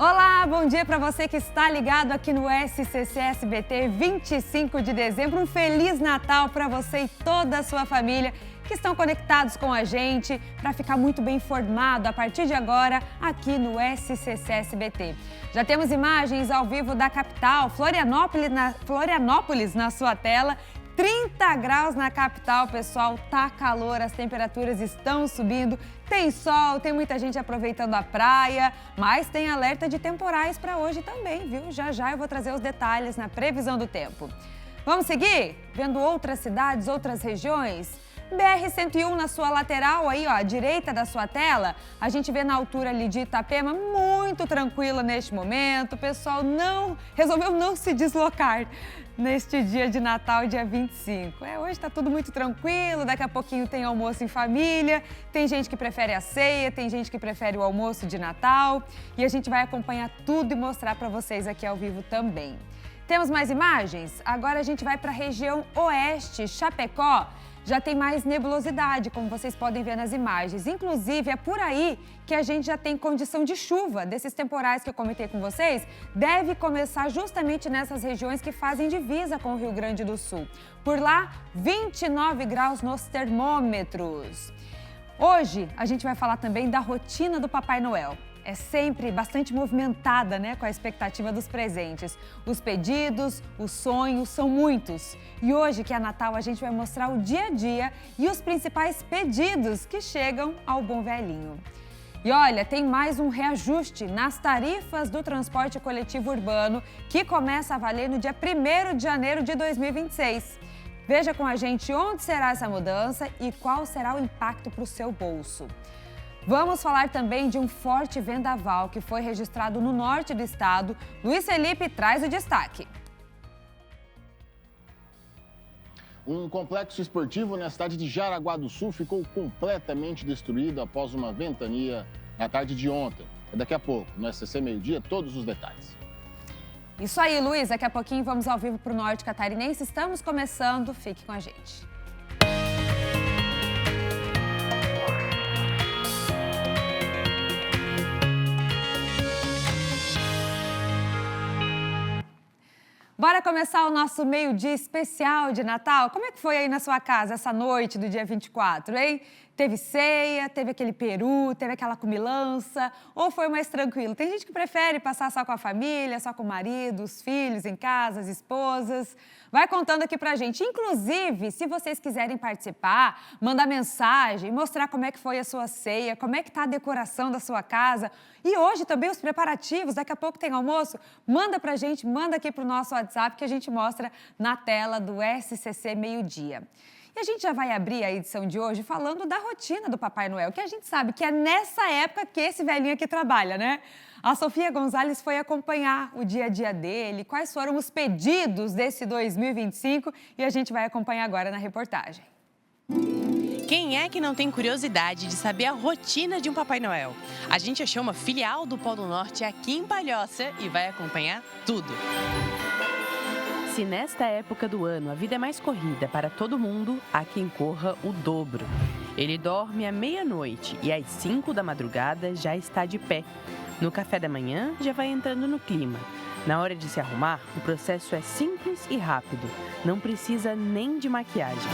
Olá, bom dia para você que está ligado aqui no SCC SBT, 25 de dezembro. Um Feliz Natal para você e toda a sua família que estão conectados com a gente para ficar muito bem informado a partir de agora aqui no SCC SBT. Já temos imagens ao vivo da capital, Florianópolis na sua tela. 30 graus na capital, pessoal, tá calor, as temperaturas estão subindo, tem sol, tem muita gente aproveitando a praia, mas tem alerta de temporais para hoje também, viu? Já já eu vou trazer os detalhes na previsão do tempo. Vamos seguir? Vendo outras cidades, outras regiões? BR-101 na sua lateral, aí ó, à direita da sua tela, a gente vê na altura ali de Itapema, muito tranquila neste momento, o pessoal resolveu não se deslocar neste dia de Natal, dia 25. Hoje está tudo muito tranquilo, daqui a pouquinho tem almoço em família, tem gente que prefere a ceia, tem gente que prefere o almoço de Natal e a gente vai acompanhar tudo e mostrar para vocês aqui ao vivo também. Temos mais imagens? Agora a gente vai para a região oeste, Chapecó. Já tem mais nebulosidade, como vocês podem ver nas imagens. Inclusive, é por aí que a gente já tem condição de chuva. Desses temporais que eu comentei com vocês, deve começar justamente nessas regiões que fazem divisa com o Rio Grande do Sul. Por lá, 29 graus nos termômetros. Hoje, a gente vai falar também da rotina do Papai Noel. É sempre bastante movimentada, né, com a expectativa dos presentes. Os pedidos, os sonhos são muitos. E hoje, que é Natal, a gente vai mostrar o dia a dia e os principais pedidos que chegam ao bom velhinho. E olha, tem mais um reajuste nas tarifas do transporte coletivo urbano que começa a valer no dia 1º de janeiro de 2026. Veja com a gente onde será essa mudança e qual será o impacto para o seu bolso. Vamos falar também de um forte vendaval que foi registrado no norte do estado. Luiz Felipe traz o destaque. Um complexo esportivo na cidade de Jaraguá do Sul ficou completamente destruído após uma ventania na tarde de ontem. Daqui a pouco, no SCC Meio-Dia, todos os detalhes. Isso aí, Luiz. Daqui a pouquinho vamos ao vivo para o norte catarinense. Estamos começando. Fique com a gente. Bora começar o nosso meio-dia especial de Natal? Como é que foi aí na sua casa essa noite do dia 24, hein? Teve ceia, teve aquele peru, teve aquela comilança ou foi mais tranquilo? Tem gente que prefere passar só com a família, só com o marido, os filhos em casa, as esposas. Vai contando aqui pra gente. Inclusive, se vocês quiserem participar, mandar mensagem, mostrar como é que foi a sua ceia, como é que tá a decoração da sua casa. E hoje também os preparativos, daqui a pouco tem almoço. Manda pra gente, manda aqui pro nosso WhatsApp que a gente mostra na tela do SCC Meio-Dia. E a gente já vai abrir a edição de hoje falando da rotina do Papai Noel, que a gente sabe que é nessa época que esse velhinho aqui trabalha, né? A Sofia Gonzalez foi acompanhar o dia a dia dele, quais foram os pedidos desse 2025 e a gente vai acompanhar agora na reportagem. Quem é que não tem curiosidade de saber a rotina de um Papai Noel? A gente achou uma filial do Polo Norte aqui em Palhoça e vai acompanhar tudo. Se nesta época do ano a vida é mais corrida para todo mundo, há quem corra o dobro. Ele dorme à meia-noite e às 5 da madrugada já está de pé. No café da manhã já vai entrando no clima. Na hora de se arrumar, o processo é simples e rápido. Não precisa nem de maquiagem.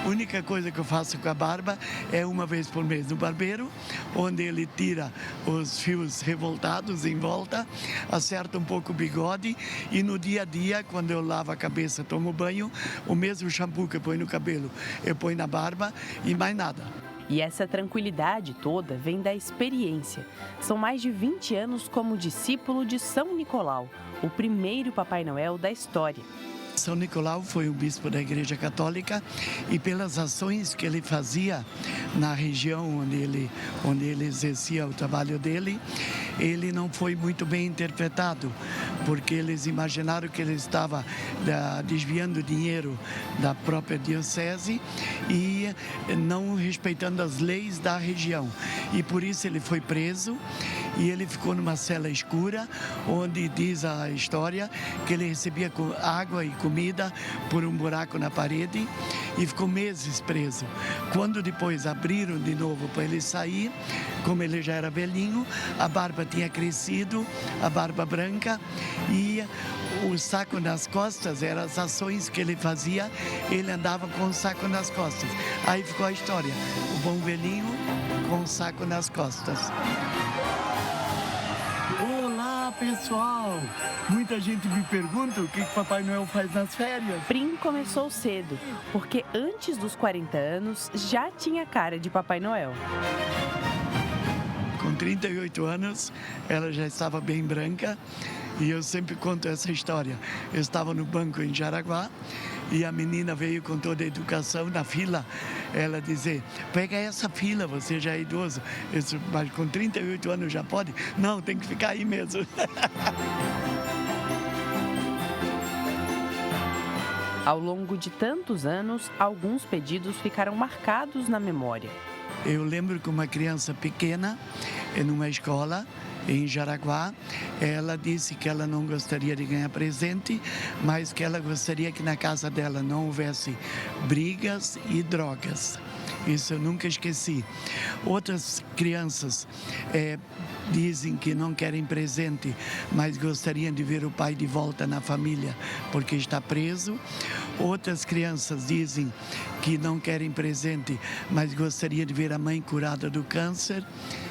A única coisa que eu faço com a barba é uma vez por mês no barbeiro, onde ele tira os fios revoltados em volta, acerta um pouco o bigode e no dia a dia, quando eu lavo a cabeça, tomo banho, o mesmo shampoo que eu ponho no cabelo, eu ponho na barba e mais nada. E essa tranquilidade toda vem da experiência. São mais de 20 anos como discípulo de São Nicolau, o primeiro Papai Noel da história. São Nicolau foi um bispo da Igreja Católica e pelas ações que ele fazia na região onde ele exercia o trabalho dele, ele não foi muito bem interpretado, porque eles imaginaram que ele estava desviando dinheiro da própria diocese e não respeitando as leis da região. E por isso ele foi preso e ele ficou numa cela escura, onde diz a história que ele recebia água e comida por um buraco na parede e ficou meses preso. Quando depois abriram de novo para ele sair, como ele já era velhinho, a barba tinha crescido, a barba branca, e o saco nas costas eram as ações que ele fazia, ele andava com o saco nas costas. Aí ficou a história, o bom velhinho com o saco nas costas. Olá, pessoal! Muita gente me pergunta o que Papai Noel faz nas férias. Prim começou cedo, porque antes dos 40 anos já tinha cara de Papai Noel. Com 38 anos, ela já estava bem branca, e eu sempre conto essa história. Eu estava no banco em Jaraguá e a menina veio com toda a educação na fila. Ela dizia, pega essa fila, você já é idoso. Eu disse, mas com 38 anos já pode? Não, tem que ficar aí mesmo. Ao longo de tantos anos, alguns pedidos ficaram marcados na memória. Eu lembro que uma criança pequena, numa escola, em Jaraguá, ela disse que ela não gostaria de ganhar presente, mas que ela gostaria que na casa dela não houvesse brigas e drogas. Isso eu nunca esqueci. Outras crianças dizem que não querem presente, mas gostariam de ver o pai de volta na família, porque está preso. Outras crianças dizem que não querem presente, mas gostariam de ver a mãe curada do câncer,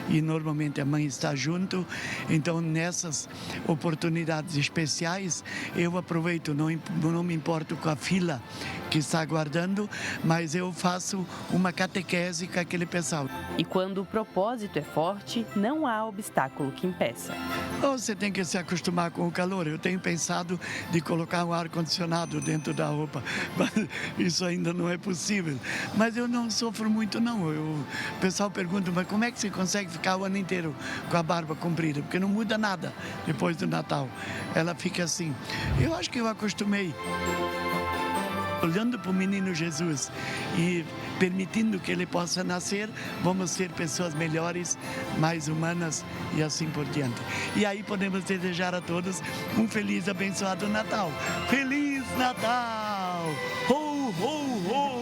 e normalmente a mãe está junto. Então, nessas oportunidades especiais, eu aproveito, não me importo com a fila que está aguardando, mas eu faço uma catequese com aquele pessoal. E quando o propósito é forte, não há obstáculo que impeça. Você tem que se acostumar com o calor. Eu tenho pensado de colocar um ar-condicionado dentro da roupa, mas isso ainda não é possível. Mas eu não sofro muito, não. O pessoal pergunta, mas como é que você consegue ficar o ano inteiro com a barba comprida? Porque não muda nada depois do Natal. Ela fica assim. Eu acho que eu acostumei. Olhando para o menino Jesus e permitindo que ele possa nascer, vamos ser pessoas melhores, mais humanas e assim por diante. E aí podemos desejar a todos um feliz e abençoado Natal. Feliz Natal! Ho, ho, ho!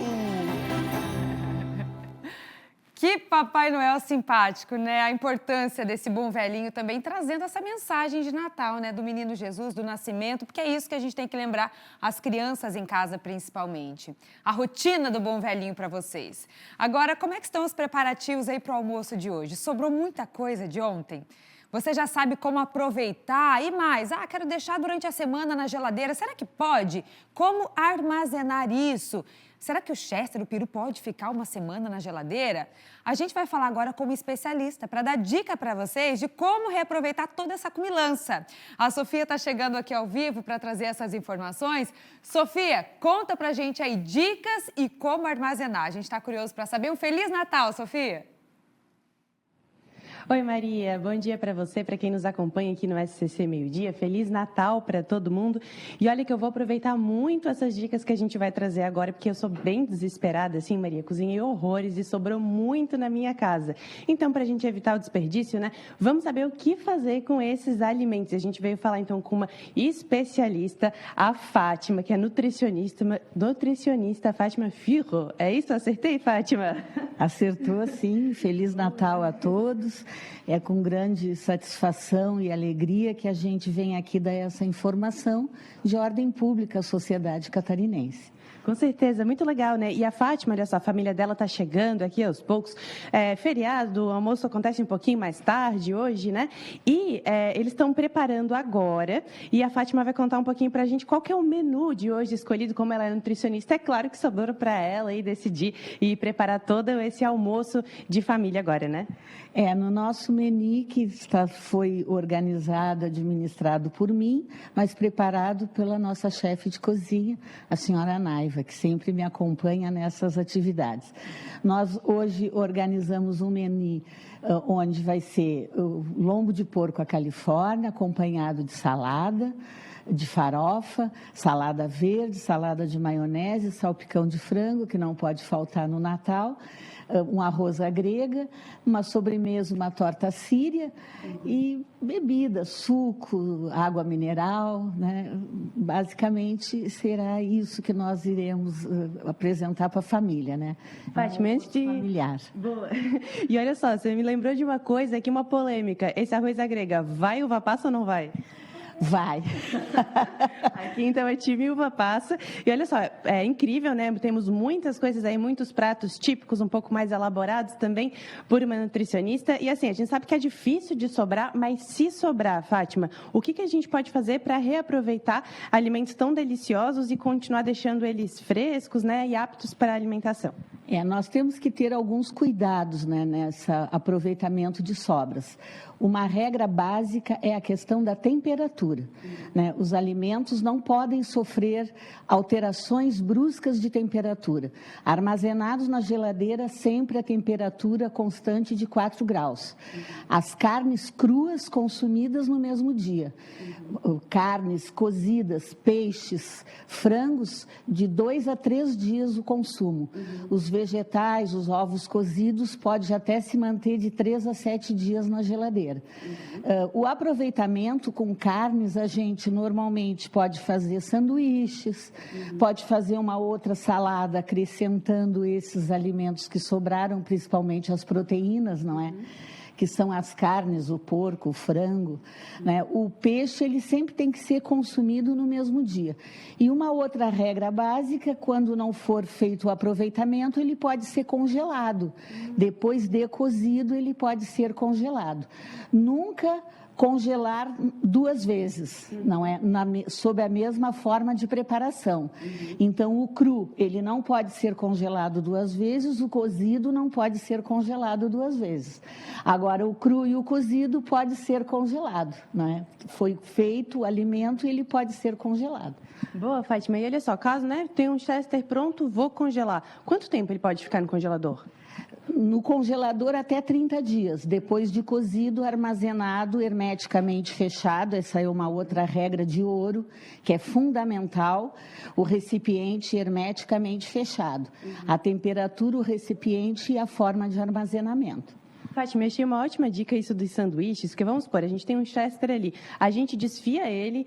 Que Papai Noel simpático, né? A importância desse bom velhinho também trazendo essa mensagem de Natal, né? Do menino Jesus, do nascimento, porque é isso que a gente tem que lembrar as crianças em casa, principalmente. A rotina do bom velhinho para vocês. Agora, como é que estão os preparativos aí para o almoço de hoje? Sobrou muita coisa de ontem? Você já sabe como aproveitar e mais? Quero deixar durante a semana na geladeira. Será que pode? Como armazenar isso? Será que o Chester, o peru, pode ficar uma semana na geladeira? A gente vai falar agora com um especialista para dar dica para vocês de como reaproveitar toda essa comilança. A Sofia está chegando aqui ao vivo para trazer essas informações. Sofia, conta para a gente aí dicas e como armazenar. A gente está curioso para saber. Um Feliz Natal, Sofia! Oi, Maria. Bom dia para você, para quem nos acompanha aqui no SCC Meio Dia. Feliz Natal para todo mundo. E olha que eu vou aproveitar muito essas dicas que a gente vai trazer agora, porque eu sou bem desesperada, assim, Maria. Cozinhei horrores e sobrou muito na minha casa. Então, para a gente evitar o desperdício, né, vamos saber o que fazer com esses alimentos. A gente veio falar, então, com uma especialista, a Fátima, que é nutricionista Fátima Firro. É isso? Acertei, Fátima? Acertou, sim. Feliz Natal a todos. É com grande satisfação e alegria que a gente vem aqui dar essa informação de ordem pública à sociedade catarinense. Com certeza, muito legal, né? E a Fátima, olha só, a família dela está chegando aqui aos poucos. Feriado, o almoço acontece um pouquinho mais tarde hoje, né? E eles estão preparando agora. E a Fátima vai contar um pouquinho para a gente qual que é o menu de hoje escolhido, como ela é nutricionista. É claro que sobrou para ela aí decidir e preparar todo esse almoço de família agora, né? No nosso menu, que foi organizado, administrado por mim, mas preparado pela nossa chefe de cozinha, a senhora Naiva, que sempre me acompanha nessas atividades. Nós hoje organizamos um menu onde vai ser o lombo de porco à Califórnia, acompanhado de salada, de farofa, salada verde, salada de maionese, salpicão de frango, que não pode faltar no Natal, um arroz à grega, uma sobremesa, uma torta síria e bebida, suco, água mineral, né? Basicamente será isso que nós iremos apresentar para a família, né? Fátima, antes de... familiar. Boa. E olha só, você me lembrou de uma coisa aqui, uma polêmica. Esse arroz à grega, vai uva passa ou não vai? Vai. Aqui, então, é time uva passa. E olha só, é incrível, né? Temos muitas coisas aí, muitos pratos típicos, um pouco mais elaborados também por uma nutricionista. E assim, a gente sabe que é difícil de sobrar, mas se sobrar, Fátima, o que a gente pode fazer para reaproveitar alimentos tão deliciosos e continuar deixando eles frescos, né? E aptos para a alimentação? Nós temos que ter alguns cuidados, né, nesse aproveitamento de sobras. Uma regra básica é a questão da temperatura, né? Os alimentos não podem sofrer alterações bruscas de temperatura. Armazenados na geladeira, sempre a temperatura constante de 4 graus. As carnes cruas consumidas no mesmo dia. Carnes cozidas, peixes, frangos, de 2 a 3 dias o consumo. Os vegetais, os ovos cozidos, pode até se manter de 3 a 7 dias na geladeira. O aproveitamento com carnes, a gente normalmente pode fazer sanduíches, pode fazer uma outra salada acrescentando esses alimentos que sobraram, principalmente as proteínas, não é? Que são as carnes, o porco, o frango, né? O peixe, ele sempre tem que ser consumido no mesmo dia. E uma outra regra básica, quando não for feito o aproveitamento, ele pode ser congelado. Depois de cozido, ele pode ser congelado. Nunca congelar 2 vezes, não é? Sob a mesma forma de preparação. Então, o cru, ele não pode ser congelado 2 vezes, o cozido não pode ser congelado 2 vezes. Agora, o cru e o cozido pode ser congelado, não é? Foi feito o alimento e ele pode ser congelado. Boa, Fátima. E olha só, caso, né, tem um chester pronto, vou congelar. Quanto tempo ele pode ficar no congelador? No congelador até 30 dias, depois de cozido, armazenado, hermeticamente fechado. Essa é uma outra regra de ouro, que é fundamental, o recipiente hermeticamente fechado. A temperatura, o recipiente e a forma de armazenamento. Fátima, eu achei uma ótima dica isso dos sanduíches, porque vamos supor, a gente tem um chester ali, a gente desfia ele,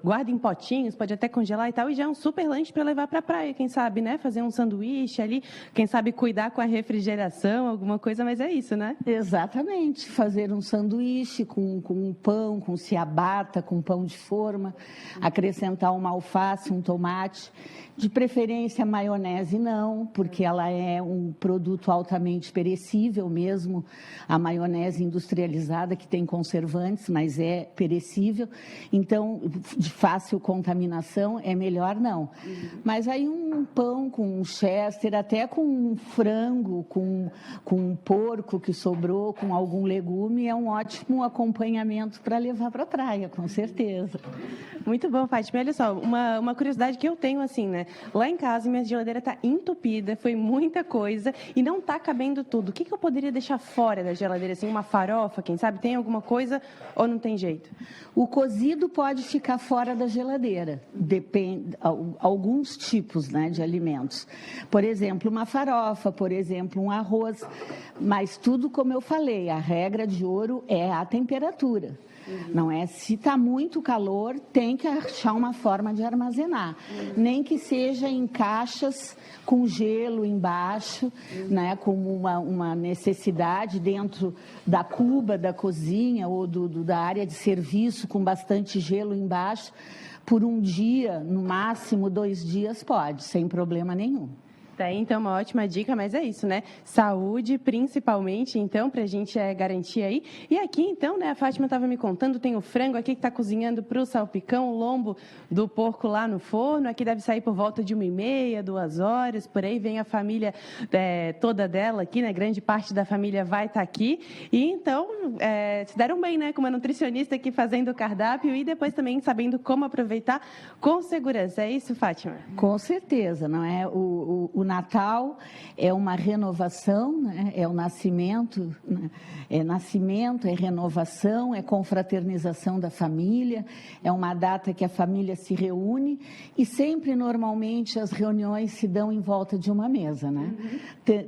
guarda em potinhos, pode até congelar e tal, e já é um super lanche para levar para a praia, quem sabe, né? Fazer um sanduíche ali, quem sabe cuidar com a refrigeração, alguma coisa, mas é isso, né? Exatamente, fazer um sanduíche com um pão, com ciabatta, com pão de forma, acrescentar uma alface, um tomate, de preferência maionese não, porque ela é um produto altamente perecível mesmo, a maionese industrializada que tem conservantes, mas é perecível, então de fácil contaminação é melhor não. Mas aí um pão com um chester, até com um frango, com um porco que sobrou, com algum legume, é um ótimo acompanhamento para levar para a praia, com certeza. Muito bom, Fátima. Olha só, uma curiosidade que eu tenho assim, né? Lá em casa, minha geladeira está entupida, foi muita coisa e não está cabendo tudo. O que eu poderia deixar fora da geladeira? Assim, uma farofa, quem sabe? Tem alguma coisa ou não tem jeito? O cozido pode ficar fora da geladeira. Depende, alguns tipos, né, de alimentos. Por exemplo, uma farofa, por exemplo, um arroz. Mas tudo, como eu falei, a regra de ouro é a temperatura. Não é? Se está muito calor, tem que achar uma forma de armazenar. Nem que seja em caixas com gelo embaixo, né? Como uma necessidade dentro da cuba da cozinha ou da área de serviço com bastante gelo embaixo. Por um dia, no máximo 2 dias, pode, sem problema nenhum. Tá, então, uma ótima dica, mas é isso, né? Saúde, principalmente, então, para a gente garantir aí. E aqui, então, né, a Fátima estava me contando, tem o frango aqui que está cozinhando para o salpicão, o lombo do porco lá no forno. Aqui deve sair por volta de 1h30, 2 horas, por aí vem a família toda dela aqui, né? Grande parte da família vai estar aqui. E, então, se deram bem, né? Com uma nutricionista aqui fazendo o cardápio e depois também sabendo como aproveitar com segurança. É isso, Fátima? Com certeza, não é? O Natal é uma renovação, né? É o nascimento, né? É nascimento, é renovação, é confraternização da família, é uma data que a família se reúne e sempre, normalmente, as reuniões se dão em volta de uma mesa, né?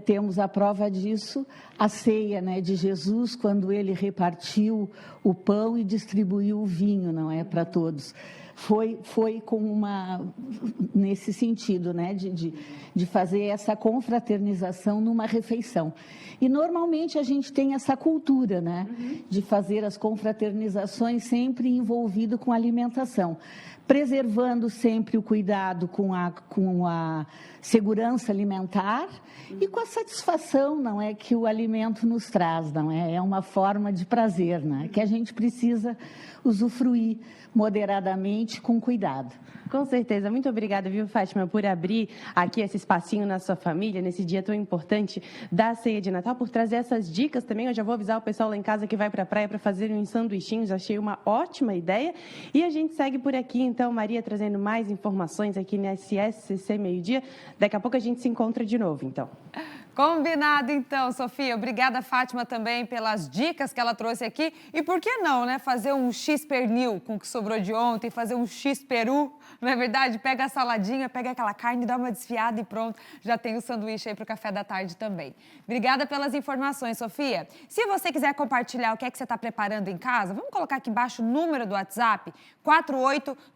Temos a prova disso, a ceia, né, de Jesus, quando ele repartiu o pão e distribuiu o vinho, não é, para todos. Foi com nesse sentido, né, de fazer essa confraternização numa refeição. E normalmente a gente tem essa cultura, né, de fazer as confraternizações sempre envolvido com alimentação, preservando sempre o cuidado com a segurança alimentar e com a satisfação, não é, que o alimento nos traz, não é? É uma forma de prazer, né, que a gente precisa usufruir moderadamente, com cuidado. Com certeza. Muito obrigada, viu, Fátima, por abrir aqui esse espacinho na sua família, nesse dia tão importante da ceia de Natal, por trazer essas dicas também. Eu já vou avisar o pessoal lá em casa que vai para a praia para fazer uns sanduichinhos. Achei uma ótima ideia. E a gente segue por aqui, então, Maria, trazendo mais informações aqui no SSCC Meio-Dia. Daqui a pouco a gente se encontra de novo, então. Combinado, então, Sofia. Obrigada, Fátima, também pelas dicas que ela trouxe aqui. E por que não, né? Fazer um X-pernil com o que sobrou de ontem, fazer um X-peru, não é verdade? Pega a saladinha, pega aquela carne, dá uma desfiada e pronto. Já tem o sanduíche aí para o café da tarde também. Obrigada pelas informações, Sofia. Se você quiser compartilhar o que é que você está preparando em casa, vamos colocar aqui embaixo o número do WhatsApp,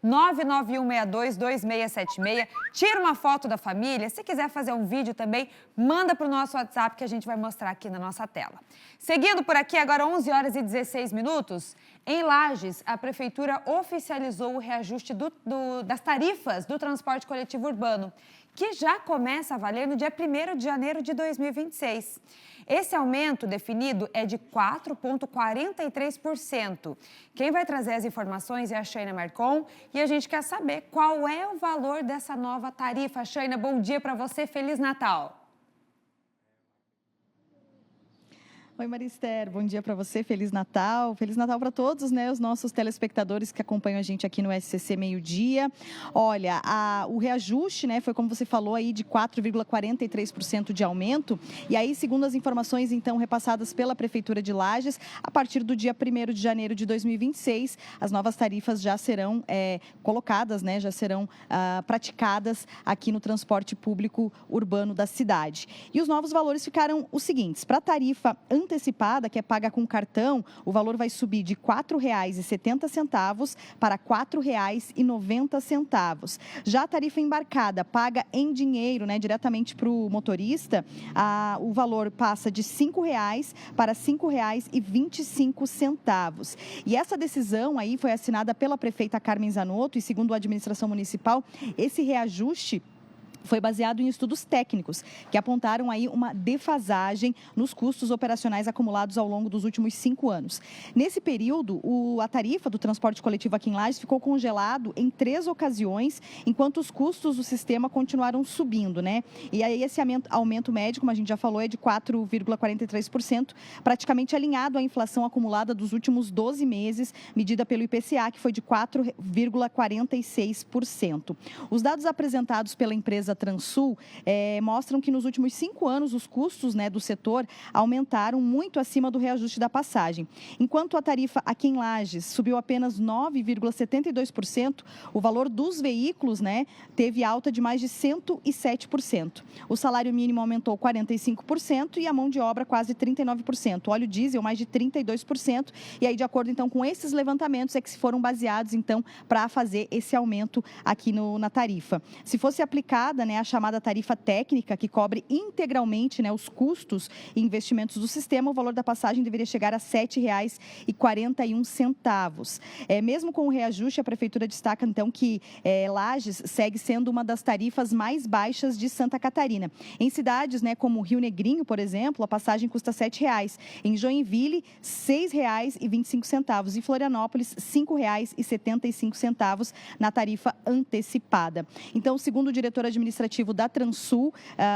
48991622676. Tira uma foto da família. Se quiser fazer um vídeo também, manda para o nosso WhatsApp que a gente vai mostrar aqui na nossa tela. Seguindo por aqui, agora 11 horas e 16 minutos, em Lages, a Prefeitura oficializou o reajuste das tarifas do transporte coletivo urbano, que já começa a valer no dia 1º de janeiro de 2026. Esse aumento definido é de 4,43%. Quem vai trazer as informações é a Sheina Marcon e a gente quer saber qual é o valor dessa nova tarifa. Sheina, bom dia para você, Feliz Natal! Oi, Marister, bom dia para você, Feliz Natal. Feliz Natal para todos, né, os nossos telespectadores que acompanham a gente aqui no SCC Meio-Dia. Olha, o reajuste, né, foi como você falou aí, de 4,43% de aumento. E aí, segundo as informações, então, repassadas pela Prefeitura de Lages, a partir do dia 1º de janeiro de 2026, as novas tarifas já serão colocadas, né, já serão praticadas aqui no transporte público urbano da cidade. E os novos valores ficaram os seguintes: para a tarifa antecipada, que é paga com cartão, o valor vai subir de R$ 4,70 para R$ 4,90. Já a tarifa embarcada, paga em dinheiro, né, diretamente para o motorista, o valor passa de R$ 5,00 para R$ 5,25. E essa decisão aí foi assinada pela prefeita Carmen Zanotto e, segundo a administração municipal, esse reajuste foi baseado em estudos técnicos que apontaram aí uma defasagem nos custos operacionais acumulados ao longo dos últimos 5 anos. Nesse período, a tarifa do transporte coletivo aqui em Lages ficou congelado em 3 ocasiões, enquanto os custos do sistema continuaram subindo, né? E aí esse aumento médio, como a gente já falou, é de 4,43%, praticamente alinhado à inflação acumulada dos últimos 12 meses, medida pelo IPCA, que foi de 4,46%. Os dados apresentados pela empresa Transul mostram que nos últimos 5 anos os custos, né, do setor aumentaram muito acima do reajuste da passagem. Enquanto a tarifa aqui em Lages subiu apenas 9,72%, o valor dos veículos, né, teve alta de mais de 107%. O salário mínimo aumentou 45% e a mão de obra quase 39%. O óleo diesel mais de 32%. E aí, de acordo então com esses levantamentos, é que se foram baseados então para fazer esse aumento aqui na tarifa. Se fosse aplicada, né, a chamada tarifa técnica, que cobre integralmente, né, os custos e investimentos do sistema, o valor da passagem deveria chegar a R$ 7,41. Mesmo com o reajuste, a Prefeitura destaca, então, que Lages segue sendo uma das tarifas mais baixas de Santa Catarina. Em cidades, né, como Rio Negrinho, por exemplo, a passagem custa R$ 7,00. Em Joinville, R$ 6,25. Em Florianópolis, R$ 5,75 na tarifa antecipada. Então, segundo o diretor administrativo da Transul,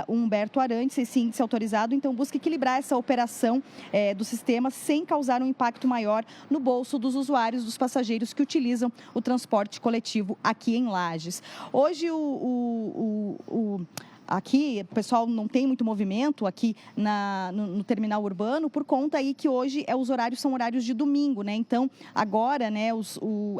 Humberto Arantes, esse índice autorizado, então, busca equilibrar essa operação do sistema sem causar um impacto maior no bolso dos usuários, dos passageiros que utilizam o transporte coletivo aqui em Lages. Hoje, aqui o pessoal não tem muito movimento aqui no terminal urbano por conta aí que hoje os horários são horários de domingo, né? Então, agora, né,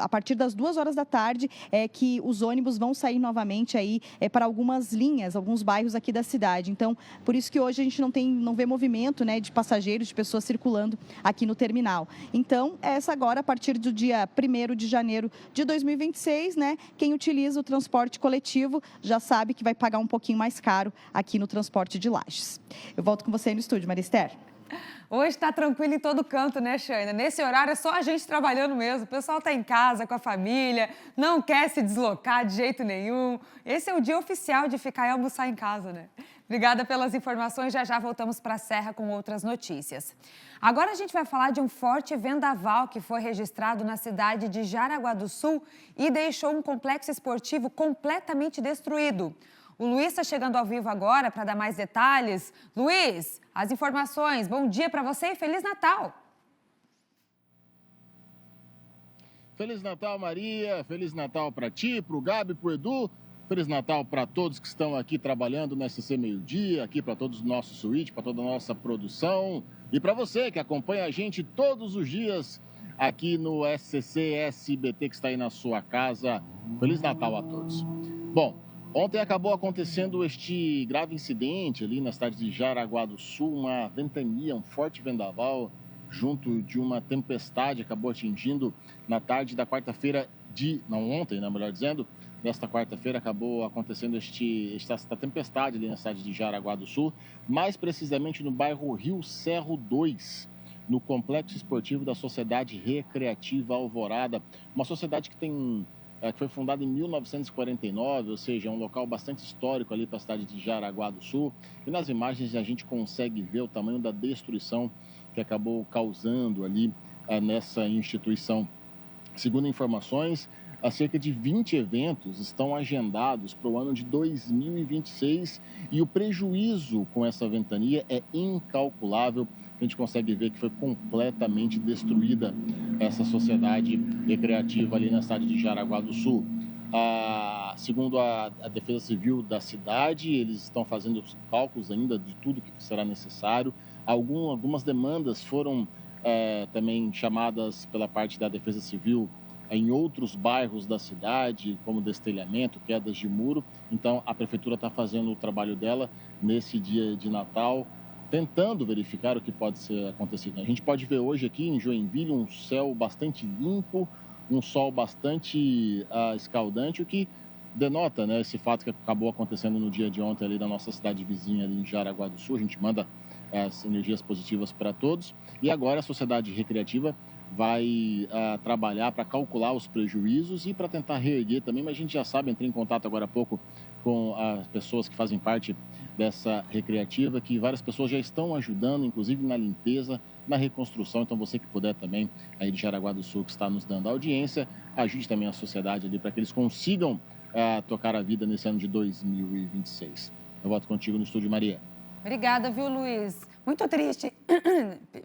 a partir das 2 horas da tarde é que os ônibus vão sair novamente aí para algumas linhas, alguns bairros aqui da cidade. Então, por isso que hoje a gente não vê movimento, né, de passageiros, de pessoas circulando aqui no terminal. Então, essa agora, a partir do dia 1º de janeiro de 2026, né, quem utiliza o transporte coletivo já sabe que vai pagar um pouquinho mais caro aqui no transporte de Lages. Eu volto com você aí no estúdio, Marister. Hoje está tranquilo em todo canto, né, Xana? Nesse horário é só a gente trabalhando mesmo. O pessoal está em casa com a família, não quer se deslocar de jeito nenhum. Esse é o dia oficial de ficar e almoçar em casa, né? Obrigada pelas informações. Já voltamos para a Serra com outras notícias. Agora a gente vai falar de um forte vendaval que foi registrado na cidade de Jaraguá do Sul e deixou um complexo esportivo completamente destruído. O Luiz está chegando ao vivo agora para dar mais detalhes. Luiz, as informações. Bom dia para você e Feliz Natal. Feliz Natal, Maria. Feliz Natal para ti, para o Gabi, para o Edu. Feliz Natal para todos que estão aqui trabalhando no SCC Meio Dia, aqui para todos os nossos suítes, para toda a nossa produção. E para você que acompanha a gente todos os dias aqui no SCC SBT, que está aí na sua casa. Feliz Natal a todos. Bom, ontem acabou acontecendo este grave incidente ali na cidade de Jaraguá do Sul, uma ventania, um forte vendaval junto de uma tempestade acabou atingindo na tarde da quarta-feira ontem, melhor dizendo, nesta quarta-feira acabou acontecendo esta tempestade ali na cidade de Jaraguá do Sul, mais precisamente no bairro Rio Cerro 2, no complexo esportivo da Sociedade Recreativa Alvorada, uma sociedade que foi fundada em 1949, ou seja, é um local bastante histórico ali para a cidade de Jaraguá do Sul. E nas imagens a gente consegue ver o tamanho da destruição que acabou causando ali nessa instituição. Segundo informações, cerca de 20 eventos estão agendados para o ano de 2026 e o prejuízo com essa ventania é incalculável. A gente consegue ver que foi completamente destruída essa sociedade recreativa ali na cidade de Jaraguá do Sul. Segundo a Defesa Civil da cidade, eles estão fazendo os cálculos ainda de tudo que será necessário. Algumas demandas foram também chamadas pela parte da Defesa Civil em outros bairros da cidade, como destelhamento, quedas de muro. Então, a Prefeitura está fazendo o trabalho dela nesse dia de Natal, tentando verificar o que pode ser acontecido. A gente pode ver hoje aqui em Joinville um céu bastante limpo, um sol bastante escaldante, o que denota, né, esse fato que acabou acontecendo no dia de ontem ali na nossa cidade vizinha, ali em Jaraguá do Sul. A gente manda as energias positivas para todos. E agora a Sociedade Recreativa vai trabalhar para calcular os prejuízos e para tentar reerguer também, mas a gente já sabe, entrei em contato agora há pouco com as pessoas que fazem parte dessa recreativa, que várias pessoas já estão ajudando, inclusive na limpeza, na reconstrução. Então você que puder também, aí de Jaraguá do Sul, que está nos dando audiência, ajude também a sociedade ali para que eles consigam tocar a vida nesse ano de 2026. Eu volto contigo no estúdio, Maria. Obrigada, viu, Luiz? Muito triste,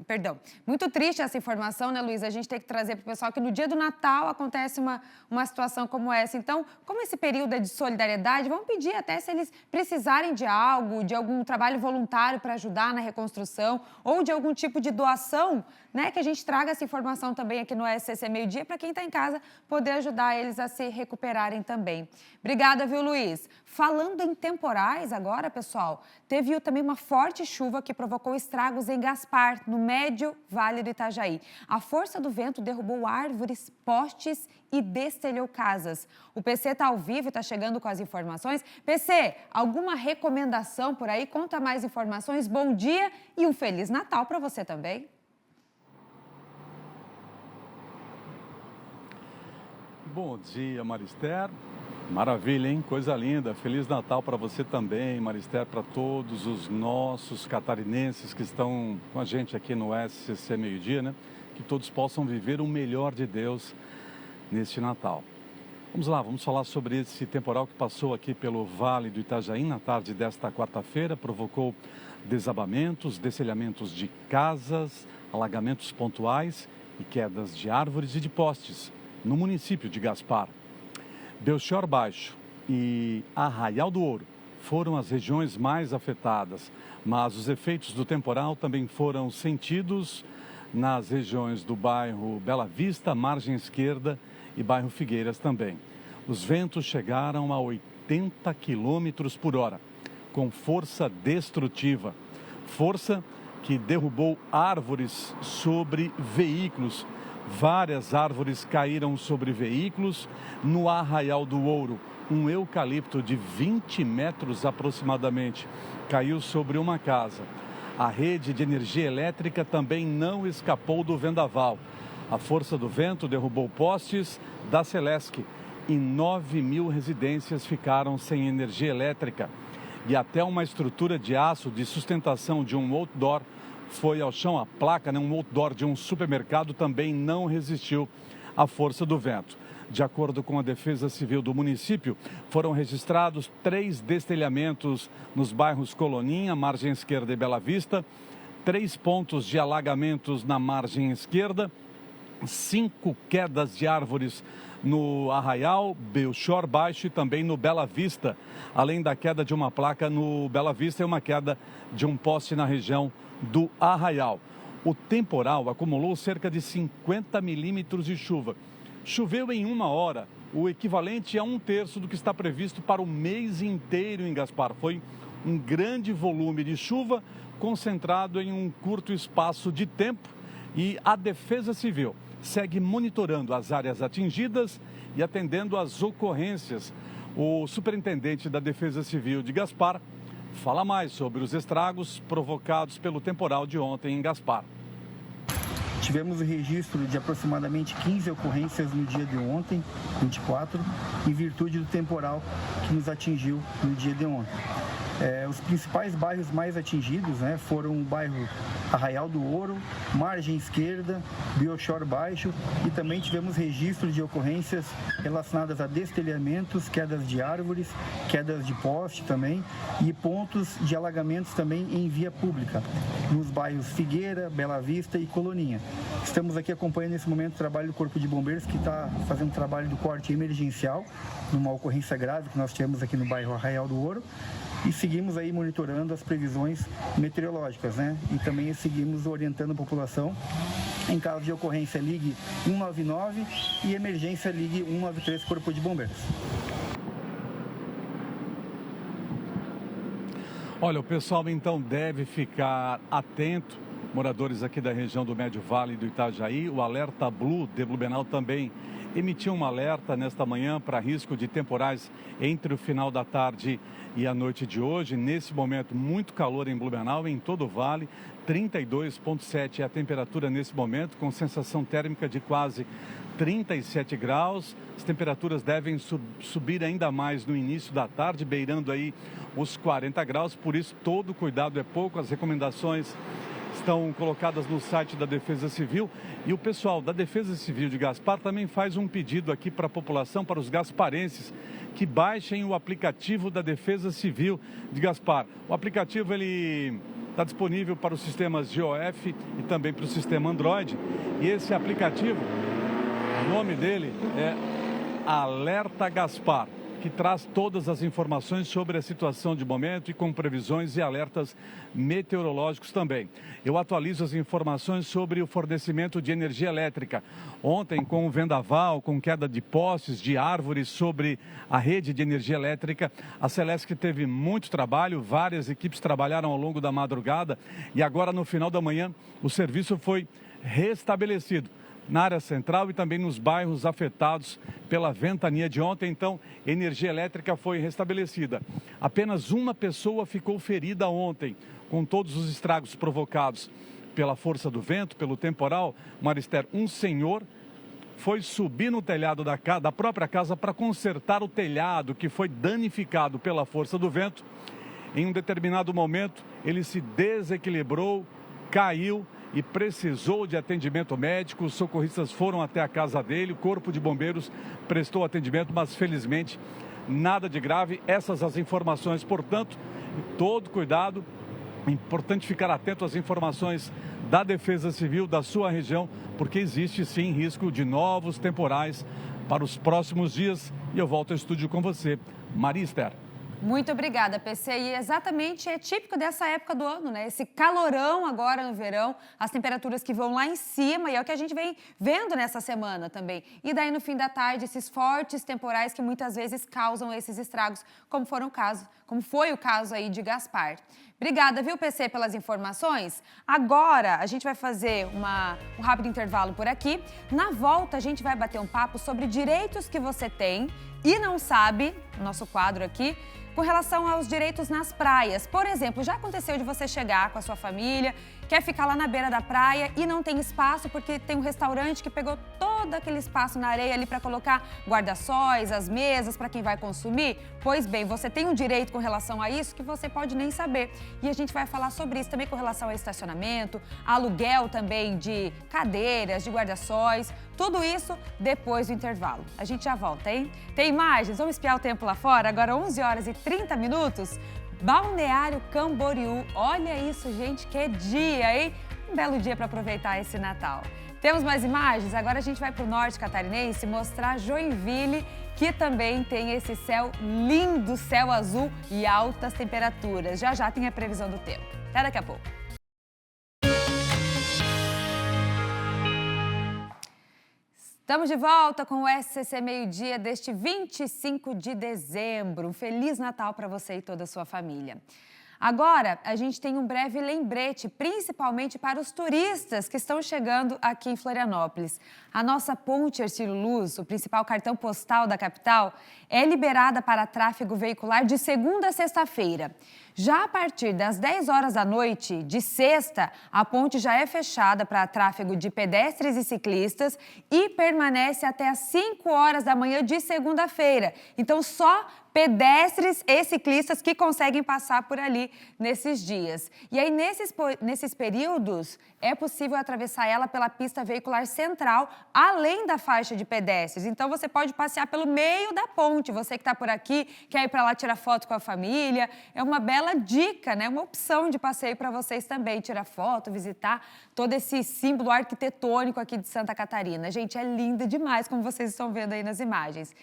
perdão, muito triste essa informação, né, Luiz? A gente tem que trazer para o pessoal que no dia do Natal acontece uma situação como essa. Então, como esse período é de solidariedade, vamos pedir até se eles precisarem de algo, de algum trabalho voluntário para ajudar na reconstrução ou de algum tipo de doação, né, que a gente traga essa informação também aqui no SCC Meio Dia para quem está em casa poder ajudar eles a se recuperarem também. Obrigada, viu, Luiz? Falando em temporais agora, pessoal, teve também uma forte chuva que provocou estragos em Gaspar, no médio Vale do Itajaí. A força do vento derrubou árvores, postes e destelhou casas. O PC está ao vivo e está chegando com as informações. PC, alguma recomendação por aí? Conta mais informações. Bom dia e um Feliz Natal para você também. Bom dia, Marister. Maravilha, hein? Coisa linda. Feliz Natal para você também, Marister, para todos os nossos catarinenses que estão com a gente aqui no SCC Meio Dia, né? Que todos possam viver o melhor de Deus neste Natal. Vamos lá, vamos falar sobre esse temporal que passou aqui pelo Vale do Itajaí na tarde desta quarta-feira, provocou desabamentos, destelhamentos de casas, alagamentos pontuais e quedas de árvores e de postes no município de Gaspar. Belchior Baixo e Arraial do Ouro foram as regiões mais afetadas, mas os efeitos do temporal também foram sentidos nas regiões do bairro Bela Vista, Margem Esquerda e bairro Figueiras também. Os ventos chegaram a 80 quilômetros por hora, com força destrutiva. Força que derrubou árvores sobre veículos. Várias árvores caíram sobre veículos. No Arraial do Ouro, um eucalipto de 20 metros aproximadamente caiu sobre uma casa. A rede de energia elétrica também não escapou do vendaval. A força do vento derrubou postes da Celesc e 9.000 residências ficaram sem energia elétrica. E até uma estrutura de aço de sustentação de um outdoor foi ao chão. A placa, um outdoor de um supermercado, também não resistiu à força do vento. De acordo com a Defesa Civil do município, foram registrados 3 destelhamentos nos bairros Coloninha, Margem Esquerda e Bela Vista, 3 pontos de alagamentos na margem esquerda, 5 quedas de árvores no Arraial, Belchor Baixo e também no Bela Vista, além da queda de uma placa no Bela Vista e uma queda de um poste na região do Arraial. O temporal acumulou cerca de 50 milímetros de chuva. Choveu em 1 hora, o equivalente a 1/3 do que está previsto para o mês inteiro em Gaspar. Foi um grande volume de chuva concentrado em um curto espaço de tempo e a Defesa Civil segue monitorando as áreas atingidas e atendendo às ocorrências. O superintendente da Defesa Civil de Gaspar fala mais sobre os estragos provocados pelo temporal de ontem em Gaspar. Tivemos o registro de aproximadamente 15 ocorrências no dia de ontem, 24, em virtude do temporal que nos atingiu no dia de ontem. Os principais bairros mais atingidos foram o bairro Arraial do Ouro, Margem Esquerda, Belchor Baixo e também tivemos registro de ocorrências relacionadas a destelhamentos, quedas de árvores, quedas de poste também e pontos de alagamentos também em via pública, nos bairros Figueira, Bela Vista e Coloninha. Estamos aqui acompanhando nesse momento o trabalho do Corpo de Bombeiros, que está fazendo um trabalho do corte emergencial numa ocorrência grave que nós tivemos aqui no bairro Arraial do Ouro. E seguimos aí monitorando as previsões meteorológicas, E também seguimos orientando a população. Em caso de ocorrência, ligue 199 e emergência, ligue 193, Corpo de Bombeiros. Olha, o pessoal então deve ficar atento. Moradores aqui da região do Médio Vale e do Itajaí, o alerta Blue de Blumenau também emitiu um alerta nesta manhã para risco de temporais entre o final da tarde e a noite de hoje. Nesse momento, muito calor em Blumenau, em todo o vale, 32,7 é a temperatura nesse momento, com sensação térmica de quase 37 graus. As temperaturas devem subir ainda mais no início da tarde, beirando aí os 40 graus, por isso todo cuidado é pouco. As recomendações estão colocadas no site da Defesa Civil e o pessoal da Defesa Civil de Gaspar também faz um pedido aqui para a população, para os gasparenses, que baixem o aplicativo da Defesa Civil de Gaspar. O aplicativo ele está disponível para os sistemas GOF e também para o sistema Android. E esse aplicativo, o nome dele é Alerta Gaspar, que traz todas as informações sobre a situação de momento e com previsões e alertas meteorológicos também. Eu atualizo as informações sobre o fornecimento de energia elétrica. Ontem, com o vendaval, com queda de postes, de árvores sobre a rede de energia elétrica, a Celesc teve muito trabalho, várias equipes trabalharam ao longo da madrugada e agora no final da manhã o serviço foi restabelecido na área central e também nos bairros afetados pela ventania de ontem. Então, energia elétrica foi restabelecida. Apenas uma pessoa ficou ferida ontem, com todos os estragos provocados pela força do vento, pelo temporal. Marister, um senhor foi subir no telhado da própria casa para consertar o telhado que foi danificado pela força do vento. Em um determinado momento, ele se desequilibrou, caiu e precisou de atendimento médico. Os socorristas foram até a casa dele, o Corpo de Bombeiros prestou atendimento, mas felizmente nada de grave. Essas as informações, portanto, todo cuidado. É importante ficar atento às informações da Defesa Civil da sua região, porque existe sim risco de novos temporais para os próximos dias. E eu volto ao estúdio com você, Maria Esther. Muito obrigada, PC. E exatamente é típico dessa época do ano, né? Esse calorão agora no verão, as temperaturas que vão lá em cima, e é o que a gente vem vendo nessa semana também. E daí, no fim da tarde, esses fortes temporais que muitas vezes causam esses estragos, como foi o caso aí de Gaspar. Obrigada, viu, PC, pelas informações? Agora, a gente vai fazer um rápido intervalo por aqui. Na volta, a gente vai bater um papo sobre direitos que você tem e não sabe, nosso quadro aqui, com relação aos direitos nas praias. Por exemplo, já aconteceu de você chegar com a sua família, quer ficar lá na beira da praia e não tem espaço porque tem um restaurante que pegou todo aquele espaço na areia ali para colocar guarda-sóis, as mesas para quem vai consumir? Pois bem, você tem um direito com relação a isso que você pode nem saber. E a gente vai falar sobre isso também com relação ao estacionamento, aluguel também de cadeiras, de guarda-sóis, tudo isso depois do intervalo. A gente já volta, hein? Tem imagens? Vamos espiar o tempo lá fora? Agora 11 horas e 30 minutos. Balneário Camboriú. Olha isso, gente, que dia, hein? Um belo dia para aproveitar esse Natal. Temos mais imagens? Agora a gente vai para o norte catarinense mostrar Joinville, que também tem esse céu lindo, céu azul e altas temperaturas. Já já tem a previsão do tempo. Até daqui a pouco. Estamos de volta com o SCC Meio-Dia deste 25 de dezembro. Um Feliz Natal para você e toda a sua família. Agora, a gente tem um breve lembrete, principalmente para os turistas que estão chegando aqui em Florianópolis. A nossa ponte Hercílio Luz, o principal cartão postal da capital, é liberada para tráfego veicular de segunda a sexta-feira. Já a partir das 10 horas da noite, de sexta, a ponte já é fechada para tráfego de pedestres e ciclistas e permanece até às 5 horas da manhã de segunda-feira. Então, só pedestres e ciclistas que conseguem passar por ali nesses dias. E aí, nesses períodos, é possível atravessar ela pela pista veicular central, além da faixa de pedestres. Então, você pode passear pelo meio da ponte. Você que está por aqui, quer ir para lá tirar foto com a família, é uma bela dica, né? Uma opção de passeio para vocês também, tirar foto, visitar todo esse símbolo arquitetônico aqui de Santa Catarina. Gente, é linda demais, como vocês estão vendo aí nas imagens.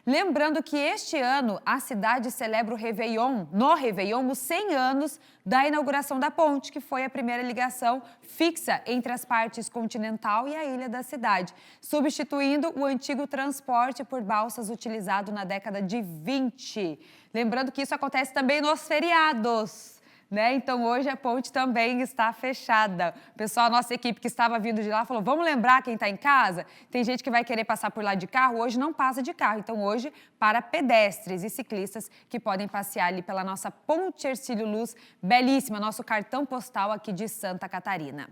Lembrando que este ano a cidade celebra o Réveillon, os 100 anos da inauguração da ponte, que foi a primeira ligação fixa entre as partes continental e a ilha da cidade, substituindo o antigo transporte por balsas utilizado na década de 20. Lembrando que isso acontece também nos feriados, né? Então, hoje a ponte também está fechada. O pessoal, a nossa equipe que estava vindo de lá falou, vamos lembrar quem está em casa? Tem gente que vai querer passar por lá de carro, hoje não passa de carro. Então, hoje, para pedestres e ciclistas que podem passear ali pela nossa ponte Hercílio Luz, belíssima, nosso cartão postal aqui de Santa Catarina.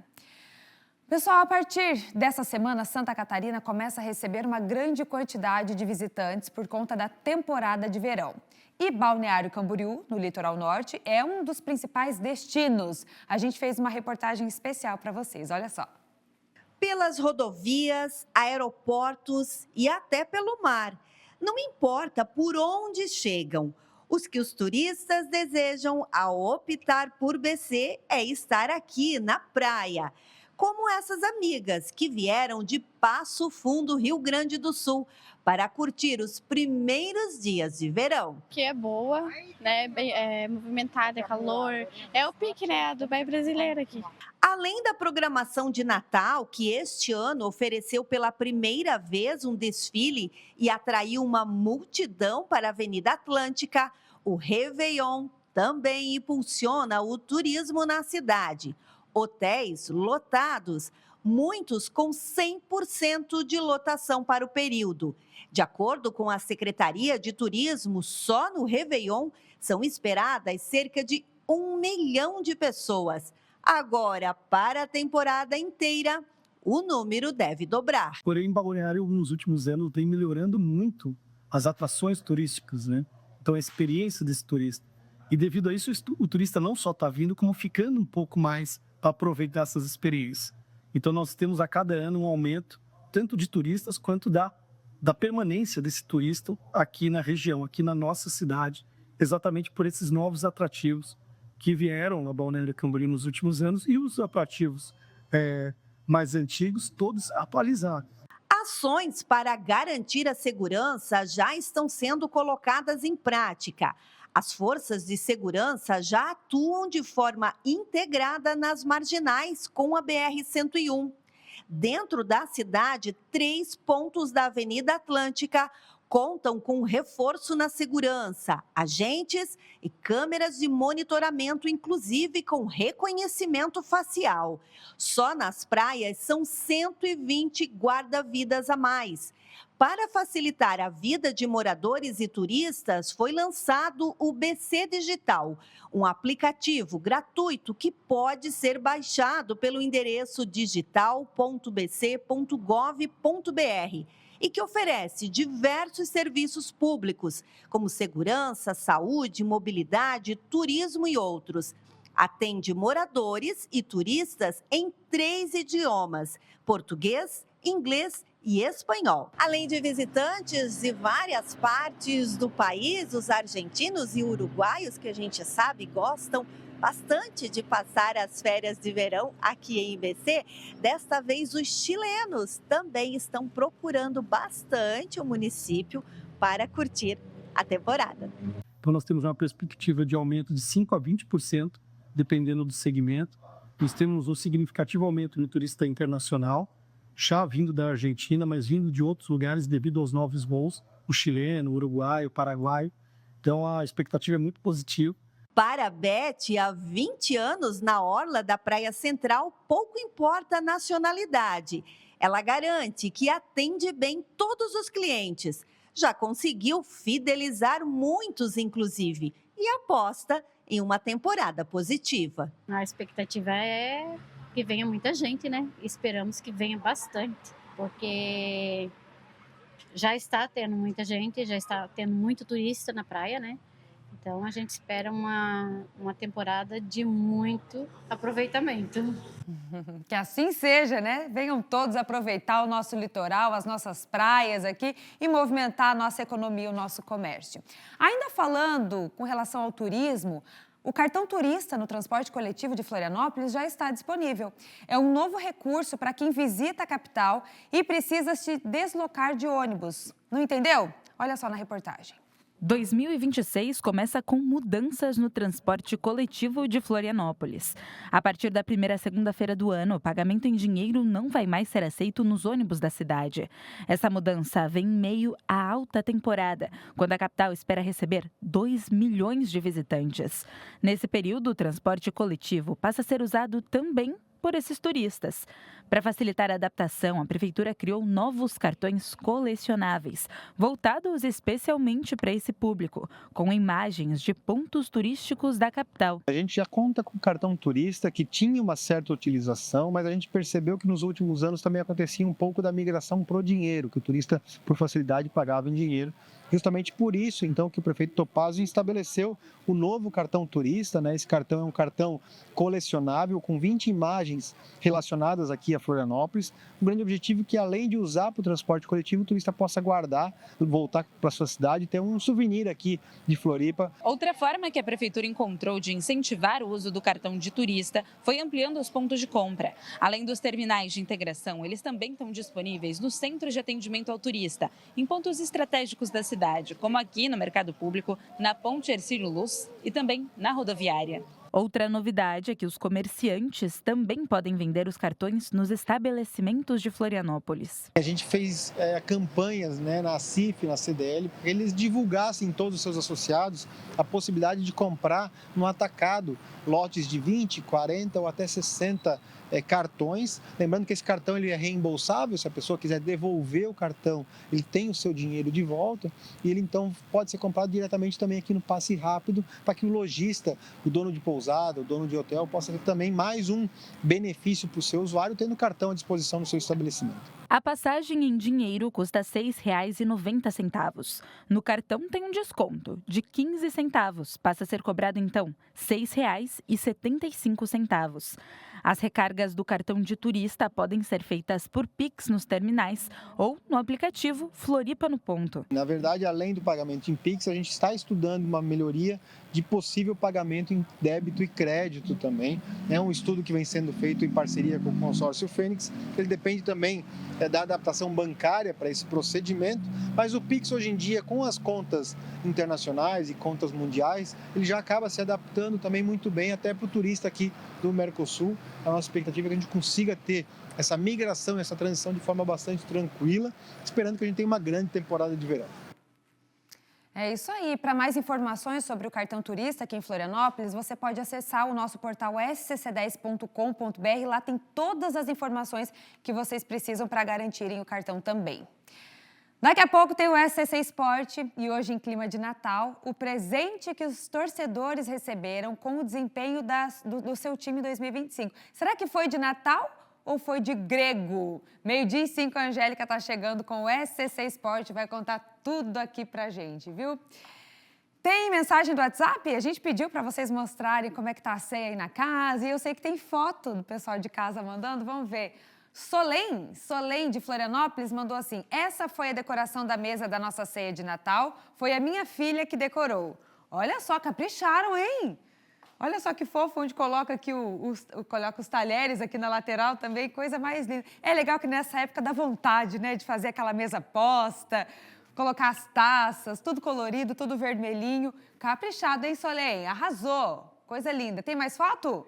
Pessoal, a partir dessa semana, Santa Catarina começa a receber uma grande quantidade de visitantes por conta da temporada de verão. E Balneário Camboriú, no litoral norte, é um dos principais destinos. A gente fez uma reportagem especial para vocês, olha só. Pelas rodovias, aeroportos e até pelo mar. Não importa por onde chegam. Os que os turistas desejam ao optar por BC é estar aqui na praia. Como essas amigas que vieram de Passo Fundo, Rio Grande do Sul, para curtir os primeiros dias de verão. Que é boa, né? Movimentada, é calor. É o pique, né? A Dubai brasileira aqui. Além da programação de Natal, que este ano ofereceu pela primeira vez um desfile e atraiu uma multidão para a Avenida Atlântica, o Réveillon também impulsiona o turismo na cidade. Hotéis lotados, muitos com 100% de lotação para o período. De acordo com a Secretaria de Turismo, só no Réveillon são esperadas cerca de 1 milhão de pessoas. Agora, para a temporada inteira, o número deve dobrar. Porém, Balneário, nos últimos anos, vem melhorando muito as atrações turísticas, né? Então, a experiência desse turista. E devido a isso, o turista não só está vindo, como ficando um pouco mais para aproveitar essas experiências. Então, nós temos a cada ano um aumento, tanto de turistas quanto da permanência desse turista aqui na região, aqui na nossa cidade, exatamente por esses novos atrativos que vieram na Balneário Camboriú nos últimos anos e os atrativos mais antigos, todos atualizados. Ações para garantir a segurança já estão sendo colocadas em prática. As forças de segurança já atuam de forma integrada nas marginais com a BR-101. Dentro da cidade, 3 pontos da Avenida Atlântica contam com reforço na segurança, agentes e câmeras de monitoramento, inclusive com reconhecimento facial. Só nas praias são 120 guarda-vidas a mais. Para facilitar a vida de moradores e turistas, foi lançado o BC Digital, um aplicativo gratuito que pode ser baixado pelo endereço digital.bc.gov.br e que oferece diversos serviços públicos, como segurança, saúde, mobilidade, turismo e outros. Atende moradores e turistas em 3 idiomas: português, inglês e espanhol. Além de visitantes de várias partes do país, os argentinos e uruguaios, que a gente sabe gostam bastante de passar as férias de verão aqui em BC, desta vez os chilenos também estão procurando bastante o município para curtir a temporada. Então nós temos uma perspectiva de aumento de 5% a 20%, dependendo do segmento. Nós temos um significativo aumento no turista internacional, já vindo da Argentina, mas vindo de outros lugares devido aos novos voos, o chileno, o uruguaio, o paraguaio. Então a expectativa é muito positiva. Para a Beth, há 20 anos na orla da Praia Central, pouco importa a nacionalidade. Ela garante que atende bem todos os clientes. Já conseguiu fidelizar muitos, inclusive, e aposta em uma temporada positiva. A expectativa é que venha muita gente, né? Esperamos que venha bastante, porque já está tendo muita gente, já está tendo muito turista na praia, né? Então a gente espera uma temporada de muito aproveitamento. Que assim seja, né? Venham todos aproveitar o nosso litoral, as nossas praias aqui e movimentar a nossa economia, o nosso comércio. Ainda falando com relação ao turismo, o cartão turista no transporte coletivo de Florianópolis já está disponível. É um novo recurso para quem visita a capital e precisa se deslocar de ônibus. Não entendeu? Olha só na reportagem. 2026 começa com mudanças no transporte coletivo de Florianópolis. A partir da primeira segunda-feira do ano, o pagamento em dinheiro não vai mais ser aceito nos ônibus da cidade. Essa mudança vem em meio à alta temporada, quando a capital espera receber 2 milhões de visitantes. Nesse período, o transporte coletivo passa a ser usado também por esses turistas. Para facilitar a adaptação, a Prefeitura criou novos cartões colecionáveis, voltados especialmente para esse público, com imagens de pontos turísticos da capital. A gente já conta com o cartão turista, que tinha uma certa utilização, mas a gente percebeu que nos últimos anos também acontecia um pouco da migração para o dinheiro, que o turista, por facilidade, pagava em dinheiro. Justamente por isso, então, que o prefeito Topazio estabeleceu o novo cartão turista, né? Esse cartão é um cartão colecionável com 20 imagens relacionadas aqui a Florianópolis. O grande objetivo é que, além de usar para o transporte coletivo, o turista possa guardar, voltar para a sua cidade e ter um souvenir aqui de Floripa. Outra forma que a Prefeitura encontrou de incentivar o uso do cartão de turista foi ampliando os pontos de compra. Além dos terminais de integração, eles também estão disponíveis nos centros de atendimento ao turista, em pontos estratégicos da cidade, como aqui no Mercado Público, na Ponte Hercílio Luz e também na rodoviária. Outra novidade é que os comerciantes também podem vender os cartões nos estabelecimentos de Florianópolis. A gente fez campanhas, né, na CIF, na CDL, para que eles divulgassem todos os seus associados a possibilidade de comprar no atacado lotes de 20, 40 ou até 60 cartões. Lembrando que esse cartão ele é reembolsável, se a pessoa quiser devolver o cartão, ele tem o seu dinheiro de volta e ele então pode ser comprado diretamente também aqui no Passe Rápido, para que o lojista, o dono de pousada, o dono de hotel, possa ter também mais um benefício para o seu usuário, tendo o cartão à disposição no seu estabelecimento. A passagem em dinheiro custa R$ 6,90. No cartão tem um desconto de 15 centavos. Passa a ser cobrado, então, R$ 6,75. As recargas do cartão de turista podem ser feitas por Pix nos terminais ou no aplicativo Floripa no Ponto. Na verdade, além do pagamento em Pix, a gente está estudando uma melhoria de possível pagamento em débito e crédito também. É um estudo que vem sendo feito em parceria com o consórcio Fênix. Ele depende também da adaptação bancária para esse procedimento, mas o Pix hoje em dia, com as contas internacionais e contas mundiais, ele já acaba se adaptando também muito bem até para o turista aqui do Mercosul. A nossa expectativa é que a gente consiga ter essa migração, essa transição de forma bastante tranquila, esperando que a gente tenha uma grande temporada de verão. É isso aí. Para mais informações sobre o cartão turista aqui em Florianópolis, você pode acessar o nosso portal scc10.com.br. Lá tem todas as informações que vocês precisam para garantirem o cartão também. Daqui a pouco tem o SCC Esporte e hoje, em clima de Natal, o presente que os torcedores receberam com o desempenho do seu time em 2025. Será que foi de Natal ou foi de grego? 12:05, a Angélica está chegando com o SCC Esporte, vai contar tudo aqui pra gente, viu? Tem mensagem do WhatsApp? A gente pediu para vocês mostrarem como é que tá a ceia aí na casa e eu sei que tem foto do pessoal de casa mandando, vamos ver. Solém de Florianópolis mandou assim: essa foi a decoração da mesa da nossa ceia de Natal, foi a minha filha que decorou. Olha só, capricharam, hein? Olha só que fofo, onde coloca aqui coloca os talheres aqui na lateral também, coisa mais linda. É legal que nessa época dá vontade, né, de fazer aquela mesa posta, colocar as taças, tudo colorido, tudo vermelhinho. Caprichado, hein, Solém? Arrasou. Coisa linda. Tem mais foto?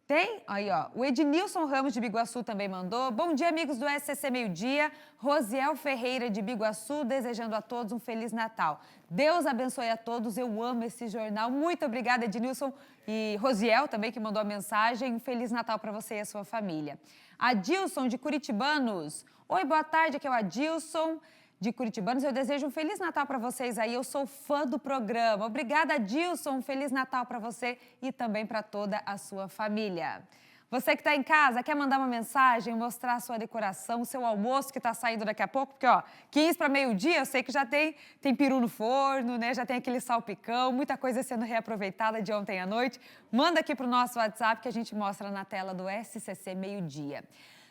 Tem? Aí, ó. O Ednilson Ramos de Biguaçu também mandou. Bom dia, amigos do SCC Meio Dia. Rosiel Ferreira de Biguaçu, desejando a todos um Feliz Natal. Deus abençoe a todos. Eu amo esse jornal. Muito obrigada, Ednilson. E Rosiel também, que mandou a mensagem. Um Feliz Natal para você e a sua família. Adilson de Curitibanos. Oi, boa tarde. Aqui é o Adilson de Curitibanos. Eu desejo um Feliz Natal para vocês aí. Eu sou fã do programa. Obrigada, Adilson. Um Feliz Natal para você e também para toda a sua família. Você que está em casa, quer mandar uma mensagem, mostrar a sua decoração, o seu almoço que está saindo daqui a pouco? Porque, ó, 15 para meio-dia, eu sei que já tem peru no forno, né? Já tem aquele salpicão, muita coisa sendo reaproveitada de ontem à noite. Manda aqui para o nosso WhatsApp que a gente mostra na tela do SCC Meio Dia.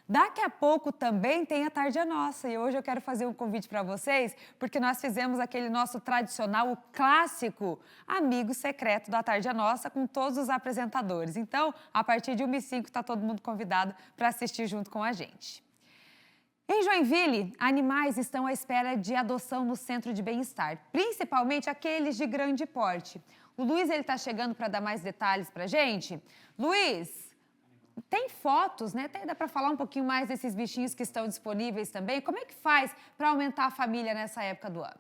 Daqui a pouco também tem a Tarde é Nossa e hoje eu quero fazer um convite para vocês porque nós fizemos aquele nosso tradicional, o clássico Amigo Secreto da Tarde é Nossa com todos os apresentadores. Então, a partir de 1h05 está todo mundo convidado para assistir junto com a gente. Em Joinville, animais estão à espera de adoção no Centro de Bem-Estar, principalmente aqueles de grande porte. O Luiz está chegando para dar mais detalhes para a gente. Luiz, tem fotos, né? Dá para falar um pouquinho mais desses bichinhos que estão disponíveis também? Como é que faz para aumentar a família nessa época do ano?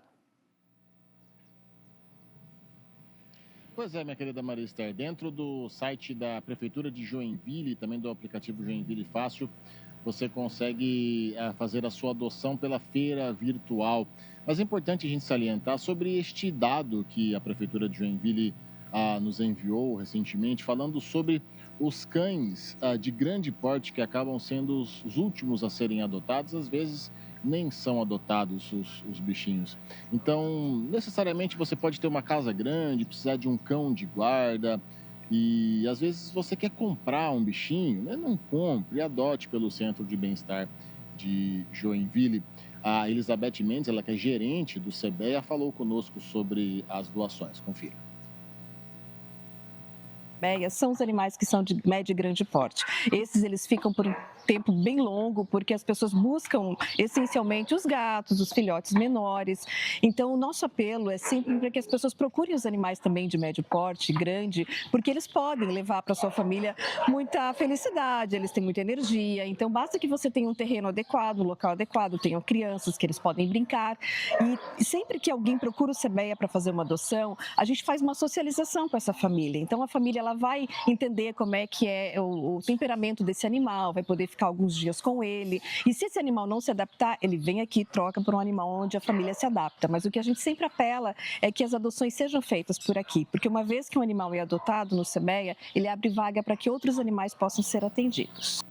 Pois é, minha querida Maria Esther, dentro do site da Prefeitura de Joinville e também do aplicativo Joinville Fácil, você consegue fazer a sua adoção pela feira virtual. Mas é importante a gente salientar sobre este dado que a Prefeitura de Joinville nos enviou recentemente, falando sobre os cães de grande porte que acabam sendo os últimos a serem adotados, às vezes nem são adotados os bichinhos. Então, necessariamente você pode ter uma casa grande, precisar de um cão de guarda e às vezes você quer comprar um bichinho, né? Não compre, adote pelo Centro de Bem-Estar de Joinville. A Elizabeth Mendes, ela que é gerente do CBEA, falou conosco sobre as doações. Confira. São os animais que são de médio e grande porte. Esses eles ficam por um tempo bem longo, porque as pessoas buscam essencialmente os gatos, os filhotes menores. Então, o nosso apelo é sempre para que as pessoas procurem os animais também de médio porte, grande, porque eles podem levar para sua família muita felicidade, eles têm muita energia. Então, basta que você tenha um terreno adequado, um local adequado, tenham crianças que eles podem brincar. E sempre que alguém procura o CBEA para fazer uma adoção, a gente faz uma socialização com essa família. Então, a família ela vai entender como é que é o temperamento desse animal, vai poder ficar alguns dias com ele. E se esse animal não se adaptar, ele vem aqui e troca por um animal onde a família se adapta. Mas o que a gente sempre apela é que as adoções sejam feitas por aqui, porque uma vez que um animal é adotado no CBEA, ele abre vaga para que outros animais possam ser atendidos.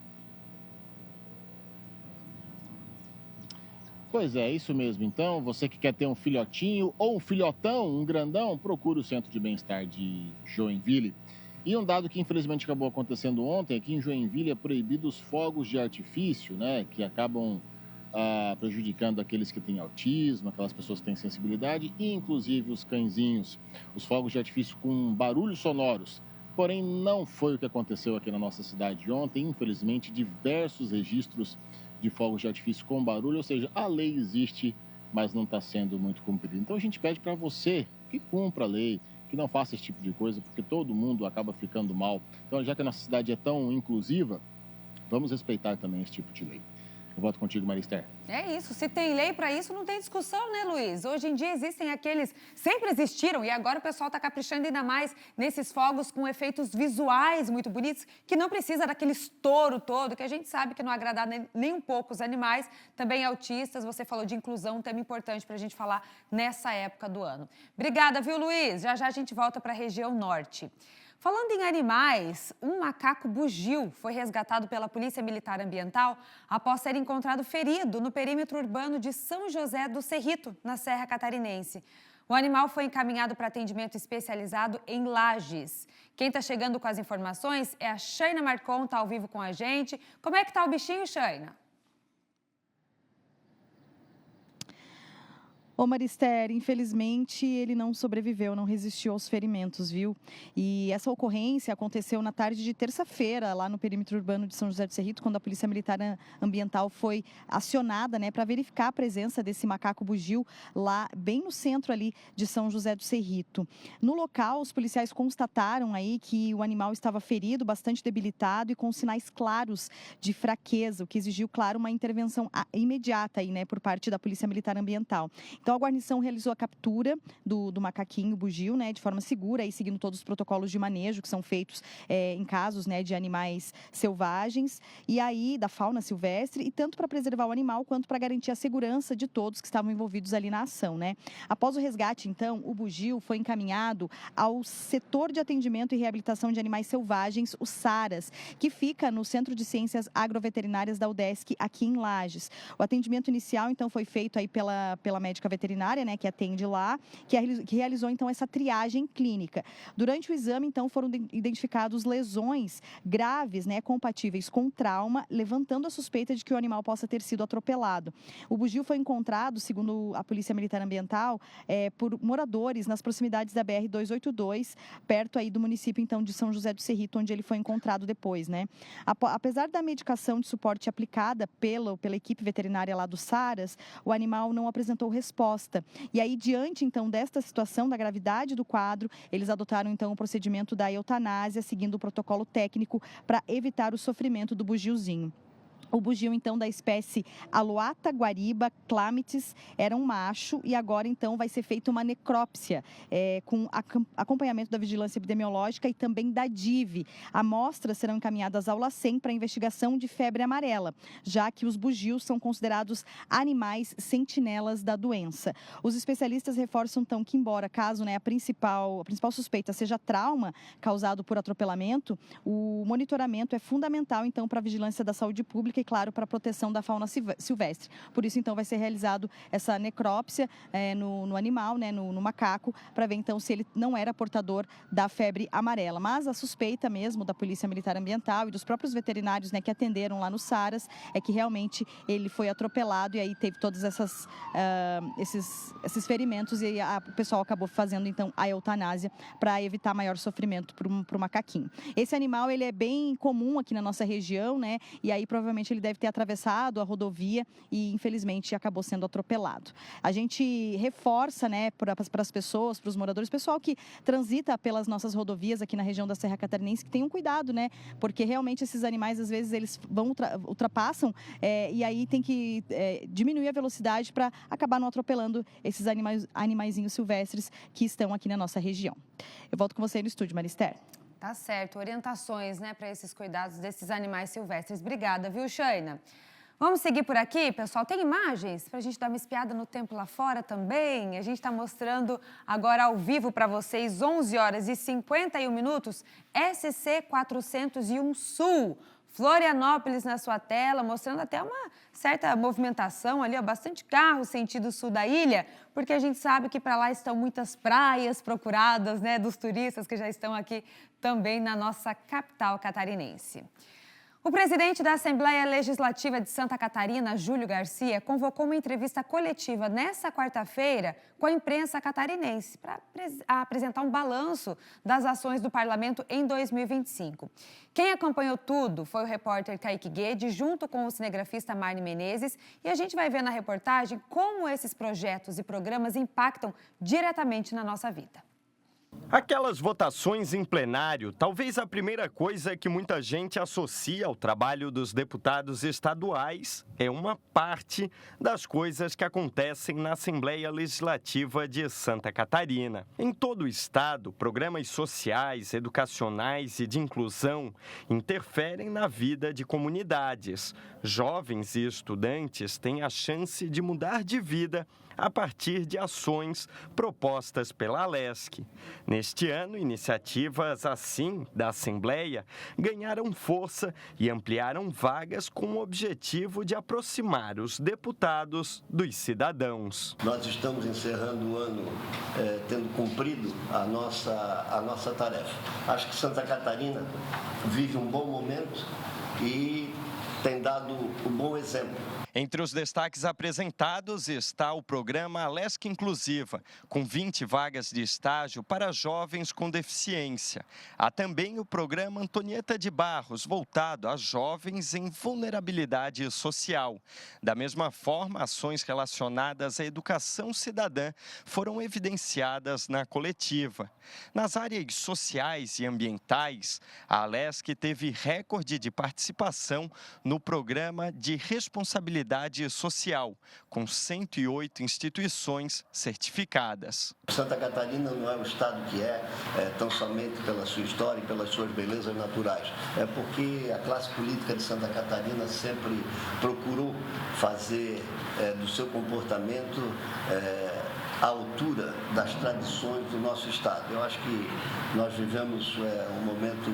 Pois é, isso mesmo. Então, você que quer ter um filhotinho ou um filhotão, um grandão, procure o Centro de Bem-Estar de Joinville. E um dado que infelizmente acabou acontecendo ontem, aqui em Joinville, é proibido os fogos de artifício, né, que acabam prejudicando aqueles que têm autismo, aquelas pessoas que têm sensibilidade, e inclusive os cãezinhos, os fogos de artifício com barulhos sonoros. Porém, não foi o que aconteceu aqui na nossa cidade ontem. Infelizmente, diversos registros de fogos de artifício com barulho, ou seja, a lei existe, mas não está sendo muito cumprida. Então, a gente pede para você que cumpra a lei, que não faça esse tipo de coisa, porque todo mundo acaba ficando mal. Então, já que a nossa cidade é tão inclusiva, vamos respeitar também esse tipo de lei. Eu volto contigo, Maristher. É isso, se tem lei para isso, não tem discussão, né, Luiz? Hoje em dia existem aqueles, sempre existiram, e agora o pessoal está caprichando ainda mais nesses fogos com efeitos visuais muito bonitos, que não precisa daquele estouro todo, que a gente sabe que não agrada nem um pouco os animais, também autistas. Você falou de inclusão, um tema importante para a gente falar nessa época do ano. Obrigada, viu, Luiz? Já já a gente volta para a região norte. Falando em animais, um macaco bugio foi resgatado pela Polícia Militar Ambiental após ser encontrado ferido no perímetro urbano de São José do Cerrito, na Serra Catarinense. O animal foi encaminhado para atendimento especializado em Lages. Quem está chegando com as informações é a Shaina Marcon, está ao vivo com a gente. Como é que está o bichinho, Shaina? Ô Maristher, infelizmente ele não sobreviveu, não resistiu aos ferimentos, viu? E essa ocorrência aconteceu na tarde de terça-feira, lá no perímetro urbano de São José do Cerrito, quando a Polícia Militar Ambiental foi acionada, né, para verificar a presença desse macaco bugio lá bem no centro ali de São José do Cerrito. No local, os policiais constataram aí que o animal estava ferido, bastante debilitado e com sinais claros de fraqueza, o que exigiu, claro, uma intervenção imediata aí, né, por parte da Polícia Militar Ambiental. Então, a guarnição realizou a captura do macaquinho bugio, né, de forma segura, aí, seguindo todos os protocolos de manejo que são feitos em casos, né, de animais selvagens e aí da fauna silvestre, e tanto para preservar o animal quanto para garantir a segurança de todos que estavam envolvidos ali na ação, né. Após o resgate, então, o bugio foi encaminhado ao setor de atendimento e reabilitação de animais selvagens, o SARAS, que fica no Centro de Ciências Agroveterinárias da UDESC, aqui em Lages. O atendimento inicial, então, foi feito aí pela médica veterinária, né, que atende lá, que realizou, então, essa triagem clínica. Durante o exame, então, foram identificados lesões graves, né, compatíveis com trauma, levantando a suspeita de que o animal possa ter sido atropelado. O bugio foi encontrado, segundo a Polícia Militar Ambiental, por moradores nas proximidades da BR-282, perto aí do município, então, de São José do Cerrito, onde ele foi encontrado depois, né. Apesar da medicação de suporte aplicada pela equipe veterinária lá do SARAS, o animal não apresentou resposta. E aí, diante, então, desta situação, da gravidade do quadro, eles adotaram, então, o procedimento da eutanásia, seguindo o protocolo técnico para evitar o sofrimento do bugiozinho. O bugio, então, da espécie Aloata guariba clamitis era um macho e agora, então, vai ser feita uma necrópsia com acompanhamento da vigilância epidemiológica e também da DIV. Amostras serão encaminhadas ao LACEN para investigação de febre amarela, já que os bugios são considerados animais sentinelas da doença. Os especialistas reforçam, então, que embora caso, né, a principal suspeita seja trauma causado por atropelamento, o monitoramento é fundamental, então, para a vigilância da saúde pública e, claro, para a proteção da fauna silvestre. Por isso, então, vai ser realizado essa necrópsia no animal, né, no macaco, para ver, então, se ele não era portador da febre amarela. Mas a suspeita mesmo da Polícia Militar Ambiental e dos próprios veterinários, né, que atenderam lá no SARAS, é que realmente ele foi atropelado e aí teve todos esses ferimentos e o pessoal acabou fazendo, então, a eutanásia para evitar maior sofrimento para o macaquinho. Esse animal, ele é bem comum aqui na nossa região, né, e aí provavelmente ele deve ter atravessado a rodovia e, infelizmente, acabou sendo atropelado. A gente reforça, né, para as pessoas, para os moradores, pessoal que transita pelas nossas rodovias aqui na região da Serra Catarinense, que tenham cuidado, né, porque realmente esses animais, às vezes, eles ultrapassam e aí tem que diminuir a velocidade para acabar não atropelando esses animaizinhos silvestres que estão aqui na nossa região. Eu volto com você no estúdio, Maristher. Tá certo, orientações, né, para esses cuidados desses animais silvestres. Obrigada, viu, Shaina? Vamos seguir por aqui, pessoal? Tem imagens para a gente dar uma espiada no tempo lá fora também? A gente está mostrando agora ao vivo para vocês, 11 horas e 51 minutos, SC 401 Sul. Florianópolis na sua tela, mostrando até uma certa movimentação ali, ó, bastante carro sentido sul da ilha, porque a gente sabe que para lá estão muitas praias procuradas, né, dos turistas que já estão aqui também na nossa capital catarinense. O presidente da Assembleia Legislativa de Santa Catarina, Júlio Garcia, convocou uma entrevista coletiva nesta quarta-feira com a imprensa catarinense para apresentar um balanço das ações do parlamento em 2025. Quem acompanhou tudo foi o repórter Kaique Guede, junto com o cinegrafista Marne Menezes, e a gente vai ver na reportagem como esses projetos e programas impactam diretamente na nossa vida. Aquelas votações em plenário, talvez a primeira coisa que muita gente associa ao trabalho dos deputados estaduais é uma parte das coisas que acontecem na Assembleia Legislativa de Santa Catarina. Em todo o estado, programas sociais, educacionais e de inclusão interferem na vida de comunidades. Jovens e estudantes têm a chance de mudar de vida a partir de ações propostas pela Alesc. Neste ano, iniciativas assim da Assembleia ganharam força e ampliaram vagas com o objetivo de aproximar os deputados dos cidadãos. Nós estamos encerrando o ano tendo cumprido a nossa tarefa. Acho que Santa Catarina vive um bom momento e tem dado um bom exemplo. Entre os destaques apresentados está o programa Alesc Inclusiva, com 20 vagas de estágio para jovens com deficiência. Há também o programa Antonieta de Barros, voltado a jovens em vulnerabilidade social. Da mesma forma, ações relacionadas à educação cidadã foram evidenciadas na coletiva. Nas áreas sociais e ambientais, a Alesc teve recorde de participação no programa de responsabilidade social, com 108 instituições certificadas. Santa Catarina não é o estado que é tão somente pela sua história e pelas suas belezas naturais. É porque a classe política de Santa Catarina sempre procurou fazer do seu comportamento à altura das tradições do nosso estado. Eu acho que nós vivemos um momento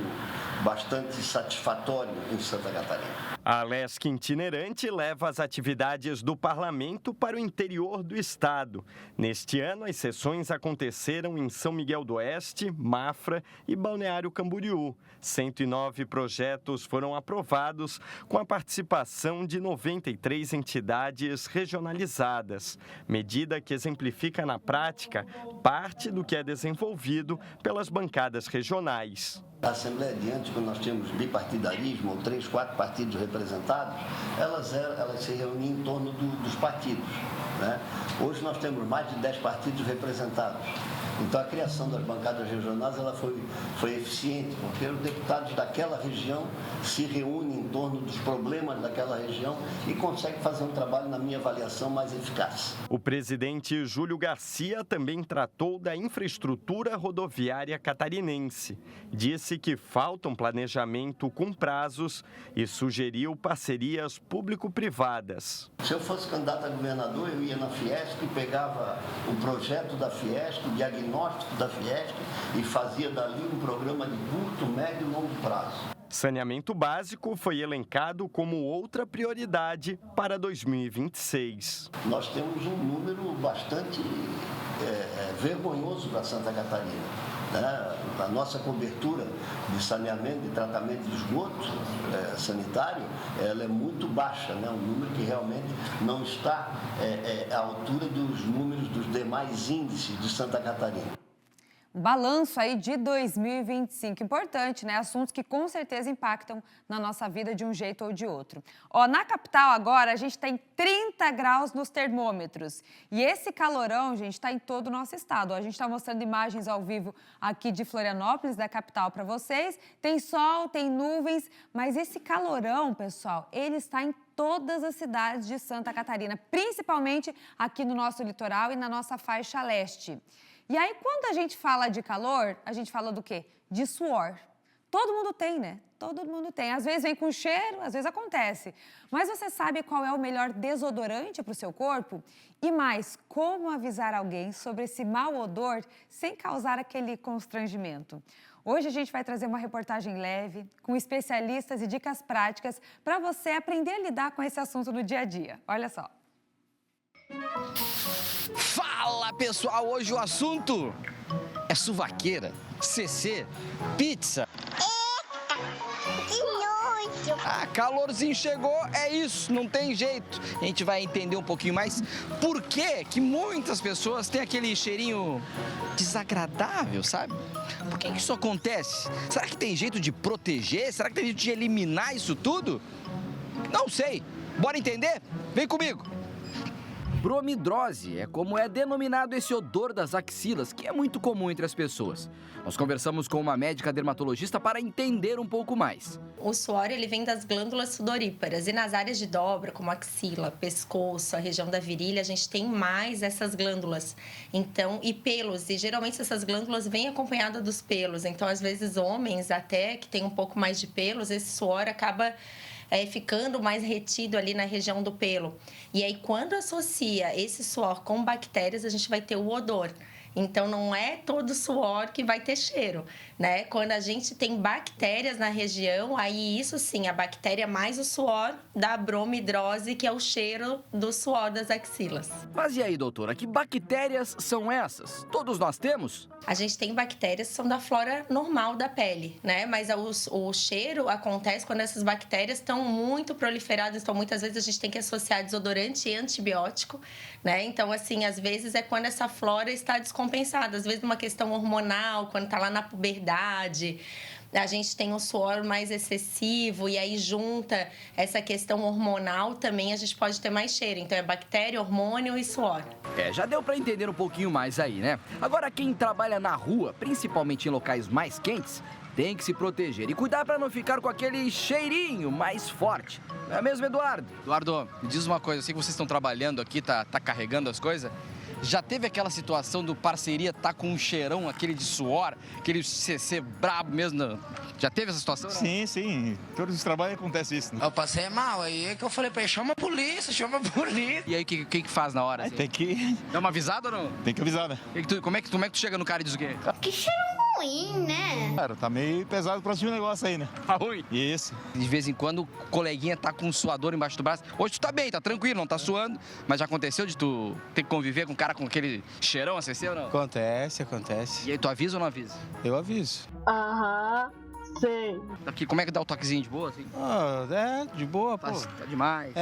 bastante satisfatório em Santa Catarina. A Alesc itinerante leva as atividades do parlamento para o interior do estado. Neste ano, as sessões aconteceram em São Miguel do Oeste, Mafra e Balneário Camboriú. 109 projetos foram aprovados, com a participação de 93 entidades regionalizadas, medida que exemplifica na prática parte do que é desenvolvido pelas bancadas regionais. A Assembleia de antes, quando nós tínhamos bipartidarismo, ou 3, 4 partidos representados, elas se reuniam em torno dos partidos, né? Hoje nós temos mais de 10 partidos representados. Então a criação das bancadas regionais ela foi eficiente, porque os deputados daquela região se reúnem em torno dos problemas daquela região e conseguem fazer um trabalho, na minha avaliação, mais eficaz. O presidente Júlio Garcia também tratou da infraestrutura rodoviária catarinense. Disse que falta um planejamento com prazos e sugeriu parcerias público-privadas. Se eu fosse candidato a governador, eu ia na Fiesc, pegava o projeto da Fiesc, o diagnóstico da Fiesc e fazia dali um programa de curto, médio e longo prazo. Saneamento básico foi elencado como outra prioridade para 2026. Nós temos um número bastante vergonhoso para Santa Catarina. A nossa cobertura de saneamento e tratamento de esgoto sanitário ela é muito baixa, né? Um número que realmente não está à altura dos números dos demais índices de Santa Catarina. Balanço aí de 2025, importante, né? Assuntos que com certeza impactam na nossa vida de um jeito ou de outro. Na capital agora a gente está em 30 graus nos termômetros e esse calorão, gente, está em todo o nosso estado. A gente está mostrando imagens ao vivo aqui de Florianópolis, da capital, para vocês. Tem sol, tem nuvens, mas esse calorão, pessoal, ele está em todas as cidades de Santa Catarina, principalmente aqui no nosso litoral e na nossa faixa leste. E aí, quando a gente fala de calor, a gente fala do quê? De suor. Todo mundo tem, né? Todo mundo tem. Às vezes vem com cheiro, às vezes acontece. Mas você sabe qual é o melhor desodorante para o seu corpo? E mais, como avisar alguém sobre esse mau odor sem causar aquele constrangimento? Hoje a gente vai trazer uma reportagem leve, com especialistas e dicas práticas para você aprender a lidar com esse assunto no dia a dia. Olha só. Fala, pessoal! Hoje o assunto é suvaqueira, CC, pizza. Ah, calorzinho chegou, é isso, não tem jeito. A gente vai entender um pouquinho mais por que muitas pessoas têm aquele cheirinho desagradável, sabe? Por que isso acontece? Será que tem jeito de proteger? Será que tem jeito de eliminar isso tudo? Não sei. Bora entender? Vem comigo. Bromidrose é como é denominado esse odor das axilas, que é muito comum entre as pessoas. Nós conversamos com uma médica dermatologista para entender um pouco mais. O suor ele vem das glândulas sudoríparas e nas áreas de dobra, como axila, pescoço, a região da virilha, a gente tem mais essas glândulas. Então, e pelos, e geralmente essas glândulas vêm acompanhadas dos pelos. Então, às vezes, homens até que têm um pouco mais de pelos, esse suor acaba ficando mais retido ali na região do pelo. E aí, quando associa esse suor com bactérias, a gente vai ter o odor. Então, não é todo suor que vai ter cheiro, né? Quando a gente tem bactérias na região, aí isso sim, a bactéria mais o suor da bromidrose, que é o cheiro do suor das axilas. Mas e aí, doutora, que bactérias são essas? Todos nós temos? A gente tem bactérias que são da flora normal da pele, né? Mas o cheiro acontece quando essas bactérias estão muito proliferadas. Então, muitas vezes a gente tem que associar desodorante e antibiótico, né? Então, assim, às vezes é quando essa flora está descompensada. Às vezes uma questão hormonal, quando está lá na puberdade, a gente tem um suor mais excessivo e aí junta essa questão hormonal também, a gente pode ter mais cheiro. Então, é bactéria, hormônio e suor. Já deu para entender um pouquinho mais aí, né? Agora, quem trabalha na rua, principalmente em locais mais quentes, tem que se proteger e cuidar para não ficar com aquele cheirinho mais forte. Não é mesmo, Eduardo? Eduardo, me diz uma coisa, eu sei que vocês estão trabalhando aqui, tá carregando as coisas. Já teve aquela situação do parceria tá com um cheirão, aquele de suor, aquele CC brabo mesmo? Já teve essa situação? Sim, sim. Todos os trabalhos acontece isso, né? Eu passei mal, aí é que eu falei pra ele, chama a polícia. E aí, o que faz na hora? Assim? Tem que... Dá uma avisada ou não? Tem que avisar, né? Como é que tu chega no cara e diz o quê? Que cheiro ruim, né? Cara, tá meio pesado o próximo negócio aí, né? Tá ruim? Isso. De vez em quando, o coleguinha tá com um suador embaixo do braço. Hoje tu tá bem, tá tranquilo, não tá suando. Mas já aconteceu de tu ter que conviver com um cara com aquele cheirão, acesseu ou não? Acontece. E aí, tu avisa ou não avisa? Eu aviso. Aham, sei. Aqui, como é que dá o toquezinho de boa, assim? De boa, pô. Tá demais.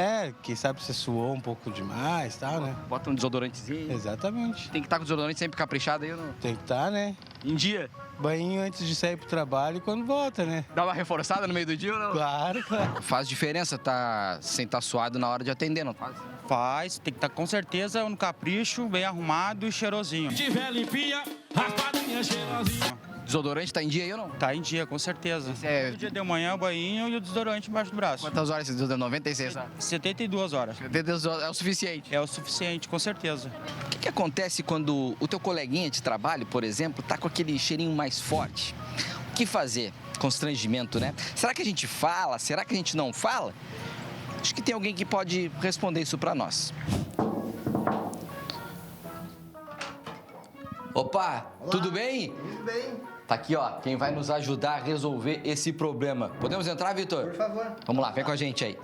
Quem sabe você suou um pouco demais e tal, né? Bota um desodorantezinho. Exatamente. Tem que estar com o desodorante sempre caprichado aí ou não? Tem que estar, né? Em dia? Banho antes de sair pro trabalho e quando volta, né? Dá uma reforçada no meio do dia ou não? Claro. Faz diferença tá sem estar suado na hora de atender, não faz? Faz, tem que estar com certeza no capricho, bem arrumado e cheirosinho. Se tiver limpinha, raspadinha, cheirosinha. Desodorante tá em dia aí ou não? Tá em dia, com certeza. Todo dia de manhã, o banho e o desodorante embaixo do braço. Quantas horas você deu? 96 horas? 72 horas. 72 horas é o suficiente? É o suficiente, com certeza. O que acontece quando o teu coleguinha de trabalho, por exemplo, tá com aquele cheirinho mais forte? O que fazer? Constrangimento, né? Será que a gente fala? Será que a gente não fala? Acho que tem alguém que pode responder isso pra nós. Opa, olá. Tudo bem? Tudo bem. Tá aqui, ó, quem vai nos ajudar a resolver esse problema. Podemos entrar, Vitor? Por favor. Vamos lá, vem com a gente aí.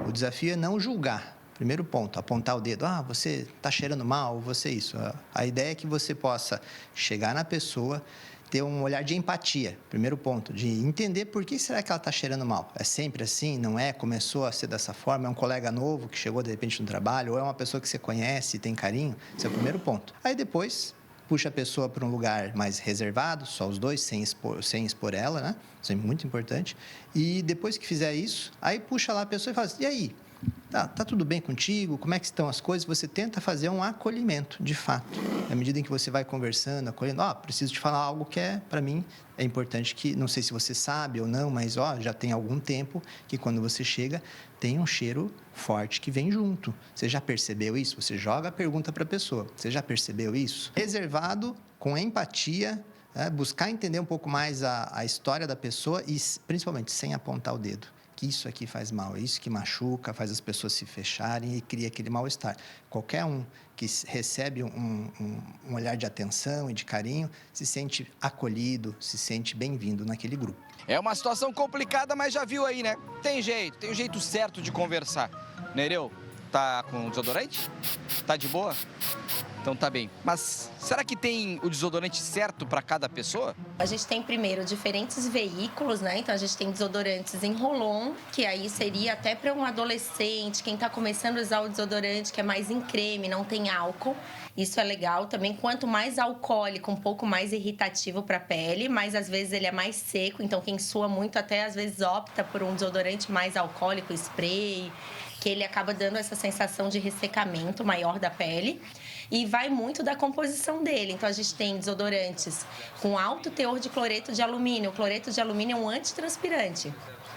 O desafio é não julgar. Primeiro ponto, apontar o dedo. Você tá cheirando mal, você isso. A ideia é que você possa chegar na pessoa, ter um olhar de empatia. Primeiro ponto, de entender por que será que ela está cheirando mal. É sempre assim? Não é? Começou a ser dessa forma? É um colega novo que chegou de repente no trabalho? Ou é uma pessoa que você conhece e tem carinho? Esse é o primeiro ponto. Aí depois, puxa a pessoa para um lugar mais reservado, só os dois, sem expor ela, né? Isso é muito importante. E depois que fizer isso, aí puxa lá a pessoa e fala assim, e aí? Tá tudo bem contigo? Como é que estão as coisas? Você tenta fazer um acolhimento, de fato. À medida em que você vai conversando, acolhendo, preciso te falar algo que para mim, é importante que, não sei se você sabe ou não, mas já tem algum tempo que quando você chega, tem um cheiro forte que vem junto. Você já percebeu isso? Você joga a pergunta para a pessoa. Você já percebeu isso? Reservado, com empatia, buscar entender um pouco mais a história da pessoa e, principalmente, sem apontar o dedo. que isso aqui faz mal, é isso que machuca, faz as pessoas se fecharem e cria aquele mal-estar. Qualquer um que recebe um olhar de atenção e de carinho se sente acolhido, se sente bem-vindo naquele grupo. É uma situação complicada, mas já viu aí, né? Tem um jeito certo de conversar. Nereu, tá com desodorante? Tá de boa? Então tá bem. Mas será que tem o desodorante certo para cada pessoa? A gente tem, primeiro, diferentes veículos, né? Então, a gente tem desodorantes em roll-on, que aí seria até para um adolescente, quem está começando a usar o desodorante, que é mais em creme, não tem álcool. Isso é legal também. Quanto mais alcoólico, um pouco mais irritativo para a pele, mas às vezes ele é mais seco. Então, quem sua muito até às vezes opta por um desodorante mais alcoólico, spray, que ele acaba dando essa sensação de ressecamento maior da pele. E vai muito da composição dele. Então, a gente tem desodorantes com alto teor de cloreto de alumínio. O cloreto de alumínio é um antitranspirante.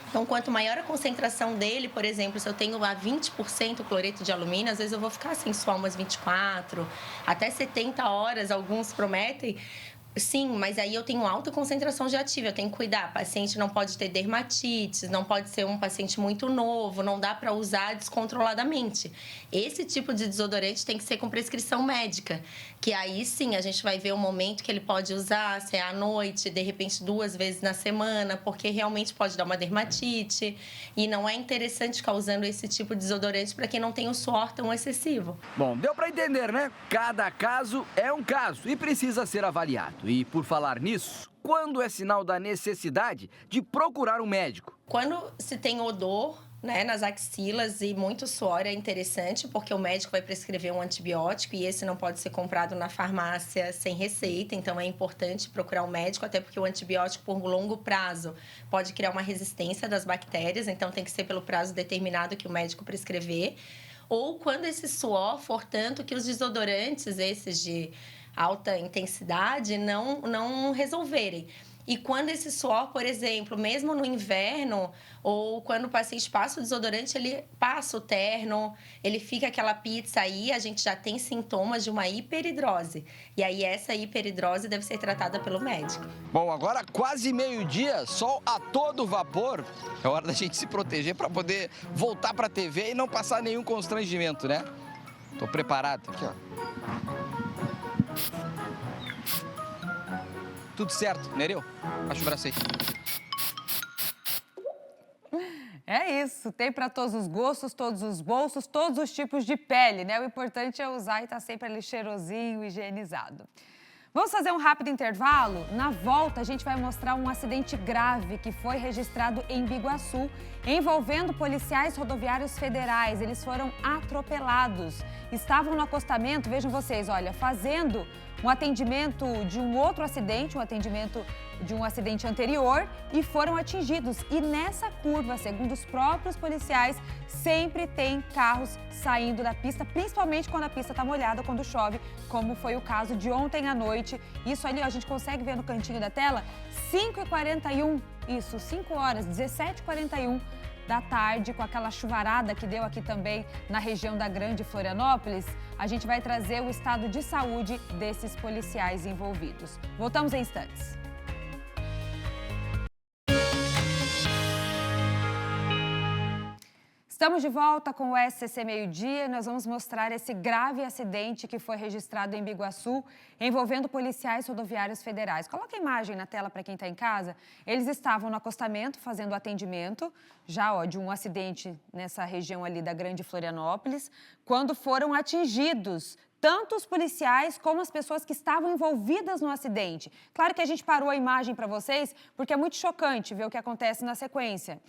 Então, quanto maior a concentração dele, por exemplo, se eu tenho lá 20% cloreto de alumínio, às vezes eu vou ficar sem suar umas 24, até 70 horas, alguns prometem. Sim, mas aí eu tenho alta concentração de ativo, eu tenho que cuidar. O paciente não pode ter dermatite, não pode ser um paciente muito novo, não dá para usar descontroladamente. Esse tipo de desodorante tem que ser com prescrição médica, que aí sim a gente vai ver o momento que ele pode usar, se é à noite, de repente 2 vezes na semana, porque realmente pode dar uma dermatite e não é interessante ficar usando esse tipo de desodorante para quem não tem o suor tão excessivo. Bom, deu para entender, né? Cada caso é um caso e precisa ser avaliado. E por falar nisso, quando é sinal da necessidade de procurar um médico? Quando se tem odor, né, nas axilas e muito suor, é interessante, porque o médico vai prescrever um antibiótico e esse não pode ser comprado na farmácia sem receita, então é importante procurar um médico, até porque o antibiótico, por longo prazo, pode criar uma resistência das bactérias, então tem que ser pelo prazo determinado que o médico prescrever. Ou quando esse suor for tanto que os desodorantes, esses de alta intensidade, não resolverem. E quando esse suor, por exemplo, mesmo no inverno, ou quando o paciente passa o desodorante, ele passa o terno, ele fica aquela pizza aí, a gente já tem sintomas de uma hiperidrose. E aí essa hiperidrose deve ser tratada pelo médico. Bom, agora quase meio-dia, sol a todo vapor. É hora da gente se proteger para poder voltar para a TV e não passar nenhum constrangimento, né? Tô preparado. Aqui, ó. Tudo certo, Nereu? Baixa o braço aí. É isso, tem para todos os gostos, todos os bolsos, todos os tipos de pele, né? O importante é usar e estar sempre ali cheirosinho, higienizado. Vamos fazer um rápido intervalo? Na volta, a gente vai mostrar um acidente grave que foi registrado em Biguaçu, envolvendo policiais rodoviários federais. Eles foram atropelados. Estavam no acostamento, vejam vocês, olha, fazendo um atendimento de um outro acidente, um atendimento de um acidente anterior, e foram atingidos. E nessa curva, segundo os próprios policiais, sempre tem carros saindo da pista, principalmente quando a pista está molhada, quando chove, como foi o caso de ontem à noite. Isso ali, ó, a gente consegue ver no cantinho da tela, 5h41, isso, 5 horas, 17h41 da tarde, com aquela chuvarada que deu aqui também na região da Grande Florianópolis. A gente vai trazer o estado de saúde desses policiais envolvidos. Voltamos em instantes. Estamos de volta com o SCC Meio-Dia e nós vamos mostrar esse grave acidente que foi registrado em Biguaçu, envolvendo policiais rodoviários federais. Coloca a imagem na tela para quem está em casa. Eles estavam no acostamento fazendo atendimento, já de um acidente nessa região ali da Grande Florianópolis, quando foram atingidos tanto os policiais como as pessoas que estavam envolvidas no acidente. Claro que a gente parou a imagem para vocês porque é muito chocante ver o que acontece na sequência.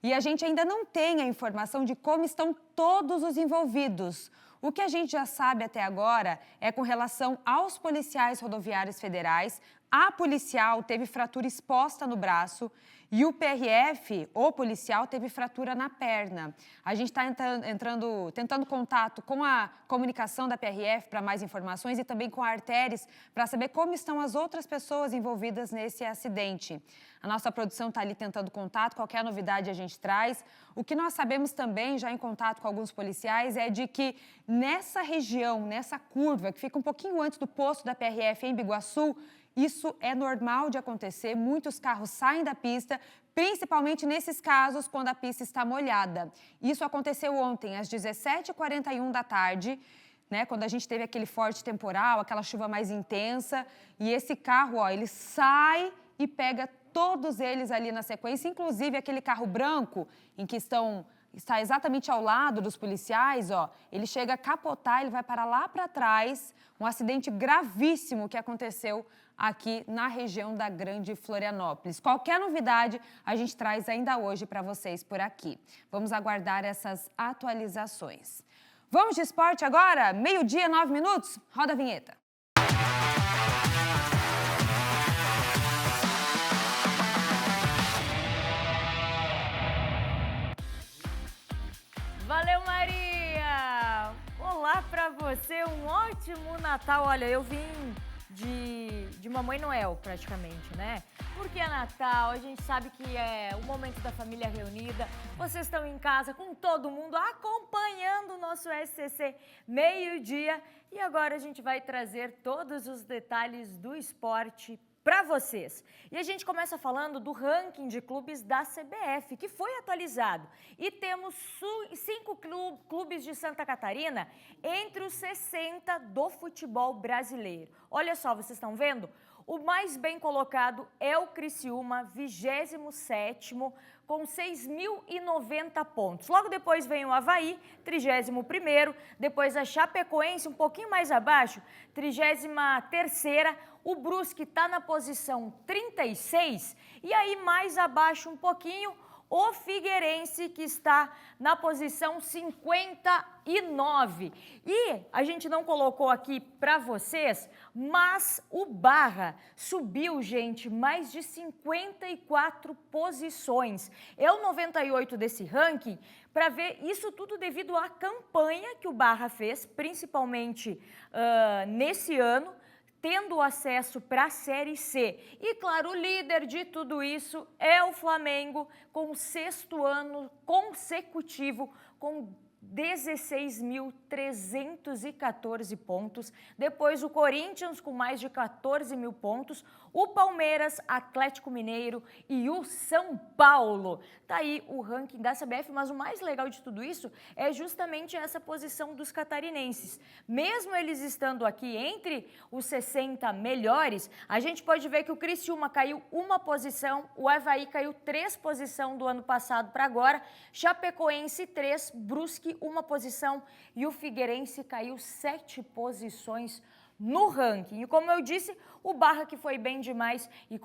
E a gente ainda não tem a informação de como estão todos os envolvidos. O que a gente já sabe até agora é com relação aos policiais rodoviários federais. A policial teve fratura exposta no braço e o PRF, o policial, teve fratura na perna. A gente está tentando contato com a comunicação da PRF para mais informações e também com a Arteres para saber como estão as outras pessoas envolvidas nesse acidente. A nossa produção está ali tentando contato, qualquer novidade a gente traz. O que nós sabemos também, já em contato com alguns policiais, é de que nessa região, nessa curva, que fica um pouquinho antes do posto da PRF em Biguaçu, Isso é normal de acontecer, muitos carros saem da pista, principalmente nesses casos quando a pista está molhada. Isso aconteceu ontem, às 17h41 da tarde, né, quando a gente teve aquele forte temporal, aquela chuva mais intensa, e esse carro, ó, ele sai e pega todos eles ali na sequência, inclusive aquele carro branco em que está exatamente ao lado dos policiais, ó, ele chega a capotar, ele vai parar lá para trás, um acidente gravíssimo que aconteceu aqui na região da Grande Florianópolis. Qualquer novidade a gente traz ainda hoje para vocês por aqui. Vamos aguardar essas atualizações. Vamos de esporte agora? 12h, 9 minutos? Roda a vinheta. Valeu, Maria! Olá pra você, um ótimo Natal. Olha, eu vim de Mamãe Noel, praticamente, né? Porque é Natal, a gente sabe que é o momento da família reunida. Vocês estão em casa com todo mundo acompanhando o nosso SCC meio-dia. E agora a gente vai trazer todos os detalhes do esporte para vocês. E a gente começa falando do ranking de clubes da CBF, que foi atualizado. E temos 5 clubes de Santa Catarina entre os 60 do futebol brasileiro. Olha só, vocês estão vendo? O mais bem colocado é o Criciúma, 27º, com 6.090 pontos. Logo depois vem o Avaí, 31º, depois a Chapecoense, um pouquinho mais abaixo, 33ª, o Brusque está na posição 36, e aí mais abaixo um pouquinho, o Figueirense, que está na posição 59. E a gente não colocou aqui para vocês, mas o Barra subiu, gente, mais de 54 posições. É o 98 desse ranking, para ver isso tudo devido à campanha que o Barra fez, principalmente nesse ano, tendo acesso para a Série C. E, claro, o líder de tudo isso é o Flamengo, com o 6º ano consecutivo, com 16.314 pontos. Depois o Corinthians com mais de 14 mil pontos. O Palmeiras, Atlético Mineiro e o São Paulo. Tá aí o ranking da CBF, mas o mais legal de tudo isso é justamente essa posição dos catarinenses. Mesmo eles estando aqui entre os 60 melhores, a gente pode ver que o Criciúma caiu uma posição, o Avaí caiu 3 posições do ano passado para agora, Chapecoense 3, Brusque uma posição e o Figueirense caiu 7 posições no ranking. E como eu disse, o Barra que foi bem demais e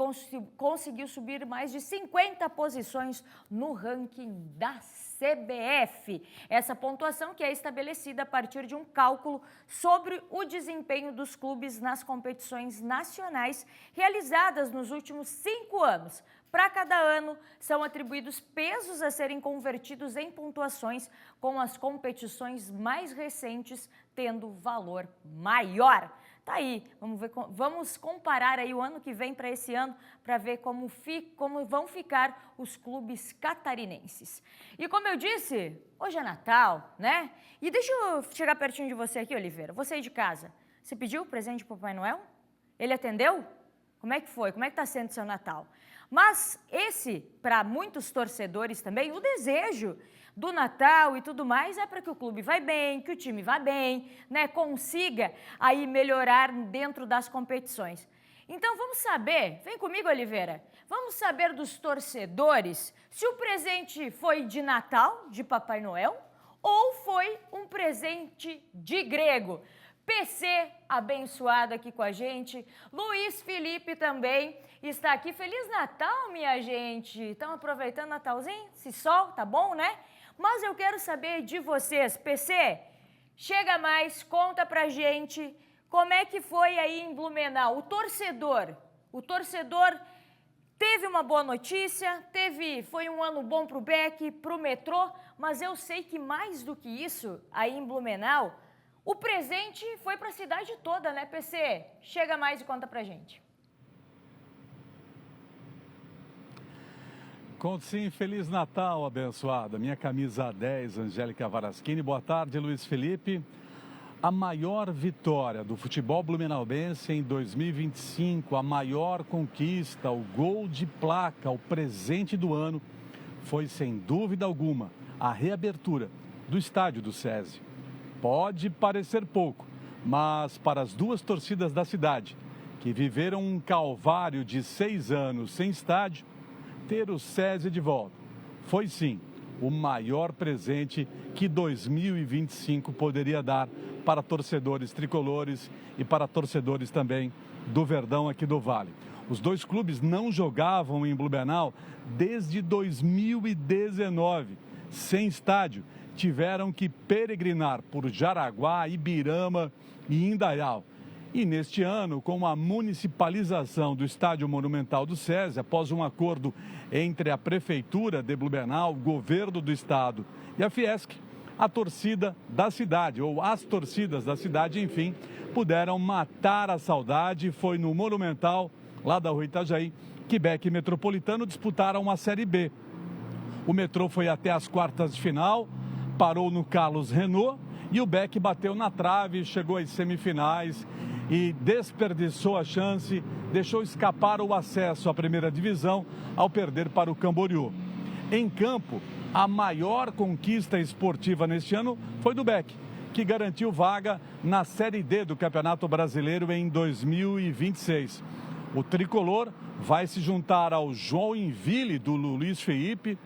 conseguiu subir mais de 50 posições no ranking da CBF. Essa pontuação que é estabelecida a partir de um cálculo sobre o desempenho dos clubes nas competições nacionais realizadas nos últimos 5 anos. Para cada ano, são atribuídos pesos a serem convertidos em pontuações, com as competições mais recentes tendo valor maior. Tá aí, vamos comparar aí o ano que vem para esse ano para ver como vão ficar os clubes catarinenses. E como eu disse, hoje é Natal, né? E deixa eu chegar pertinho de você aqui, Oliveira. Você aí de casa, você pediu o presente para o Papai Noel? Ele atendeu? Como é que foi? Como é que está sendo o seu Natal? Mas esse, para muitos torcedores também, o desejo do Natal e tudo mais é para que o clube vá bem, que o time vá bem, né, consiga aí melhorar dentro das competições. Então vamos saber, vem comigo, Oliveira, vamos saber dos torcedores se o presente foi de Natal, de Papai Noel, ou foi um presente de grego. PC abençoado aqui com a gente, Luiz Felipe também está aqui. Feliz Natal, minha gente! Estão aproveitando o Natalzinho? Esse sol, tá bom, né? Mas eu quero saber de vocês, PC, chega mais, conta pra gente como é que foi aí em Blumenau. O torcedor teve uma boa notícia, foi um ano bom pro Beck, pro metrô, mas eu sei que mais do que isso, aí em Blumenau, o presente foi para a cidade toda, né, PC? Chega mais e conta pra gente. Conto sim, Feliz Natal, abençoada. Minha camisa 10, Angélica Varaschini. Boa tarde, Luiz Felipe. A maior vitória do futebol blumenauense em 2025, a maior conquista, o gol de placa, o presente do ano, foi sem dúvida alguma a reabertura do estádio do SESI. Pode parecer pouco, mas para as duas torcidas da cidade, que viveram um calvário de 6 anos sem estádio, ter o SESI de volta foi sim o maior presente que 2025 poderia dar para torcedores tricolores e para torcedores também do Verdão aqui do Vale. Os dois clubes não jogavam em Blumenau desde 2019. Sem estádio, tiveram que peregrinar por Jaraguá, Ibirama e Indaial. E neste ano, com a municipalização do Estádio Monumental do SESI, após um acordo entre a Prefeitura de Blumenau, o Governo do Estado e a Fiesc, a torcida da cidade, ou as torcidas da cidade, enfim, puderam matar a saudade. Foi no Monumental, lá da Rua Itajaí, que Beck e Metropolitano disputaram a Série B. O Metrô foi até as quartas de final, parou no Carlos Renault e o Beck bateu na trave, chegou às semifinais e desperdiçou a chance, deixou escapar o acesso à primeira divisão ao perder para o Camboriú. Em campo, a maior conquista esportiva neste ano foi do Beck, que garantiu vaga na Série D do Campeonato Brasileiro em 2026. O tricolor vai se juntar ao Joinville do Luiz Felipe,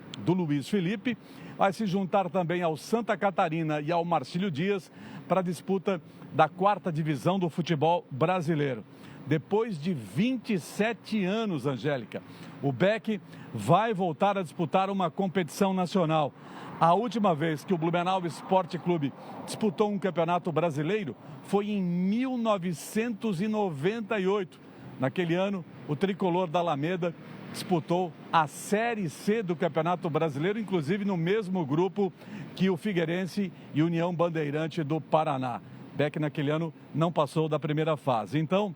vai se juntar também ao Santa Catarina e ao Marcílio Dias para a disputa da 4ª divisão do futebol brasileiro. Depois de 27 anos, Angélica, o Beck vai voltar a disputar uma competição nacional. A última vez que o Blumenau Esporte Clube disputou um campeonato brasileiro foi em 1998. Naquele ano, o tricolor da Alameda disputou a Série C do Campeonato Brasileiro, inclusive no mesmo grupo que o Figueirense e União Bandeirante do Paraná. Beck, naquele ano, não passou da primeira fase. Então,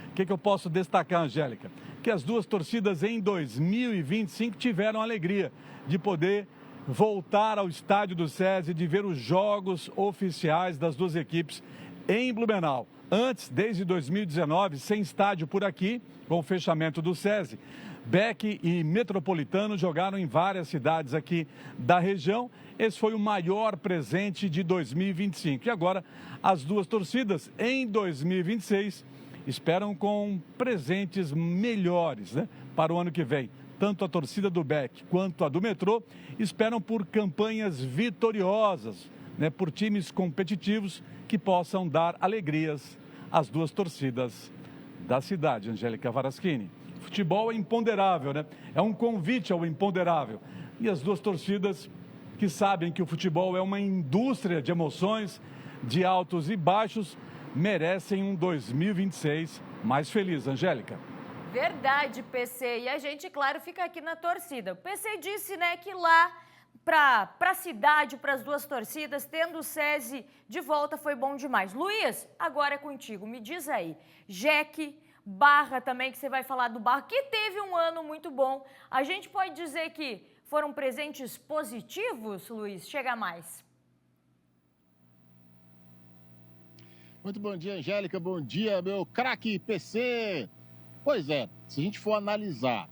o que eu posso destacar, Angélica? Que as duas torcidas em 2025 tiveram a alegria de poder voltar ao estádio do SESI, de ver os jogos oficiais das duas equipes em Blumenau. Antes, desde 2019, sem estádio por aqui, com o fechamento do SESI, Beck e Metropolitano jogaram em várias cidades aqui da região. Esse foi o maior presente de 2025. E agora, as duas torcidas, em 2026, esperam com presentes melhores, né, para o ano que vem. Tanto a torcida do Beck quanto a do Metrô esperam por campanhas vitoriosas, né, por times competitivos que possam dar alegrias às duas torcidas da cidade. Angélica Varaschini. Futebol é imponderável, né? É um convite ao imponderável. E as duas torcidas que sabem que o futebol é uma indústria de emoções, de altos e baixos, merecem um 2026 mais feliz, Angélica. Verdade, PC. E a gente, claro, fica aqui na torcida. O PC disse, né, que lá para a cidade, para as duas torcidas, tendo o SESI de volta foi bom demais. Luiz, agora é contigo. Me diz aí, Jeque, Barra também, que você vai falar do Barra, que teve um ano muito bom. A gente pode dizer que foram presentes positivos, Luiz? Chega mais. Muito bom dia, Angélica. Bom dia, meu craque PC. Pois é, se a gente for analisar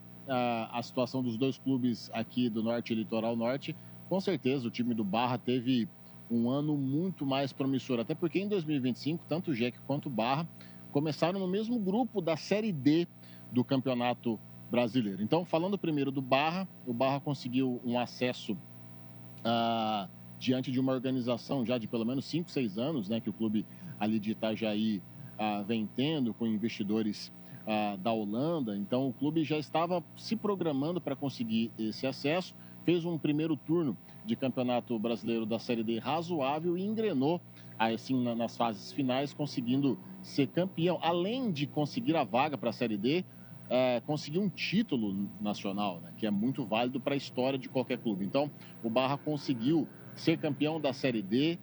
a situação dos dois clubes aqui do Norte e Litoral Norte, com certeza o time do Barra teve um ano muito mais promissor. Até porque em 2025, tanto o Jeque quanto o Barra começaram no mesmo grupo da Série D do Campeonato Brasileiro. Então, falando primeiro do Barra, o Barra conseguiu um acesso diante de uma organização já de pelo menos 5, 6 anos, né, que o clube ali de Itajaí vem tendo, com investidores da Holanda. Então, o clube já estava se programando para conseguir esse acesso, fez um primeiro turno de Campeonato Brasileiro da Série D razoável e engrenou assim nas fases finais, conseguindo ser campeão. Além de conseguir a vaga para a Série D, conseguiu um título nacional, né, que é muito válido para a história de qualquer clube. Então, o Barra conseguiu ser campeão da Série D,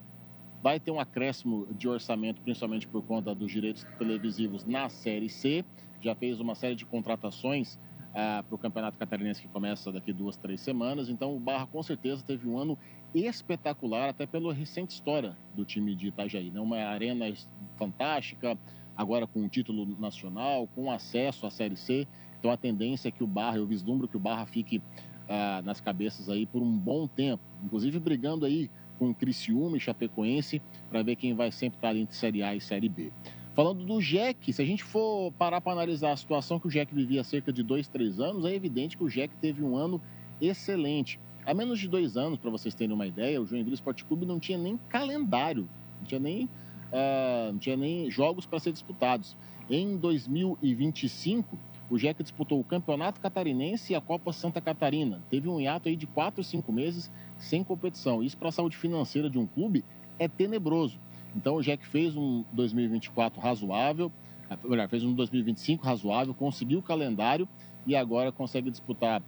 vai ter um acréscimo de orçamento, principalmente por conta dos direitos televisivos na Série C, já fez uma série de contratações para o Campeonato Catarinense que começa daqui 2, 3 semanas. Então, o Barra com certeza teve um ano espetacular, até pela recente história do time de Itajaí, né? Uma arena fantástica, agora com um título nacional, com acesso à Série C. Então a tendência é que o Barra, eu vislumbro que o Barra fique nas cabeças aí por um bom tempo, inclusive brigando aí com Criciúma e Chapecoense para ver quem vai sempre estar ali entre Série A e Série B. Falando do Jack, se a gente for parar para analisar a situação que o Jack vivia há cerca de 2, 3 anos, é evidente que o Jack teve um ano excelente. Há menos de 2 anos, para vocês terem uma ideia, o Joinville Esporte Clube não tinha nem calendário, não tinha nem jogos para ser disputados. Em 2025, o Jack disputou o Campeonato Catarinense e a Copa Santa Catarina. Teve um hiato aí de 4 ou 5 meses sem competição. Isso para a saúde financeira de um clube é tenebroso. Então o Jack fez um 2024 razoável, melhor, fez um 2025 razoável, conseguiu o calendário e agora consegue disputar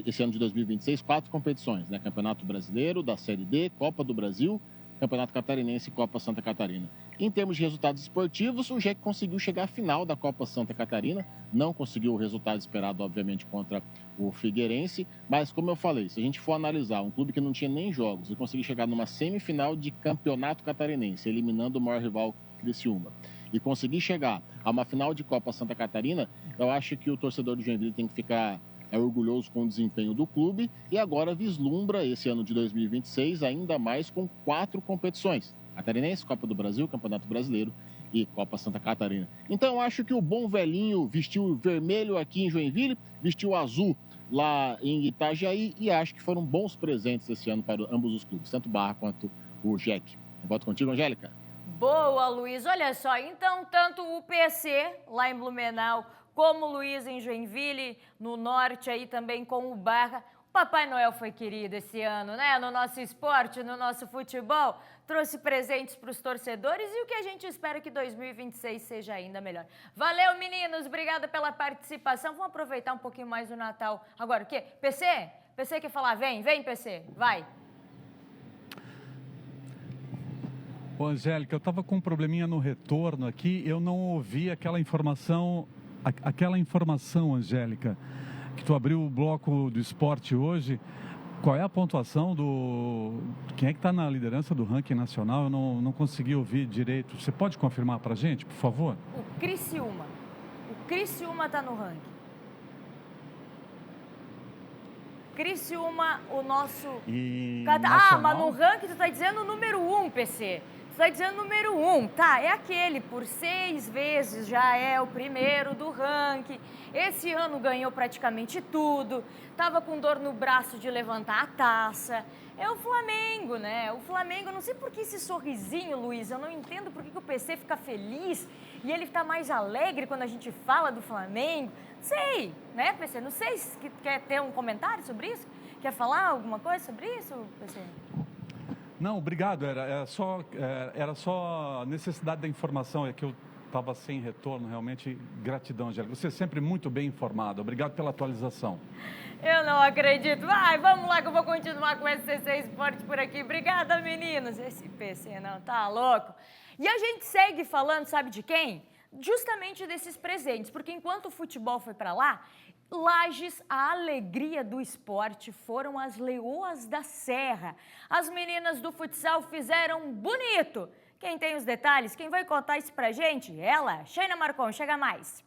esse ano de 2026 4 competições, né? Campeonato Brasileiro, da Série D, Copa do Brasil, Campeonato Catarinense e Copa Santa Catarina. Em termos de resultados esportivos, o Jack conseguiu chegar à final da Copa Santa Catarina, não conseguiu o resultado esperado, obviamente, contra o Figueirense, mas, como eu falei, se a gente for analisar um clube que não tinha nem jogos e conseguir chegar numa semifinal de Campeonato Catarinense, eliminando o maior rival Criciúma, e conseguir chegar a uma final de Copa Santa Catarina, eu acho que o torcedor do Joinville tem que ficar orgulhoso com o desempenho do clube e agora vislumbra esse ano de 2026 ainda mais com 4 competições: Catarinense, Copa do Brasil, Campeonato Brasileiro e Copa Santa Catarina. Então eu acho que o bom velhinho vestiu vermelho aqui em Joinville, vestiu azul lá em Itajaí e acho que foram bons presentes esse ano para ambos os clubes, tanto o Barra quanto o Jack. Eu volto contigo, Angélica. Boa, Luiz. Olha só, então tanto o PC lá em Blumenau como o Luiz em Joinville, no norte aí também com o Barra. O Papai Noel foi querido esse ano, né? No nosso esporte, no nosso futebol, trouxe presentes para os torcedores e o que a gente espera que 2026 seja ainda melhor. Valeu, meninos. Obrigada pela participação. Vamos aproveitar um pouquinho mais o Natal. Agora, o quê? PC? PC quer falar? Vem, PC. Vai. Ô, Angélica, eu estava com um probleminha no retorno aqui, eu não ouvi aquela informação, Angélica, que tu abriu o bloco do esporte hoje. Qual é a pontuação quem é que está na liderança do ranking nacional? Eu não consegui ouvir direito. Você pode confirmar para a gente, por favor? O Criciúma está no ranking. Criciúma, o nosso... mas no ranking tu está dizendo o número 1, PC. Tu está dizendo o número 1. Tá, é aquele, por 6 vezes já é o primeiro do ranking. Esse ano ganhou praticamente tudo. Tava com dor no braço de levantar a taça. É o Flamengo, né? O Flamengo, não sei por que esse sorrisinho, Luiz, eu não entendo por que o PC fica feliz e ele está mais alegre quando a gente fala do Flamengo. Sei, né, PC? Não sei se quer ter um comentário sobre isso. Quer falar alguma coisa sobre isso, PC? Não, obrigado. Era só necessidade da informação, é que eu estava sem retorno, realmente. Gratidão, Angélica. Você é sempre muito bem informado. Obrigado pela atualização. Eu não acredito. Vai, vamos lá que eu vou continuar com o SCC Esporte por aqui. Obrigada, meninos. Esse PC não tá louco. E a gente segue falando, sabe de quem? Justamente desses presentes, porque enquanto o futebol foi para lá, Lages, a alegria do esporte foram as Leoas da Serra. As meninas do futsal fizeram bonito. Quem tem os detalhes, quem vai contar isso pra gente? Ela, Sheina Marcon, chega mais.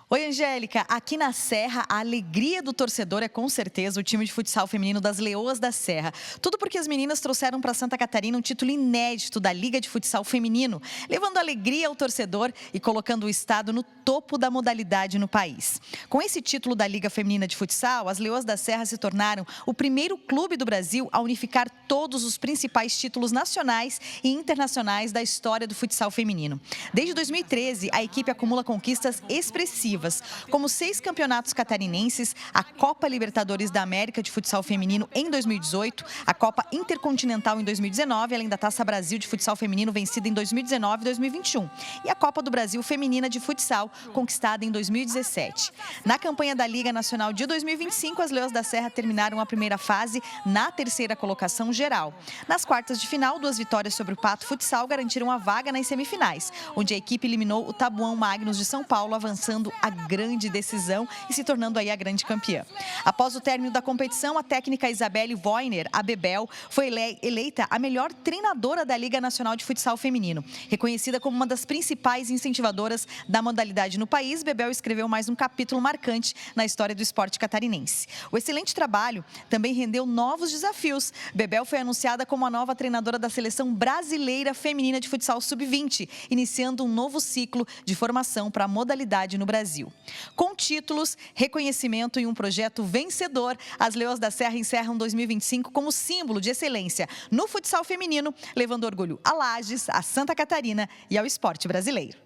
Oi, Angélica. Aqui na Serra, a alegria do torcedor é com certeza o time de futsal feminino das Leoas da Serra. Tudo porque as meninas trouxeram para Santa Catarina um título inédito da Liga de Futsal Feminino, levando alegria ao torcedor e colocando o estado no topo da modalidade no país. Com esse título da Liga Feminina de Futsal, as Leoas da Serra se tornaram o primeiro clube do Brasil a unificar todos os principais títulos nacionais e internacionais da história do futsal feminino. Desde 2013, a equipe acumula conquistas expressivas, como 6 campeonatos catarinenses, a Copa Libertadores da América de Futsal Feminino em 2018, a Copa Intercontinental em 2019, além da Taça Brasil de Futsal Feminino vencida em 2019 e 2021, e a Copa do Brasil Feminina de Futsal, conquistada em 2017. Na campanha da Liga Nacional de 2025, as Leoas da Serra terminaram a primeira fase na 3ª colocação geral. Nas quartas de final, 2 vitórias sobre o Pato Futsal garantiram a vaga nas semifinais, onde a equipe eliminou o Tabuão Magnus de São Paulo, avançando a grande decisão e se tornando aí a grande campeã. Após o término da competição, a técnica Isabelle Voiner, a Bebel, foi eleita a melhor treinadora da Liga Nacional de Futsal Feminino. Reconhecida como uma das principais incentivadoras da modalidade no país, Bebel escreveu mais um capítulo marcante na história do esporte catarinense. O excelente trabalho também rendeu novos desafios. Bebel foi anunciada como a nova treinadora da Seleção Brasileira Feminina de Futsal Sub-20, iniciando um novo ciclo de formação para a modalidade no Brasil. Com títulos, reconhecimento e um projeto vencedor, as Leões da Serra encerram 2025 como símbolo de excelência no futsal feminino, levando orgulho a Lages, a Santa Catarina e ao esporte brasileiro.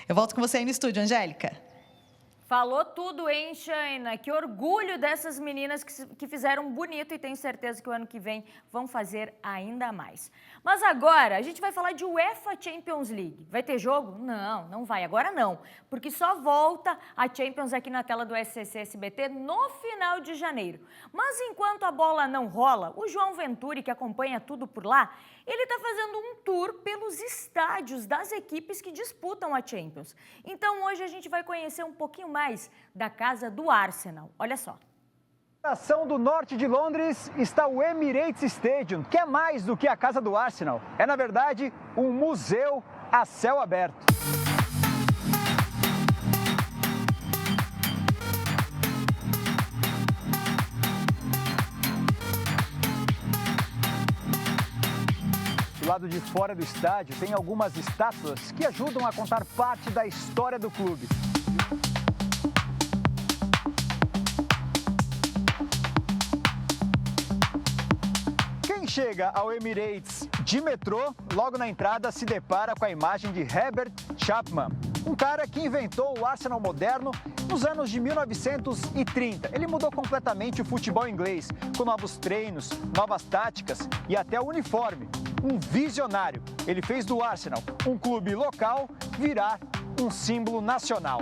Eu volto com você aí no estúdio, Angélica. Falou tudo, hein, Shaina? Que orgulho dessas meninas que fizeram bonito e tenho certeza que o ano que vem vão fazer ainda mais. Mas agora a gente vai falar de UEFA Champions League. Vai ter jogo? Não, não vai. Agora não, porque só volta a Champions aqui na tela do SCC SBT no final de janeiro. Mas enquanto a bola não rola, o João Venturi, que acompanha tudo por lá, ele está fazendo um tour pelos estádios das equipes que disputam a Champions. Então hoje a gente vai conhecer um pouquinho mais da casa do Arsenal. Olha só. Na estação do norte de Londres está o Emirates Stadium, que é mais do que a casa do Arsenal. É, na verdade, um museu a céu aberto. Do lado de fora do estádio tem algumas estátuas que ajudam a contar parte da história do clube. Quem chega ao Emirates de metrô, logo na entrada se depara com a imagem de Herbert Chapman, um cara que inventou o Arsenal moderno nos anos de 1930. Ele mudou completamente o futebol inglês, com novos treinos, novas táticas e até o uniforme. Um visionário. Ele fez do Arsenal, um clube local, virar um símbolo nacional.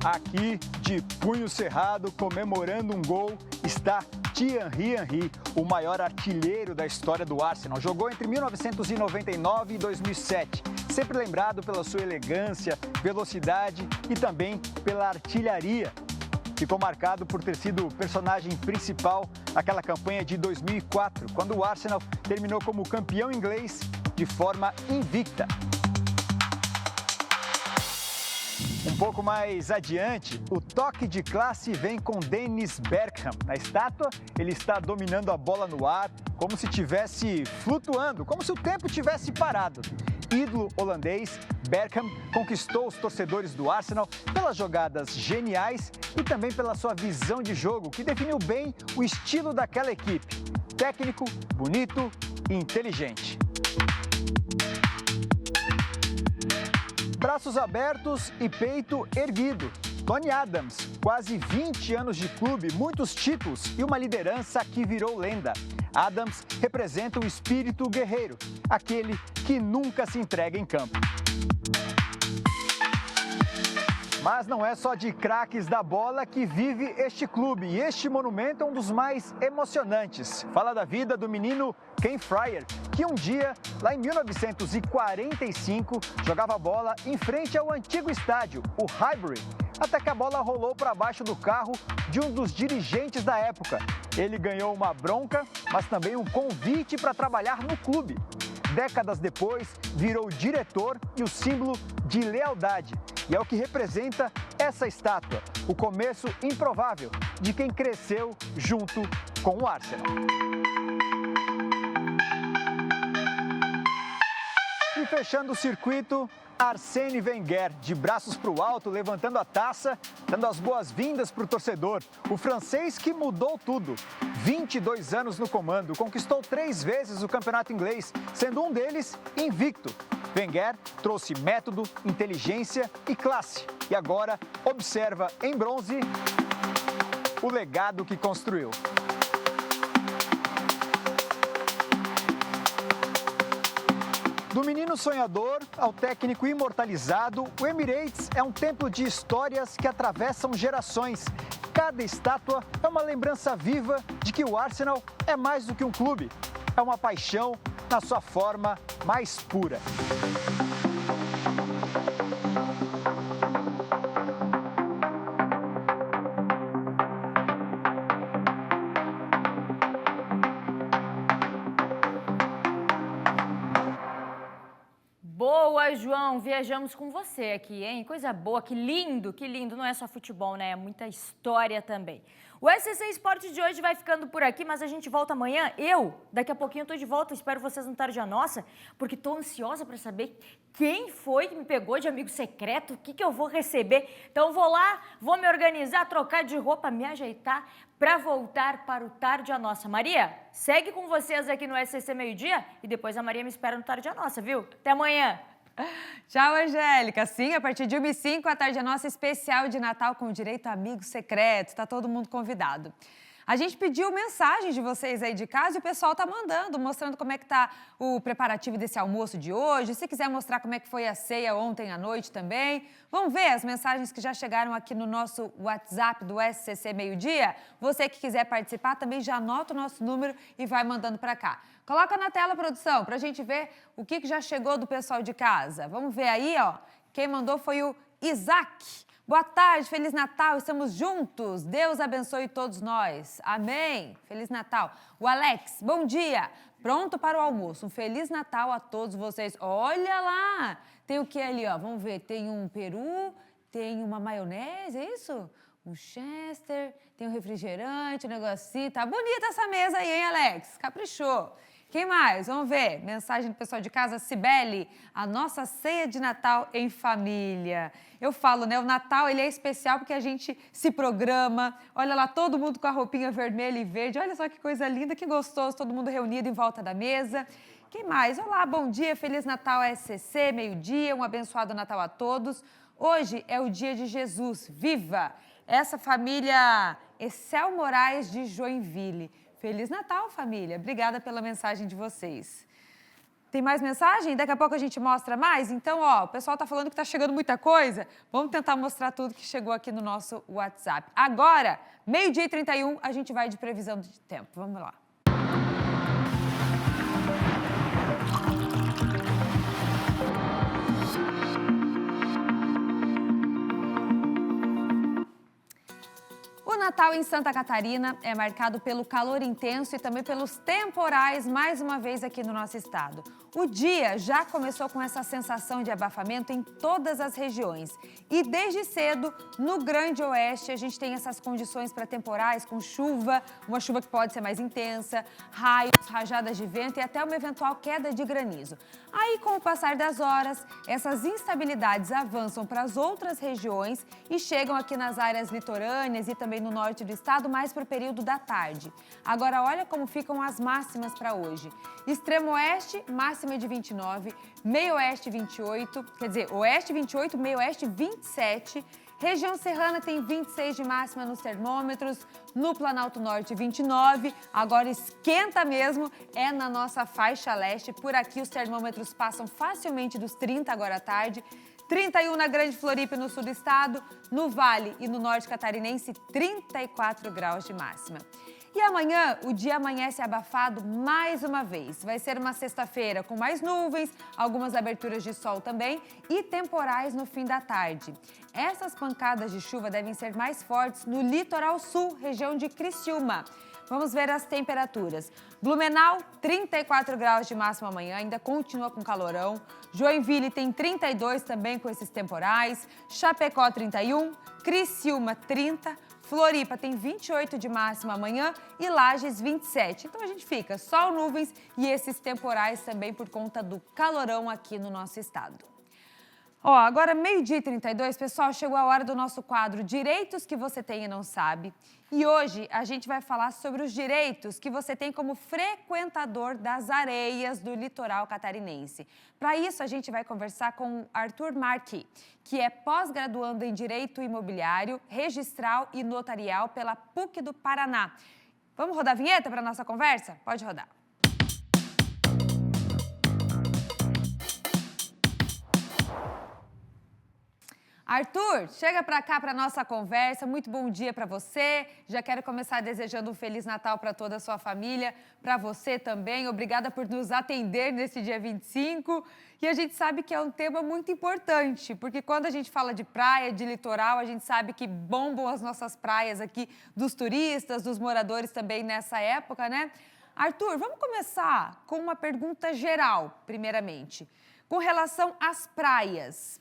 Aqui, de punho cerrado, comemorando um gol, está Thierry Henry, o maior artilheiro da história do Arsenal. Jogou entre 1999 e 2007, sempre lembrado pela sua elegância, velocidade e também pela artilharia. Ficou marcado por ter sido o personagem principal naquela campanha de 2004, quando o Arsenal terminou como campeão inglês de forma invicta. Um pouco mais adiante, o toque de classe vem com Dennis Bergkamp. Na estátua, ele está dominando a bola no ar, como se estivesse flutuando, como se o tempo tivesse parado. Ídolo holandês, Bergkamp conquistou os torcedores do Arsenal pelas jogadas geniais e também pela sua visão de jogo, que definiu bem o estilo daquela equipe. Técnico, bonito e inteligente. Braços abertos e peito erguido. Tony Adams, quase 20 anos de clube, muitos títulos e uma liderança que virou lenda. Adams representa o espírito guerreiro, aquele que nunca se entrega em campo. Mas não é só de craques da bola que vive este clube, e este monumento é um dos mais emocionantes. Fala da vida do menino Ken Fryer, que um dia, lá em 1945, jogava bola em frente ao antigo estádio, o Highbury, até que a bola rolou para baixo do carro de um dos dirigentes da época. Ele ganhou uma bronca, mas também um convite para trabalhar no clube. Décadas depois, virou diretor e o símbolo de lealdade. E é o que representa essa estátua, o começo improvável de quem cresceu junto com o Arsenal. E fechando o circuito, Arsène Wenger, de braços para o alto, levantando a taça, dando as boas-vindas para o torcedor. O francês que mudou tudo. 22 anos no comando, conquistou 3 vezes o campeonato inglês, sendo um deles invicto. Wenger trouxe método, inteligência e classe. E agora observa em bronze o legado que construiu. Do menino sonhador ao técnico imortalizado, o Emirates é um templo de histórias que atravessam gerações. Cada estátua é uma lembrança viva de que o Arsenal é mais do que um clube. é uma paixão na sua forma mais pura. Boa, João, viajamos com você aqui, hein? Coisa boa, que lindo, não é só futebol, né? É muita história também. O SCC Esporte de hoje vai ficando por aqui, mas a gente volta amanhã. Daqui a pouquinho eu tô de volta, espero vocês no Tarde a Nossa, porque tô ansiosa para saber quem foi que me pegou de amigo secreto, o que eu vou receber. Então vou lá, vou me organizar, trocar de roupa, me ajeitar para voltar para o Tarde a Nossa. Maria, segue com vocês aqui no SCC Meio-Dia e depois a Maria me espera no Tarde a Nossa, viu? Até amanhã! Tchau, Angélica. Sim, a partir de 1h05, a Tarde a Nossa especial de Natal com direito a amigo secreto. Está todo mundo convidado. A gente pediu mensagens de vocês aí de casa e o pessoal tá mandando, mostrando como é que tá o preparativo desse almoço de hoje. Se quiser mostrar como é que foi a ceia ontem à noite também. Vamos ver as mensagens que já chegaram aqui no nosso WhatsApp do SCC Meio-Dia? Você que quiser participar também já anota o nosso número e vai mandando para cá. Coloca na tela, produção, para a gente ver o que já chegou do pessoal de casa. Vamos ver aí, ó. Quem mandou foi o Isaac. Boa tarde, Feliz Natal, estamos juntos. Deus abençoe todos nós. Amém. Feliz Natal. O Alex, bom dia. Pronto para o almoço. Um Feliz Natal a todos vocês. Olha lá. Tem o que ali, ó? Vamos ver. Tem um peru, tem uma maionese, é isso? Um chester, tem um refrigerante, um negocinho. Tá bonita essa mesa aí, hein, Alex? Caprichou. Quem mais? Vamos ver. Mensagem do pessoal de casa, Cibele. A nossa ceia de Natal em família. Eu falo, né? O Natal, ele é especial porque a gente se programa. Olha lá, todo mundo com a roupinha vermelha e verde. Olha só que coisa linda, que gostoso. Todo mundo reunido em volta da mesa. Quem mais? Olá, bom dia. Feliz Natal SCC, meio-dia. Um abençoado Natal a todos. Hoje é o dia de Jesus. Viva! Essa família Excel Moraes de Joinville. Feliz Natal, família. Obrigada pela mensagem de vocês. Tem mais mensagem? Daqui a pouco a gente mostra mais? Então, ó, o pessoal tá falando que tá chegando muita coisa. Vamos tentar mostrar tudo que chegou aqui no nosso WhatsApp. Agora, 12h31, a gente vai de previsão de tempo. Vamos lá. O Natal em Santa Catarina é marcado pelo calor intenso e também pelos temporais, mais uma vez aqui no nosso estado. O dia já começou com essa sensação de abafamento em todas as regiões. E desde cedo, no Grande Oeste, a gente tem essas condições para temporais, com chuva, uma chuva que pode ser mais intensa, raios, rajadas de vento e até uma eventual queda de granizo. Aí, com o passar das horas, essas instabilidades avançam para as outras regiões e chegam aqui nas áreas litorâneas e também no norte do estado, mais para o período da tarde. Agora, olha como ficam as máximas para hoje. Extremo oeste, máxima de 29, meio oeste 28, quer dizer, oeste 28, meio oeste 27, região serrana tem 26 de máxima nos termômetros, no Planalto Norte 29, agora esquenta mesmo, é na nossa faixa leste, por aqui os termômetros passam facilmente dos 30 agora à tarde, 31 na Grande Floripa e no sul do estado, no Vale e no norte catarinense, 34 graus de máxima. E amanhã, o dia amanhece abafado mais uma vez. Vai ser uma sexta-feira com mais nuvens, algumas aberturas de sol também e temporais no fim da tarde. Essas pancadas de chuva devem ser mais fortes no litoral sul, região de Criciúma. Vamos ver as temperaturas. Blumenau, 34 graus de máxima amanhã, ainda continua com calorão. Joinville tem 32 também com esses temporais. Chapecó, 31. Criciúma, 30. Floripa tem 28 de máxima amanhã e Lages 27. Então a gente fica sol, nuvens e esses temporais também por conta do calorão aqui no nosso estado. Ó, agora 12h32, pessoal, chegou a hora do nosso quadro Direitos que você tem e não sabe. E hoje a gente vai falar sobre os direitos que você tem como frequentador das areias do litoral catarinense. Para isso, a gente vai conversar com o Arthur Marchi, que é pós-graduando em Direito Imobiliário, Registral e Notarial pela PUC do Paraná. Vamos rodar a vinheta para a nossa conversa? Pode rodar. Arthur, chega para cá para nossa conversa. Muito bom dia para você. Já quero começar desejando um Feliz Natal para toda a sua família, para você também. Obrigada por nos atender nesse dia 25. E a gente sabe que é um tema muito importante, porque quando a gente fala de praia, de litoral, a gente sabe que bombam as nossas praias aqui dos turistas, dos moradores também nessa época, né? Arthur, vamos começar com uma pergunta geral, primeiramente. Com relação às praias.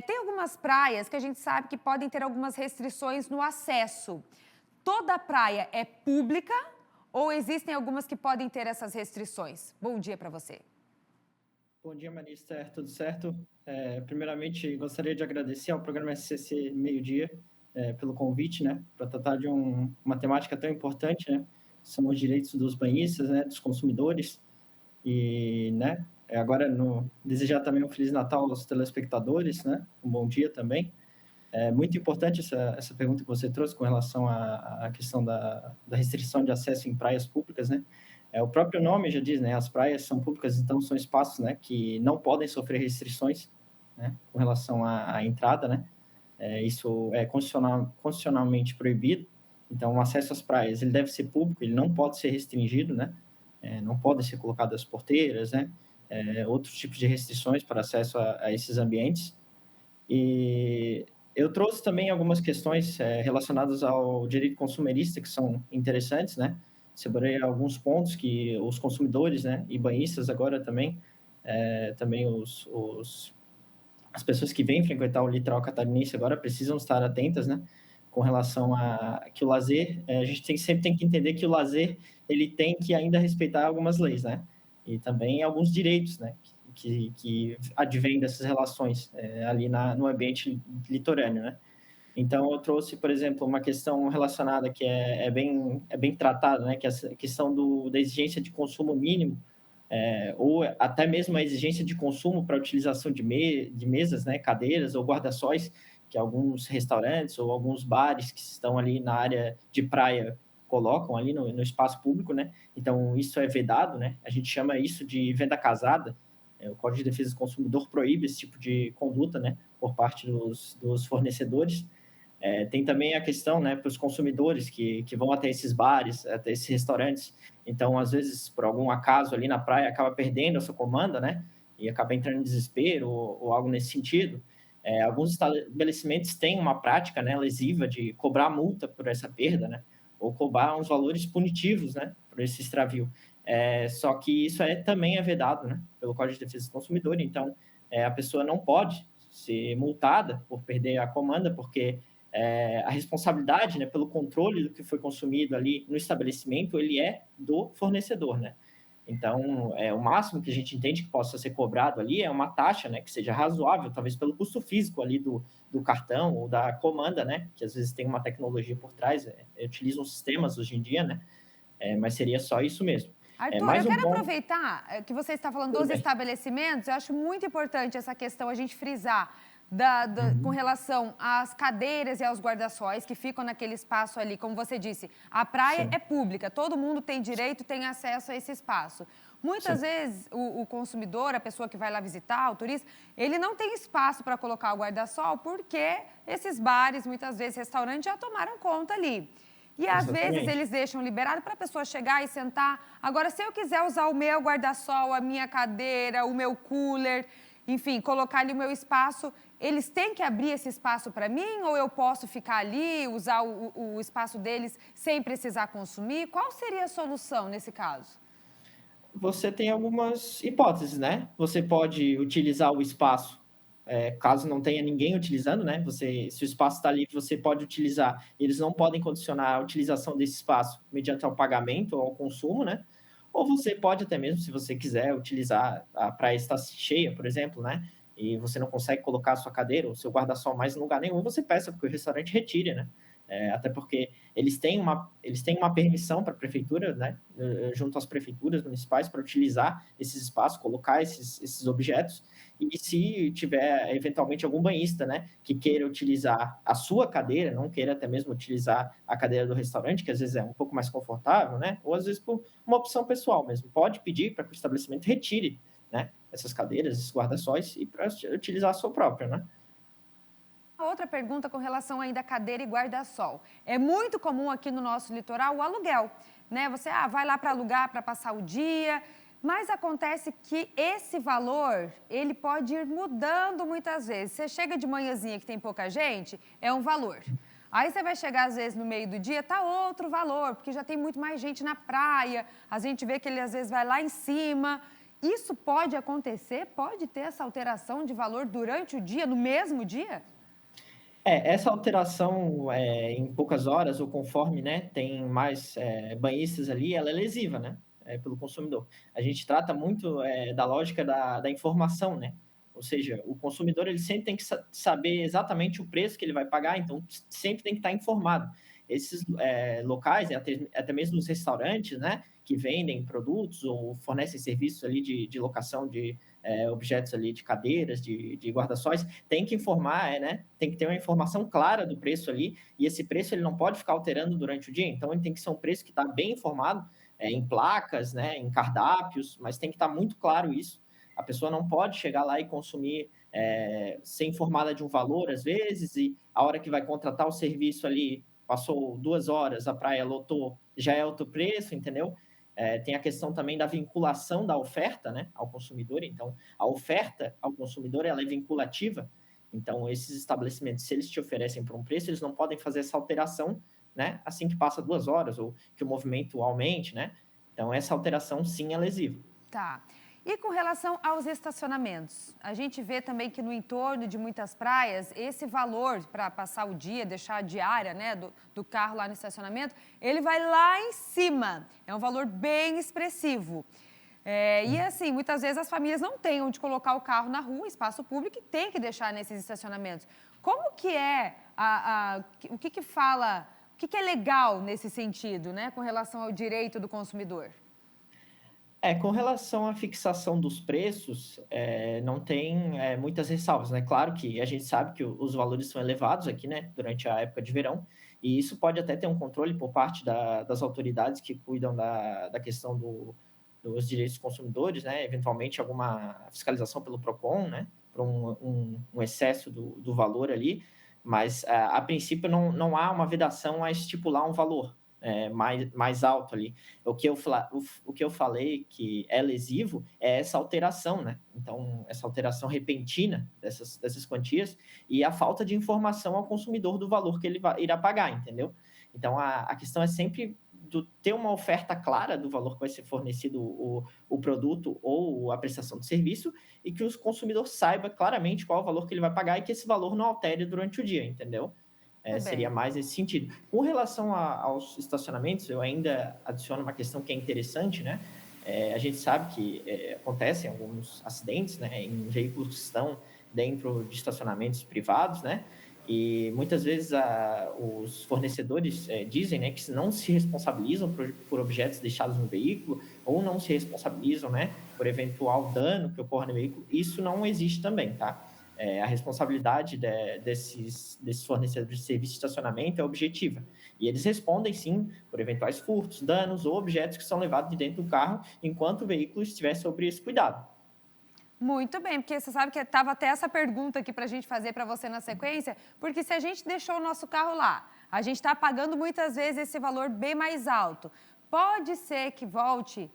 Tem algumas praias que a gente sabe que podem ter algumas restrições no acesso. Toda praia é pública ou existem algumas que podem ter essas restrições? Bom dia para você. Bom dia, Marista. Tudo certo? Primeiramente, gostaria de agradecer ao programa SCC Meio-Dia pelo convite, né, para tratar de uma temática tão importante, né? São os direitos dos banhistas, né, dos consumidores. E, né, agora, desejar também um Feliz Natal aos telespectadores, né? Um bom dia também. É muito importante essa pergunta que você trouxe com relação à questão da restrição de acesso em praias públicas, né? O próprio nome já diz, né? As praias são públicas, então são espaços, né, que não podem sofrer restrições, né, com relação à entrada, né? Isso é constitucionalmente proibido. Então, o acesso às praias ele deve ser público, ele não pode ser restringido, né? Não podem ser colocadas porteiras, né? Outros tipos de restrições para acesso a esses ambientes. E eu trouxe também algumas questões relacionadas ao direito consumerista que são interessantes, né? Separei alguns pontos que os consumidores, né, e banhistas agora também as pessoas que vêm frequentar o litoral catarinense agora precisam estar atentas, né? Com relação a que o lazer, a gente sempre tem que entender que o lazer ele tem que ainda respeitar algumas leis, né? E também alguns direitos, né, que advêm dessas relações ali no ambiente litorâneo, né? Então, eu trouxe, por exemplo, uma questão relacionada que é bem tratada, né, que é a questão da exigência de consumo mínimo, ou até mesmo a exigência de consumo para a utilização de mesas, né, cadeiras ou guarda-sóis, que alguns restaurantes ou alguns bares que estão ali na área de praia colocam ali no espaço público, né? Então, isso é vedado, né? A gente chama isso de venda casada. O Código de Defesa do Consumidor proíbe esse tipo de conduta, né, por parte dos fornecedores. Tem também a questão, né, para os consumidores que vão até esses bares, até esses restaurantes. Então, às vezes, por algum acaso ali na praia, acaba perdendo a sua comanda, né? E acaba entrando em desespero ou algo nesse sentido. Alguns estabelecimentos têm uma prática, né, lesiva de cobrar multa por essa perda, né? Ou cobrar uns valores punitivos, né, por esse extravio. Só que isso também é vedado, né, pelo Código de Defesa do Consumidor. Então, a pessoa não pode ser multada por perder a comanda, porque a responsabilidade, né, pelo controle do que foi consumido ali no estabelecimento, ele é do fornecedor, né? Então, o máximo que a gente entende que possa ser cobrado ali é uma taxa, né, que seja razoável, talvez pelo custo físico ali do cartão ou da comanda, né, que às vezes tem uma tecnologia por trás, utilizam sistemas hoje em dia, né, mas seria só isso mesmo. Arthur, eu quero aproveitar que você está falando dos estabelecimentos, eu acho muito importante essa questão, a gente frisar, com relação às cadeiras e aos guarda-sóis que ficam naquele espaço ali, como você disse, a praia é pública, todo mundo tem direito, tem acesso a esse espaço. Muitas vezes o consumidor, a pessoa que vai lá visitar, o turista, ele não tem espaço para colocar o guarda-sol porque esses bares, muitas vezes restaurantes, já tomaram conta ali. E às vezes eles deixam liberado para a pessoa chegar e sentar. Agora, se eu quiser usar o meu guarda-sol, a minha cadeira, o meu cooler, enfim, colocar ali o meu espaço, eles têm que abrir esse espaço para mim ou eu posso ficar ali, usar o espaço deles sem precisar consumir? Qual seria a solução nesse caso? Você tem algumas hipóteses, né? Você pode utilizar o espaço, caso não tenha ninguém utilizando, né? Se o espaço está livre, você pode utilizar. Eles não podem condicionar a utilização desse espaço mediante ao pagamento ou ao consumo, né? Ou você pode até mesmo, se você quiser, utilizar, a praia está cheia, por exemplo, né? E você não consegue colocar a sua cadeira ou seu guarda-sol mais em lugar nenhum, você peça porque o restaurante retire, né? Até porque eles têm uma permissão para a prefeitura, né? Junto às prefeituras municipais, para utilizar esses espaços, colocar esses objetos. E se tiver, eventualmente, algum banhista, né, que queira utilizar a sua cadeira, não queira até mesmo utilizar a cadeira do restaurante, que às vezes é um pouco mais confortável, né? Ou às vezes por uma opção pessoal mesmo. Pode pedir para que o estabelecimento retire, né, essas cadeiras, esses guarda-sóis, e para utilizar a sua própria, né? Outra pergunta com relação ainda à cadeira e guarda-sol. É muito comum aqui no nosso litoral o aluguel, né? Você vai lá para alugar, para passar o dia, mas acontece que esse valor, ele pode ir mudando muitas vezes. Você chega de manhãzinha que tem pouca gente, é um valor. Aí você vai chegar, às vezes, no meio do dia, tá outro valor, porque já tem muito mais gente na praia, a gente vê que ele, às vezes, vai lá em cima. Isso pode acontecer? Pode ter essa alteração de valor durante o dia, no mesmo dia? Essa alteração em poucas horas ou conforme, né, tem mais banhistas ali, ela é lesiva, né, pelo consumidor. A gente trata muito da lógica da informação, né? Ou seja, o consumidor ele sempre tem que saber exatamente o preço que ele vai pagar, então sempre tem que estar informado. Esses locais, até mesmo os restaurantes, né, que vendem produtos ou fornecem serviços ali de locação de objetos ali, de cadeiras, de guarda-sóis, tem que informar, né, tem que ter uma informação clara do preço ali, e esse preço ele não pode ficar alterando durante o dia, então ele tem que ser um preço que está bem informado, em placas, né, em cardápios, mas tem que estar muito claro isso. A pessoa não pode chegar lá e consumir, ser informada de um valor, às vezes, e a hora que vai contratar o serviço ali, passou 2 horas, a praia lotou, já é outro preço, entendeu? Tem a questão também da vinculação da oferta, né, ao consumidor. Então, a oferta ao consumidor ela é vinculativa. Então, esses estabelecimentos, se eles te oferecem por um preço, eles não podem fazer essa alteração, né, assim que passa 2 horas ou que o movimento aumente, né? Então, essa alteração, sim, é lesiva. Tá. E com relação aos estacionamentos, a gente vê também que no entorno de muitas praias, esse valor para passar o dia, deixar a diária, né, do carro lá no estacionamento, ele vai lá em cima. É um valor bem expressivo. E assim, muitas vezes as famílias não têm onde colocar o carro na rua, espaço público, e tem que deixar nesses estacionamentos. Como que é, o que fala, o que é legal nesse sentido, né, com relação ao direito do consumidor? Com relação à fixação dos preços, não tem muitas ressalvas, né? Claro que a gente sabe que os valores são elevados aqui, né, durante a época de verão, e isso pode até ter um controle por parte das autoridades que cuidam da questão dos direitos dos consumidores, né? Eventualmente alguma fiscalização pelo PROCON, né, para um excesso do valor ali, mas a princípio não há uma vedação a estipular um valor mais alto ali. O que eu falei que é lesivo é essa alteração, né? Então, essa alteração repentina dessas quantias e a falta de informação ao consumidor do valor que ele irá pagar, entendeu? Então, a questão é sempre ter uma oferta clara do valor que vai ser fornecido o produto ou a prestação de serviço e que o consumidor saiba claramente qual é o valor que ele vai pagar e que esse valor não altere durante o dia, entendeu? Seria mais nesse sentido. Com relação aos estacionamentos, eu ainda adiciono uma questão que é interessante, né? A gente sabe que acontecem alguns acidentes, né, em veículos que estão dentro de estacionamentos privados, né? E muitas vezes os fornecedores dizem, né, que não se responsabilizam por objetos deixados no veículo ou não se responsabilizam, né, por eventual dano que ocorra no veículo. Isso não existe também, tá? A responsabilidade desses fornecedores de serviço de estacionamento é objetiva. E eles respondem, sim, por eventuais furtos, danos ou objetos que são levados de dentro do carro enquanto o veículo estiver sob esse cuidado. Muito bem, porque você sabe que estava até essa pergunta aqui para a gente fazer para você na sequência, porque se a gente deixou o nosso carro lá, a gente está pagando muitas vezes esse valor bem mais alto. Pode ser que volte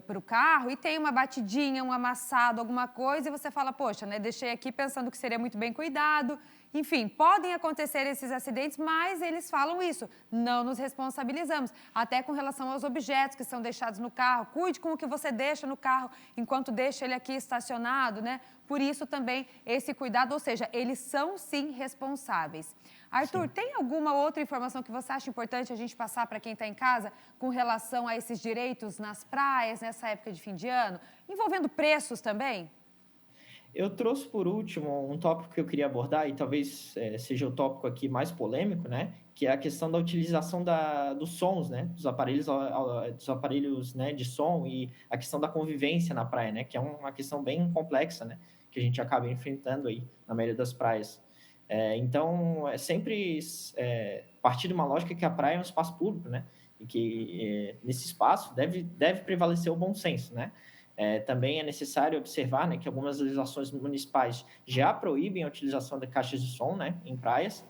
para o carro e tem uma batidinha, um amassado, alguma coisa, e você fala, poxa, né, deixei aqui pensando que seria muito bem cuidado. Enfim, podem acontecer esses acidentes, mas eles falam isso, não nos responsabilizamos. Até com relação aos objetos que são deixados no carro, cuide com o que você deixa no carro enquanto deixa ele aqui estacionado, né? Por isso também esse cuidado, ou seja, eles são sim responsáveis. Arthur, sim. Tem alguma outra informação que você acha importante a gente passar para quem está em casa com relação a esses direitos nas praias, nessa época de fim de ano, envolvendo preços também? Eu trouxe, por último, um tópico que eu queria abordar, e talvez seja o tópico aqui mais polêmico, né? Que é a questão da utilização dos sons, né? Dos aparelhos né, de som e a questão da convivência na praia, né? Que é uma questão bem complexa, né? Que a gente acaba enfrentando aí na maioria das praias. Então, é sempre partir de uma lógica que a praia é um espaço público, né? E que nesse espaço deve prevalecer o bom senso, né? Também é necessário observar, né, que algumas legislações municipais já proíbem a utilização de caixas de som, né, em praias.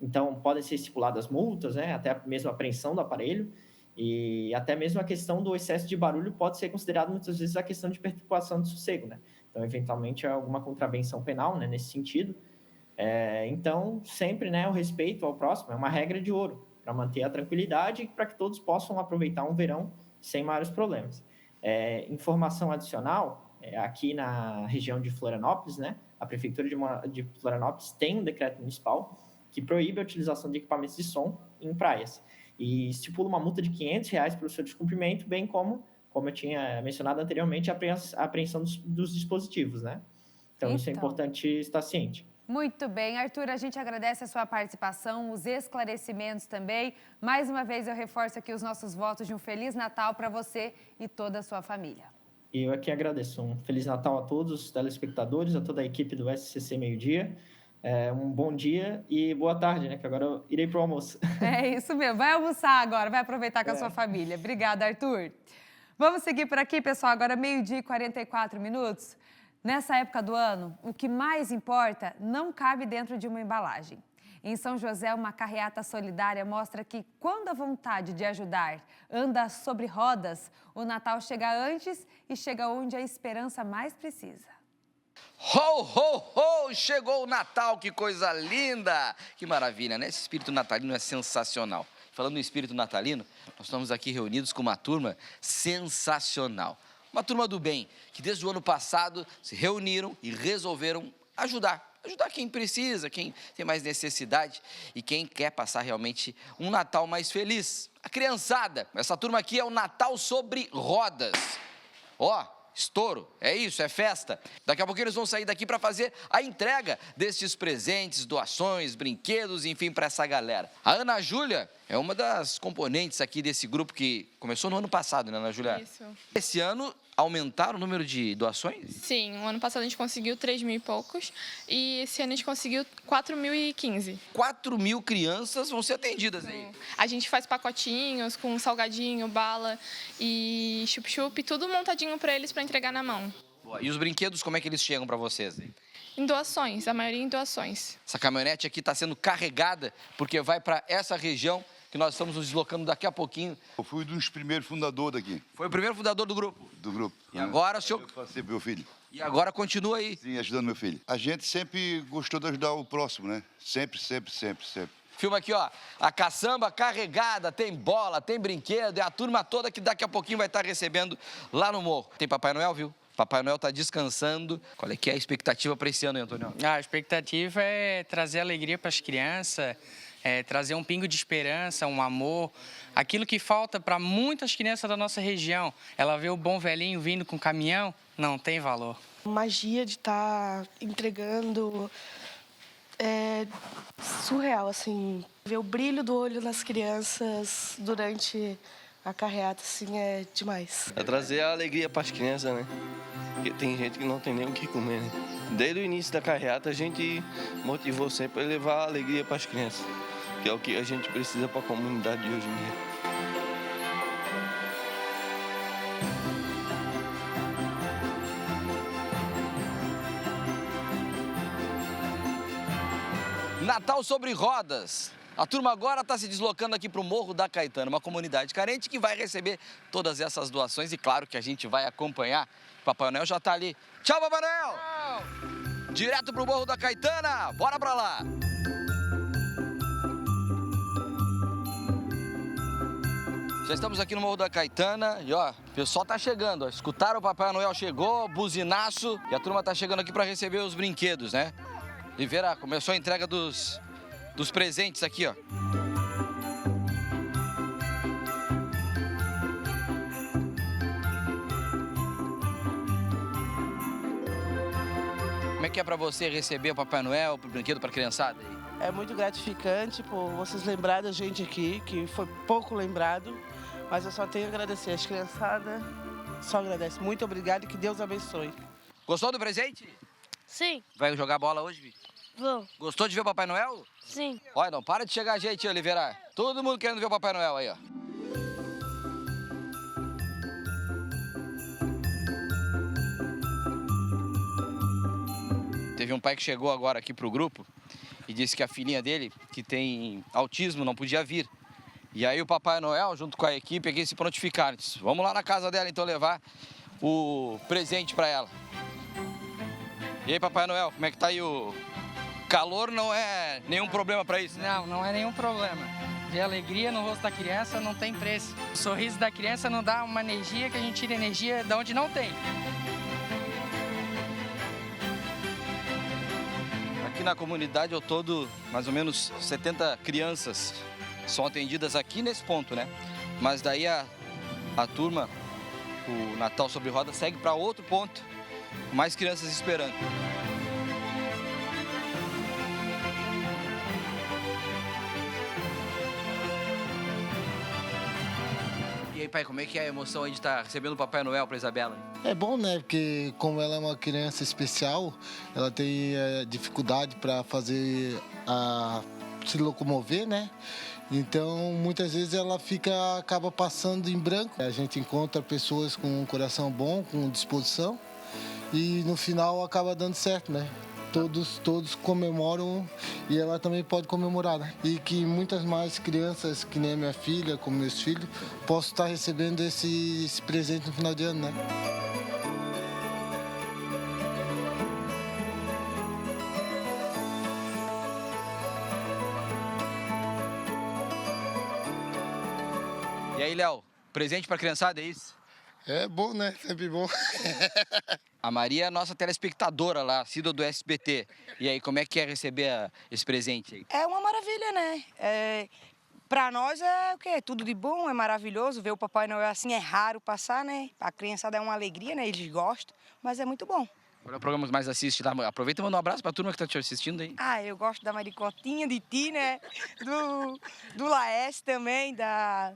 Então, podem ser estipuladas multas, né, até mesmo a apreensão do aparelho, e até mesmo a questão do excesso de barulho pode ser considerado muitas vezes a questão de perturbação do sossego, né? Então, eventualmente, é alguma contravenção penal, né, nesse sentido. Então, sempre, né, o respeito ao próximo é uma regra de ouro para manter a tranquilidade e para que todos possam aproveitar um verão sem maiores problemas. Informação adicional, aqui na região de Florianópolis, né, a Prefeitura de Florianópolis tem um decreto municipal que proíbe a utilização de equipamentos de som em praias e estipula uma multa de R$500 pelo seu descumprimento, bem como eu tinha mencionado anteriormente, a apreensão dos dispositivos, né? Então, isso é importante estar ciente. Muito bem, Arthur, a gente agradece a sua participação, os esclarecimentos também. Mais uma vez eu reforço aqui os nossos votos de um Feliz Natal para você e toda a sua família. E eu aqui agradeço. Um Feliz Natal a todos os telespectadores, a toda a equipe do SCC Meio Dia. Um bom dia e boa tarde, né? Que agora eu irei para o almoço. É isso mesmo, vai almoçar agora, vai aproveitar com a sua família. Obrigada, Arthur. Vamos seguir por aqui, pessoal, agora 12h e 44 minutos. Nessa época do ano, o que mais importa não cabe dentro de uma embalagem. Em São José, uma carreata solidária mostra que quando a vontade de ajudar anda sobre rodas, o Natal chega antes e chega onde a esperança mais precisa. Ho, ho, ho! Chegou o Natal, que coisa linda! Que maravilha, né? Esse espírito natalino é sensacional. Falando em espírito natalino, nós estamos aqui reunidos com uma turma sensacional. Uma turma do bem, que desde o ano passado se reuniram e resolveram ajudar quem precisa, quem tem mais necessidade e quem quer passar realmente um Natal mais feliz. A criançada, essa turma aqui é o Natal sobre rodas. Estouro, é isso, é festa. Daqui a pouco eles vão sair daqui para fazer a entrega destes presentes, doações, brinquedos, enfim, para essa galera. A Ana Júlia é uma das componentes aqui desse grupo que começou no ano passado, né, Ana Júlia? Isso. Esse ano aumentaram o número de doações? Sim, o ano passado a gente conseguiu 3.000 e poucos e esse ano a gente conseguiu 4.015. 4.000 crianças vão ser atendidas aí. A gente faz pacotinhos com salgadinho, bala e chup-chup, tudo montadinho para eles para entregar na mão. Boa. E os brinquedos, como é que eles chegam para vocês? Em doações, a maioria em doações. Essa caminhonete aqui está sendo carregada porque vai para essa região que nós estamos nos deslocando daqui a pouquinho. Eu fui um dos primeiros fundadores daqui. Foi o primeiro fundador do grupo? Do grupo. E agora o senhor... Eu passei pro meu filho. E agora continua aí? Sim, ajudando meu filho. A gente sempre gostou de ajudar o próximo, né? Sempre. Filma aqui, ó, a caçamba carregada, tem bola, tem brinquedo, é a turma toda que daqui a pouquinho vai estar recebendo lá no morro. Tem Papai Noel, viu? Papai Noel está descansando. Qual é que é a expectativa para esse ano, hein, Antônio? A expectativa é trazer alegria para as crianças, trazer um pingo de esperança, um amor. Aquilo que falta para muitas crianças da nossa região. Ela vê o bom velhinho vindo com caminhão, não tem valor. Magia de estar entregando é surreal, assim. Ver o brilho do olho nas crianças durante a carreata, assim, é demais. É trazer a alegria para as crianças, né? Porque tem gente que não tem nem o que comer, né? Desde o início da carreata, a gente motivou sempre a levar a alegria para as crianças, que é o que a gente precisa para a comunidade de hoje em dia. Natal sobre rodas. A turma agora está se deslocando aqui para o Morro da Caetana, uma comunidade carente que vai receber todas essas doações e claro que a gente vai acompanhar. O Papai Noel já está ali. Tchau, Papai Noel! Tchau. Direto para o Morro da Caetana, bora para lá! Já estamos aqui no Morro da Caetana e ó, o pessoal tá chegando, ó. Escutaram o Papai Noel chegou, buzinaço e a turma tá chegando aqui para receber os brinquedos, né? Oliveira, começou a entrega dos presentes aqui, ó. Como é que é pra você receber o Papai Noel, o brinquedo pra criançada aí? É muito gratificante por vocês lembrarem da gente aqui, que foi pouco lembrado, mas eu só tenho a agradecer. As criançadas só agradecem. Muito obrigado e que Deus abençoe. Gostou do presente? Sim. Vai jogar bola hoje, Vi? Vou. Gostou de ver o Papai Noel? Sim. Olha, não para de chegar gente, Oliveira. Todo mundo querendo ver o Papai Noel aí, ó. teve um pai que chegou agora aqui pro grupo e disse que a filhinha dele, que tem autismo, não podia vir. E aí o Papai Noel, junto com a equipe, aqui se prontificaram. Disse, vamos lá na casa dela, então, levar o presente para ela. E aí, Papai Noel, como é que tá aí o calor? Não é nenhum problema para isso? Não, não é nenhum problema. Ver alegria no rosto da criança não tem preço. O sorriso da criança não dá uma energia que a gente tira energia de onde não tem. Aqui na comunidade, ao todo, mais ou menos 70 crianças são atendidas aqui nesse ponto, né? Mas daí a turma, o Natal sobre Roda, segue para outro ponto, mais crianças esperando. E aí, pai, como é que é a emoção aí de estar recebendo o Papai Noel para Isabela? É bom, né? Porque como ela é uma criança especial, ela tem dificuldade para se locomover, né? Então, muitas vezes ela acaba passando em branco. A gente encontra pessoas com um coração bom, com disposição, e no final acaba dando certo, né? Todos comemoram e ela também pode comemorar, né? E que muitas mais crianças, que nem a minha filha, como meus filhos, possam estar recebendo esse presente no final de ano, né? E aí, Léo, presente pra criançada, é isso? É bom, né? Sempre bom. A Maria é nossa telespectadora lá, assídua do SBT. E aí, como é que é receber esse presente aí? É uma maravilha, né? Pra nós é o quê? Tudo de bom, é maravilhoso. Ver o Papai Noel assim é raro passar, né? A criançada é uma alegria, né? Eles gostam, mas é muito bom. Qual é o programa que mais assiste lá? Aproveita e manda um abraço pra turma que tá te assistindo aí. Ah, eu gosto da Maricotinha, de ti, né? Do Laércio também, da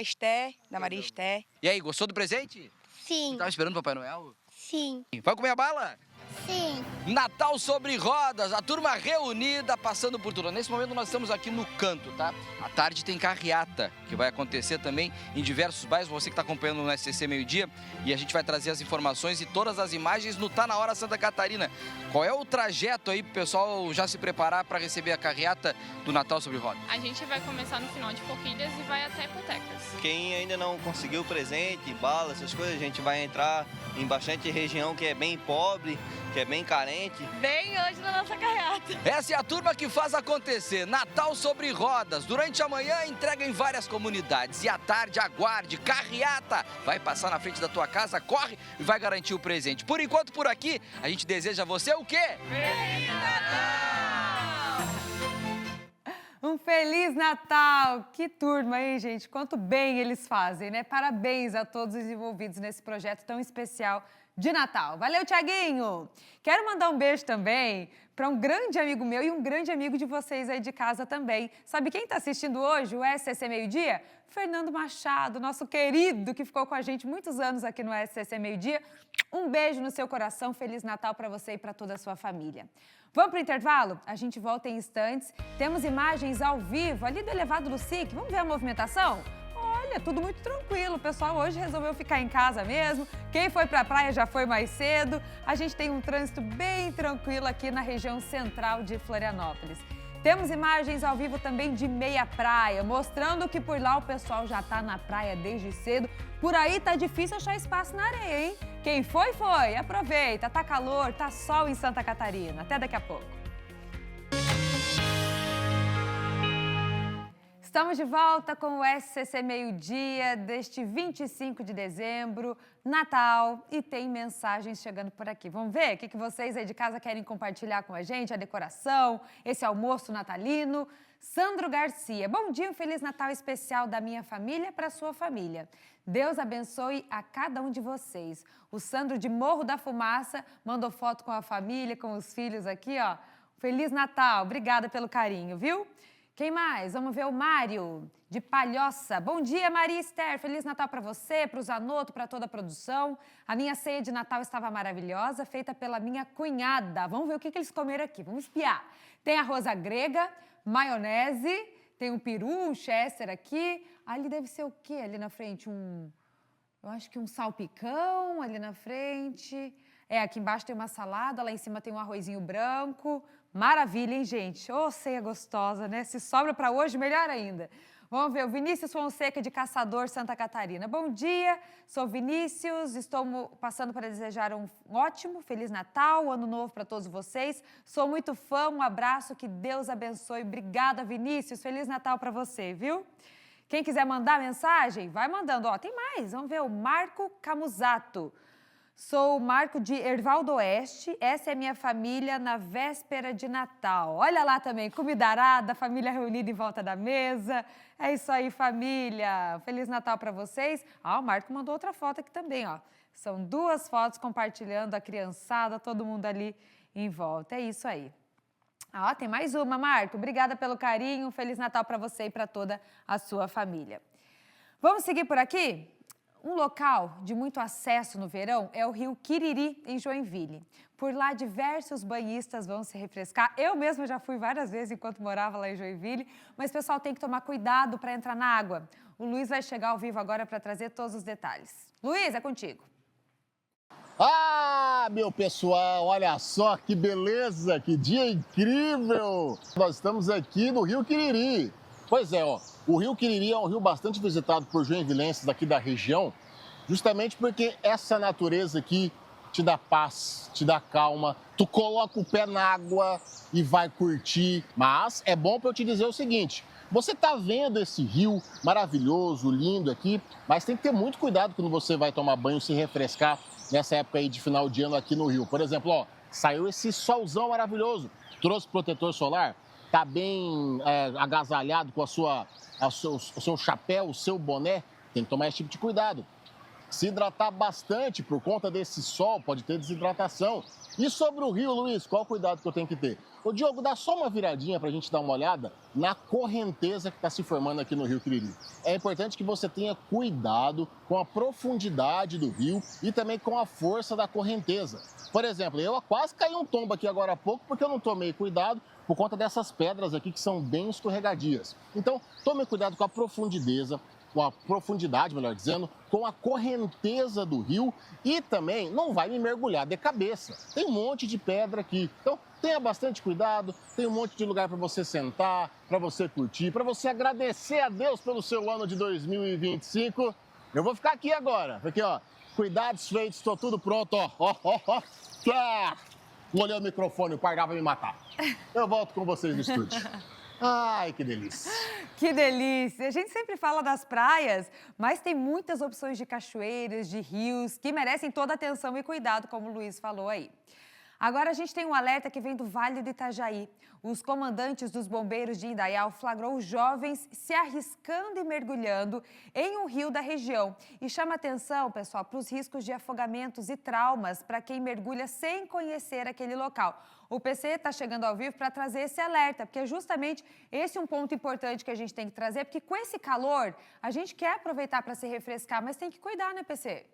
Esté, da Maria Esté. E aí, gostou do presente? Sim. Tava esperando o Papai Noel? Sim. Vai comer a bala? Sim. Natal sobre rodas, a turma reunida, passando por tudo. Nesse momento nós estamos aqui no canto, tá? À tarde tem carreata, que vai acontecer também em diversos bairros. Você que está acompanhando no SCC Meio-Dia, e a gente vai trazer as informações e todas as imagens no Tá Na Hora Santa Catarina. Qual é o trajeto aí pro pessoal já se preparar para receber a carreata do Natal sobre rodas? A gente vai começar no final de Forquilhas e vai até Potecas. Quem ainda não conseguiu presente, bala, essas coisas, a gente vai entrar em bastante região que é bem pobre, que é bem carente. Vem hoje na nossa carreata. Essa é a turma que faz acontecer. Natal sobre rodas. Durante a manhã, entrega em várias comunidades. E à tarde, aguarde. Carreata vai passar na frente da tua casa, corre e vai garantir o presente. Por enquanto, por aqui, a gente deseja a você o quê? Feliz Natal! Um Feliz Natal! Que turma, hein, gente? Quanto bem eles fazem, né? Parabéns a todos os envolvidos nesse projeto tão especial de Natal. Valeu, Tiaguinho! Quero mandar um beijo também para um grande amigo meu e um grande amigo de vocês aí de casa também. Sabe quem está assistindo hoje o SCC Meio-Dia? Fernando Machado, nosso querido, que ficou com a gente muitos anos aqui no SCC Meio-Dia. Um beijo no seu coração, Feliz Natal para você e para toda a sua família. Vamos para o intervalo? A gente volta em instantes. Temos imagens ao vivo ali do elevado do SIC. Vamos ver a movimentação? Olha, tudo muito tranquilo. O pessoal hoje resolveu ficar em casa mesmo. Quem foi para a praia já foi mais cedo. A gente tem um trânsito bem tranquilo aqui na região central de Florianópolis. Temos imagens ao vivo também de Meia Praia, mostrando que por lá o pessoal já está na praia desde cedo. Por aí tá difícil achar espaço na areia, hein? Quem foi, foi. Aproveita, tá calor, tá sol em Santa Catarina. Até daqui a pouco. Estamos de volta com o SCC Meio-Dia deste 25 de dezembro, Natal, e tem mensagens chegando por aqui. Vamos ver o que vocês aí de casa querem compartilhar com a gente, a decoração, esse almoço natalino. Sandro Garcia, bom dia, um Feliz Natal especial da minha família para a sua família. Deus abençoe a cada um de vocês. O Sandro de Morro da Fumaça mandou foto com a família, com os filhos aqui, ó. Feliz Natal, obrigada pelo carinho, viu? Quem mais? Vamos ver o Mário, de Palhoça. Bom dia, Maria Esther. Feliz Natal para você, para o Zanotto, para toda a produção. A minha ceia de Natal estava maravilhosa, feita pela minha cunhada. Vamos ver o que eles comeram aqui, vamos espiar. Tem arroz à grega, maionese, tem um peru, um chester aqui. Ali deve ser o quê? Ali na frente, eu acho que um salpicão ali na frente. Aqui embaixo tem uma salada, lá em cima tem um arrozinho branco. Maravilha, hein, gente? Ô, ceia gostosa, né? Se sobra para hoje, melhor ainda. Vamos ver, o Vinícius Fonseca, de Caçador, Santa Catarina. Bom dia, sou Vinícius, estou passando para desejar um ótimo, Feliz Natal, Ano Novo para todos vocês. Sou muito fã, um abraço, que Deus abençoe. Obrigada, Vinícius, Feliz Natal para você, viu? Quem quiser mandar mensagem, vai mandando. Ó, tem mais, vamos ver, o Marco Camusato. Sou o Marco de Erval do Oeste, essa é minha família na véspera de Natal. Olha lá também, comida arada, família reunida em volta da mesa. É isso aí, família. Feliz Natal para vocês. O Marco mandou outra foto aqui também, ó. São 2 fotos compartilhando, a criançada, todo mundo ali em volta. É isso aí. Tem mais uma, Marco. Obrigada pelo carinho. Feliz Natal para você e para toda a sua família. Vamos seguir por aqui? Um local de muito acesso no verão é o Rio Quiriri, em Joinville. Por lá, diversos banhistas vão se refrescar. Eu mesma já fui várias vezes enquanto morava lá em Joinville, mas o pessoal tem que tomar cuidado para entrar na água. O Luiz vai chegar ao vivo agora para trazer todos os detalhes. Luiz, é contigo. Meu pessoal, olha só que beleza, que dia incrível! Nós estamos aqui no Rio Quiriri. Pois é, o Rio Quiriri é um rio bastante visitado por joinvilenses daqui da região, justamente porque essa natureza aqui te dá paz, te dá calma, tu coloca o pé na água e vai curtir. Mas é bom para eu te dizer o seguinte, você tá vendo esse rio maravilhoso, lindo aqui, mas tem que ter muito cuidado quando você vai tomar banho, se refrescar nessa época aí de final de ano aqui no Rio. Por exemplo, saiu esse solzão maravilhoso, trouxe protetor solar, tá bem agasalhado com o seu chapéu, o seu boné, tem que tomar esse tipo de cuidado. Se hidratar bastante por conta desse sol, pode ter desidratação. E sobre o rio, Luiz, qual o cuidado que eu tenho que ter? Ô, Diogo, dá só uma viradinha para a gente dar uma olhada na correnteza que está se formando aqui no Rio Quiriri. É importante que você tenha cuidado com a profundidade do rio e também com a força da correnteza. Por exemplo, eu quase caí um tombo aqui agora há pouco porque eu não tomei cuidado por conta dessas pedras aqui que são bem escorregadias. Então, tome cuidado com a profundidade, melhor dizendo, com a correnteza do rio e também não vai me mergulhar de cabeça. Tem um monte de pedra aqui, então tenha bastante cuidado, tem um monte de lugar para você sentar, para você curtir, para você agradecer a Deus pelo seu ano de 2025. Eu vou ficar aqui agora, porque cuidados feitos, estou tudo pronto, Molhei o microfone, o Pardal vai me matar. Eu volto com vocês no estúdio. Ai, que delícia. Que delícia. A gente sempre fala das praias, mas tem muitas opções de cachoeiras, de rios, que merecem toda a atenção e cuidado, como o Luiz falou aí. Agora a gente tem um alerta que vem do Vale do Itajaí. Os comandantes dos bombeiros de Indaial flagrou jovens se arriscando e mergulhando em um rio da região. E chama atenção, pessoal, para os riscos de afogamentos e traumas para quem mergulha sem conhecer aquele local. O PC está chegando ao vivo para trazer esse alerta, porque é justamente esse um ponto importante que a gente tem que trazer, porque com esse calor a gente quer aproveitar para se refrescar, mas tem que cuidar, né, PC?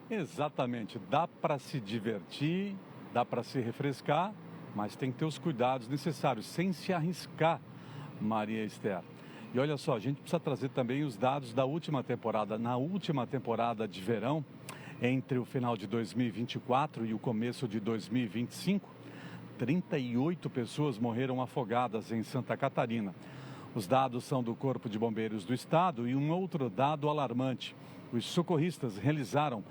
Exatamente, dá para se divertir, dá para se refrescar, mas tem que ter os cuidados necessários, sem se arriscar, Maria Esther. E olha só, a gente precisa trazer também os dados da última temporada. Na última temporada de verão, entre o final de 2024 e o começo de 2025, 38 pessoas morreram afogadas em Santa Catarina. Os dados são do Corpo de Bombeiros do Estado e um outro dado alarmante. Os socorristas realizaram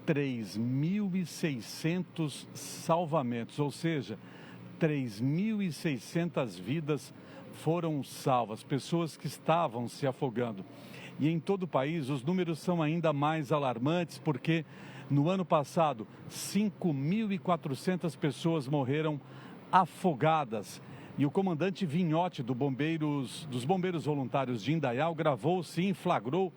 3.600 salvamentos, ou seja, 3.600 vidas foram salvas, pessoas que estavam se afogando. E em todo o país os números são ainda mais alarmantes, porque no ano passado 5.400 pessoas morreram afogadas. E o comandante Vinhote dos Bombeiros Voluntários de Indaial gravou, sim, flagrou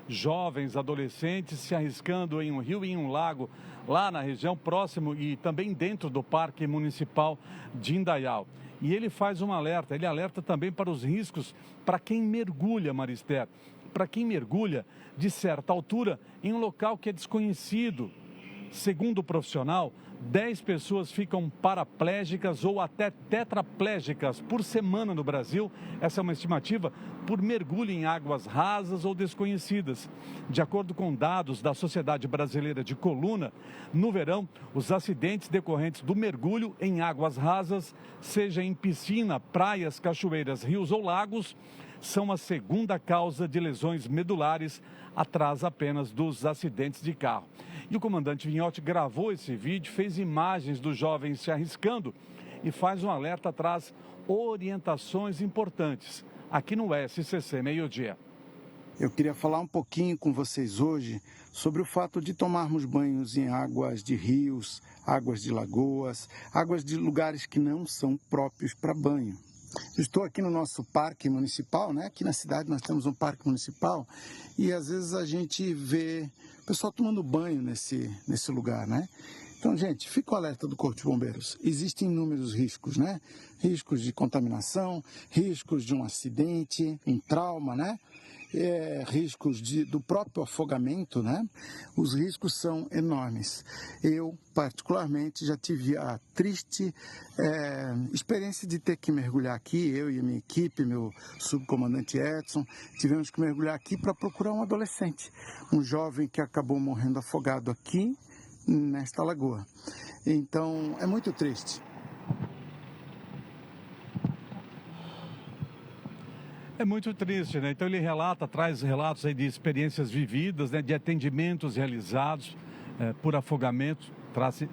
jovens, adolescentes se arriscando em um rio e em um lago lá na região próximo e também dentro do Parque Municipal de Indaial. E ele faz um alerta, ele alerta também para os riscos para quem mergulha, Marister, para quem mergulha de certa altura em um local que é desconhecido. Segundo o profissional, 10 pessoas ficam paraplégicas ou até tetraplégicas por semana no Brasil. Essa é uma estimativa por mergulho em águas rasas ou desconhecidas. De acordo com dados da Sociedade Brasileira de Coluna, no verão, os acidentes decorrentes do mergulho em águas rasas, seja em piscina, praias, cachoeiras, rios ou lagos, são a segunda causa de lesões medulares, atrás apenas dos acidentes de carro. E o comandante Vinhotti gravou esse vídeo, fez imagens dos jovens se arriscando e faz um alerta, traz orientações importantes aqui no SCC Meio-Dia. Eu queria falar um pouquinho com vocês hoje sobre o fato de tomarmos banhos em águas de rios, águas de lagoas, águas de lugares que não são próprios para banho. Estou aqui no nosso parque municipal, né? Aqui na cidade nós temos um parque municipal e às vezes a gente vê o pessoal tomando banho nesse lugar, né? Então, gente, fica o alerta do Corpo de Bombeiros. Existem inúmeros riscos, né? Riscos de contaminação, riscos de um acidente, um trauma, né? Riscos do próprio afogamento, né? Os riscos são enormes. Eu, particularmente, já tive a triste experiência de ter que mergulhar aqui, eu e a minha equipe, meu subcomandante Edson, tivemos que mergulhar aqui para procurar um adolescente, um jovem que acabou morrendo afogado aqui nesta lagoa. Então, é muito triste. É muito triste, né? Então ele traz relatos aí de experiências vividas, né? De atendimentos realizados por afogamento.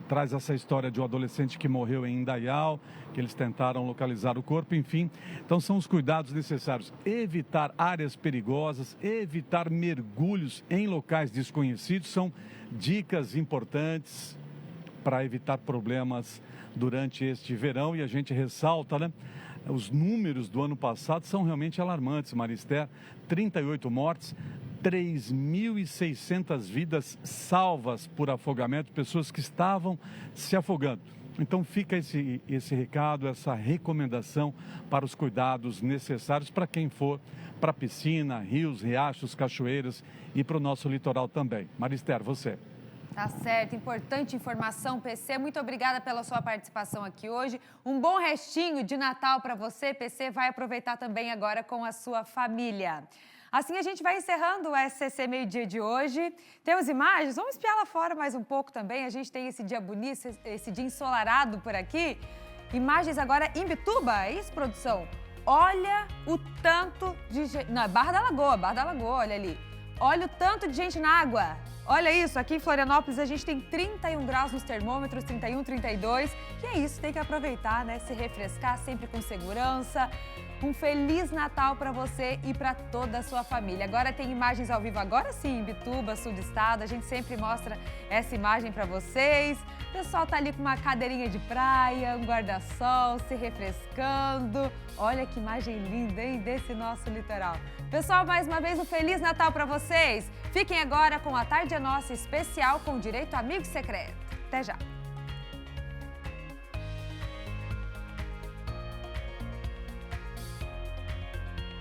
Traz essa história de um adolescente que morreu em Indaial, que eles tentaram localizar o corpo, enfim. Então são os cuidados necessários. Evitar áreas perigosas, evitar mergulhos em locais desconhecidos, são dicas importantes para evitar problemas durante este verão. E a gente ressalta, né? Os números do ano passado são realmente alarmantes, Marister. 38 mortes, 3.600 vidas salvas por afogamento, pessoas que estavam se afogando. Então fica esse recado, essa recomendação para os cuidados necessários para quem for para piscina, rios, riachos, cachoeiras e para o nosso litoral também. Marister, você. Tá certo, importante informação, PC. Muito obrigada pela sua participação aqui hoje. Um bom restinho de Natal para você, PC. Vai aproveitar também agora com a sua família. Assim a gente vai encerrando o SCC Meio-Dia de hoje. Temos imagens? Vamos espiar lá fora mais um pouco também. A gente tem esse dia bonito, esse dia ensolarado por aqui. Imagens agora em Bituba, é isso, produção? Olha o tanto de gente... Não, é Barra da Lagoa, olha ali. Olha o tanto de gente na água. Olha isso, aqui em Florianópolis a gente tem 31 graus nos termômetros, 31, 32. E é isso, tem que aproveitar, né? Se refrescar sempre com segurança. Um Feliz Natal para você e para toda a sua família. Agora tem imagens ao vivo, agora sim, em Bituba, sul do estado. A gente sempre mostra essa imagem para vocês. O pessoal tá ali com uma cadeirinha de praia, um guarda-sol, se refrescando. Olha que imagem linda, hein, desse nosso litoral. Pessoal, mais uma vez um Feliz Natal para vocês. Fiquem agora com a Tarde é Nossa especial com direito a amigo secreto. Até já!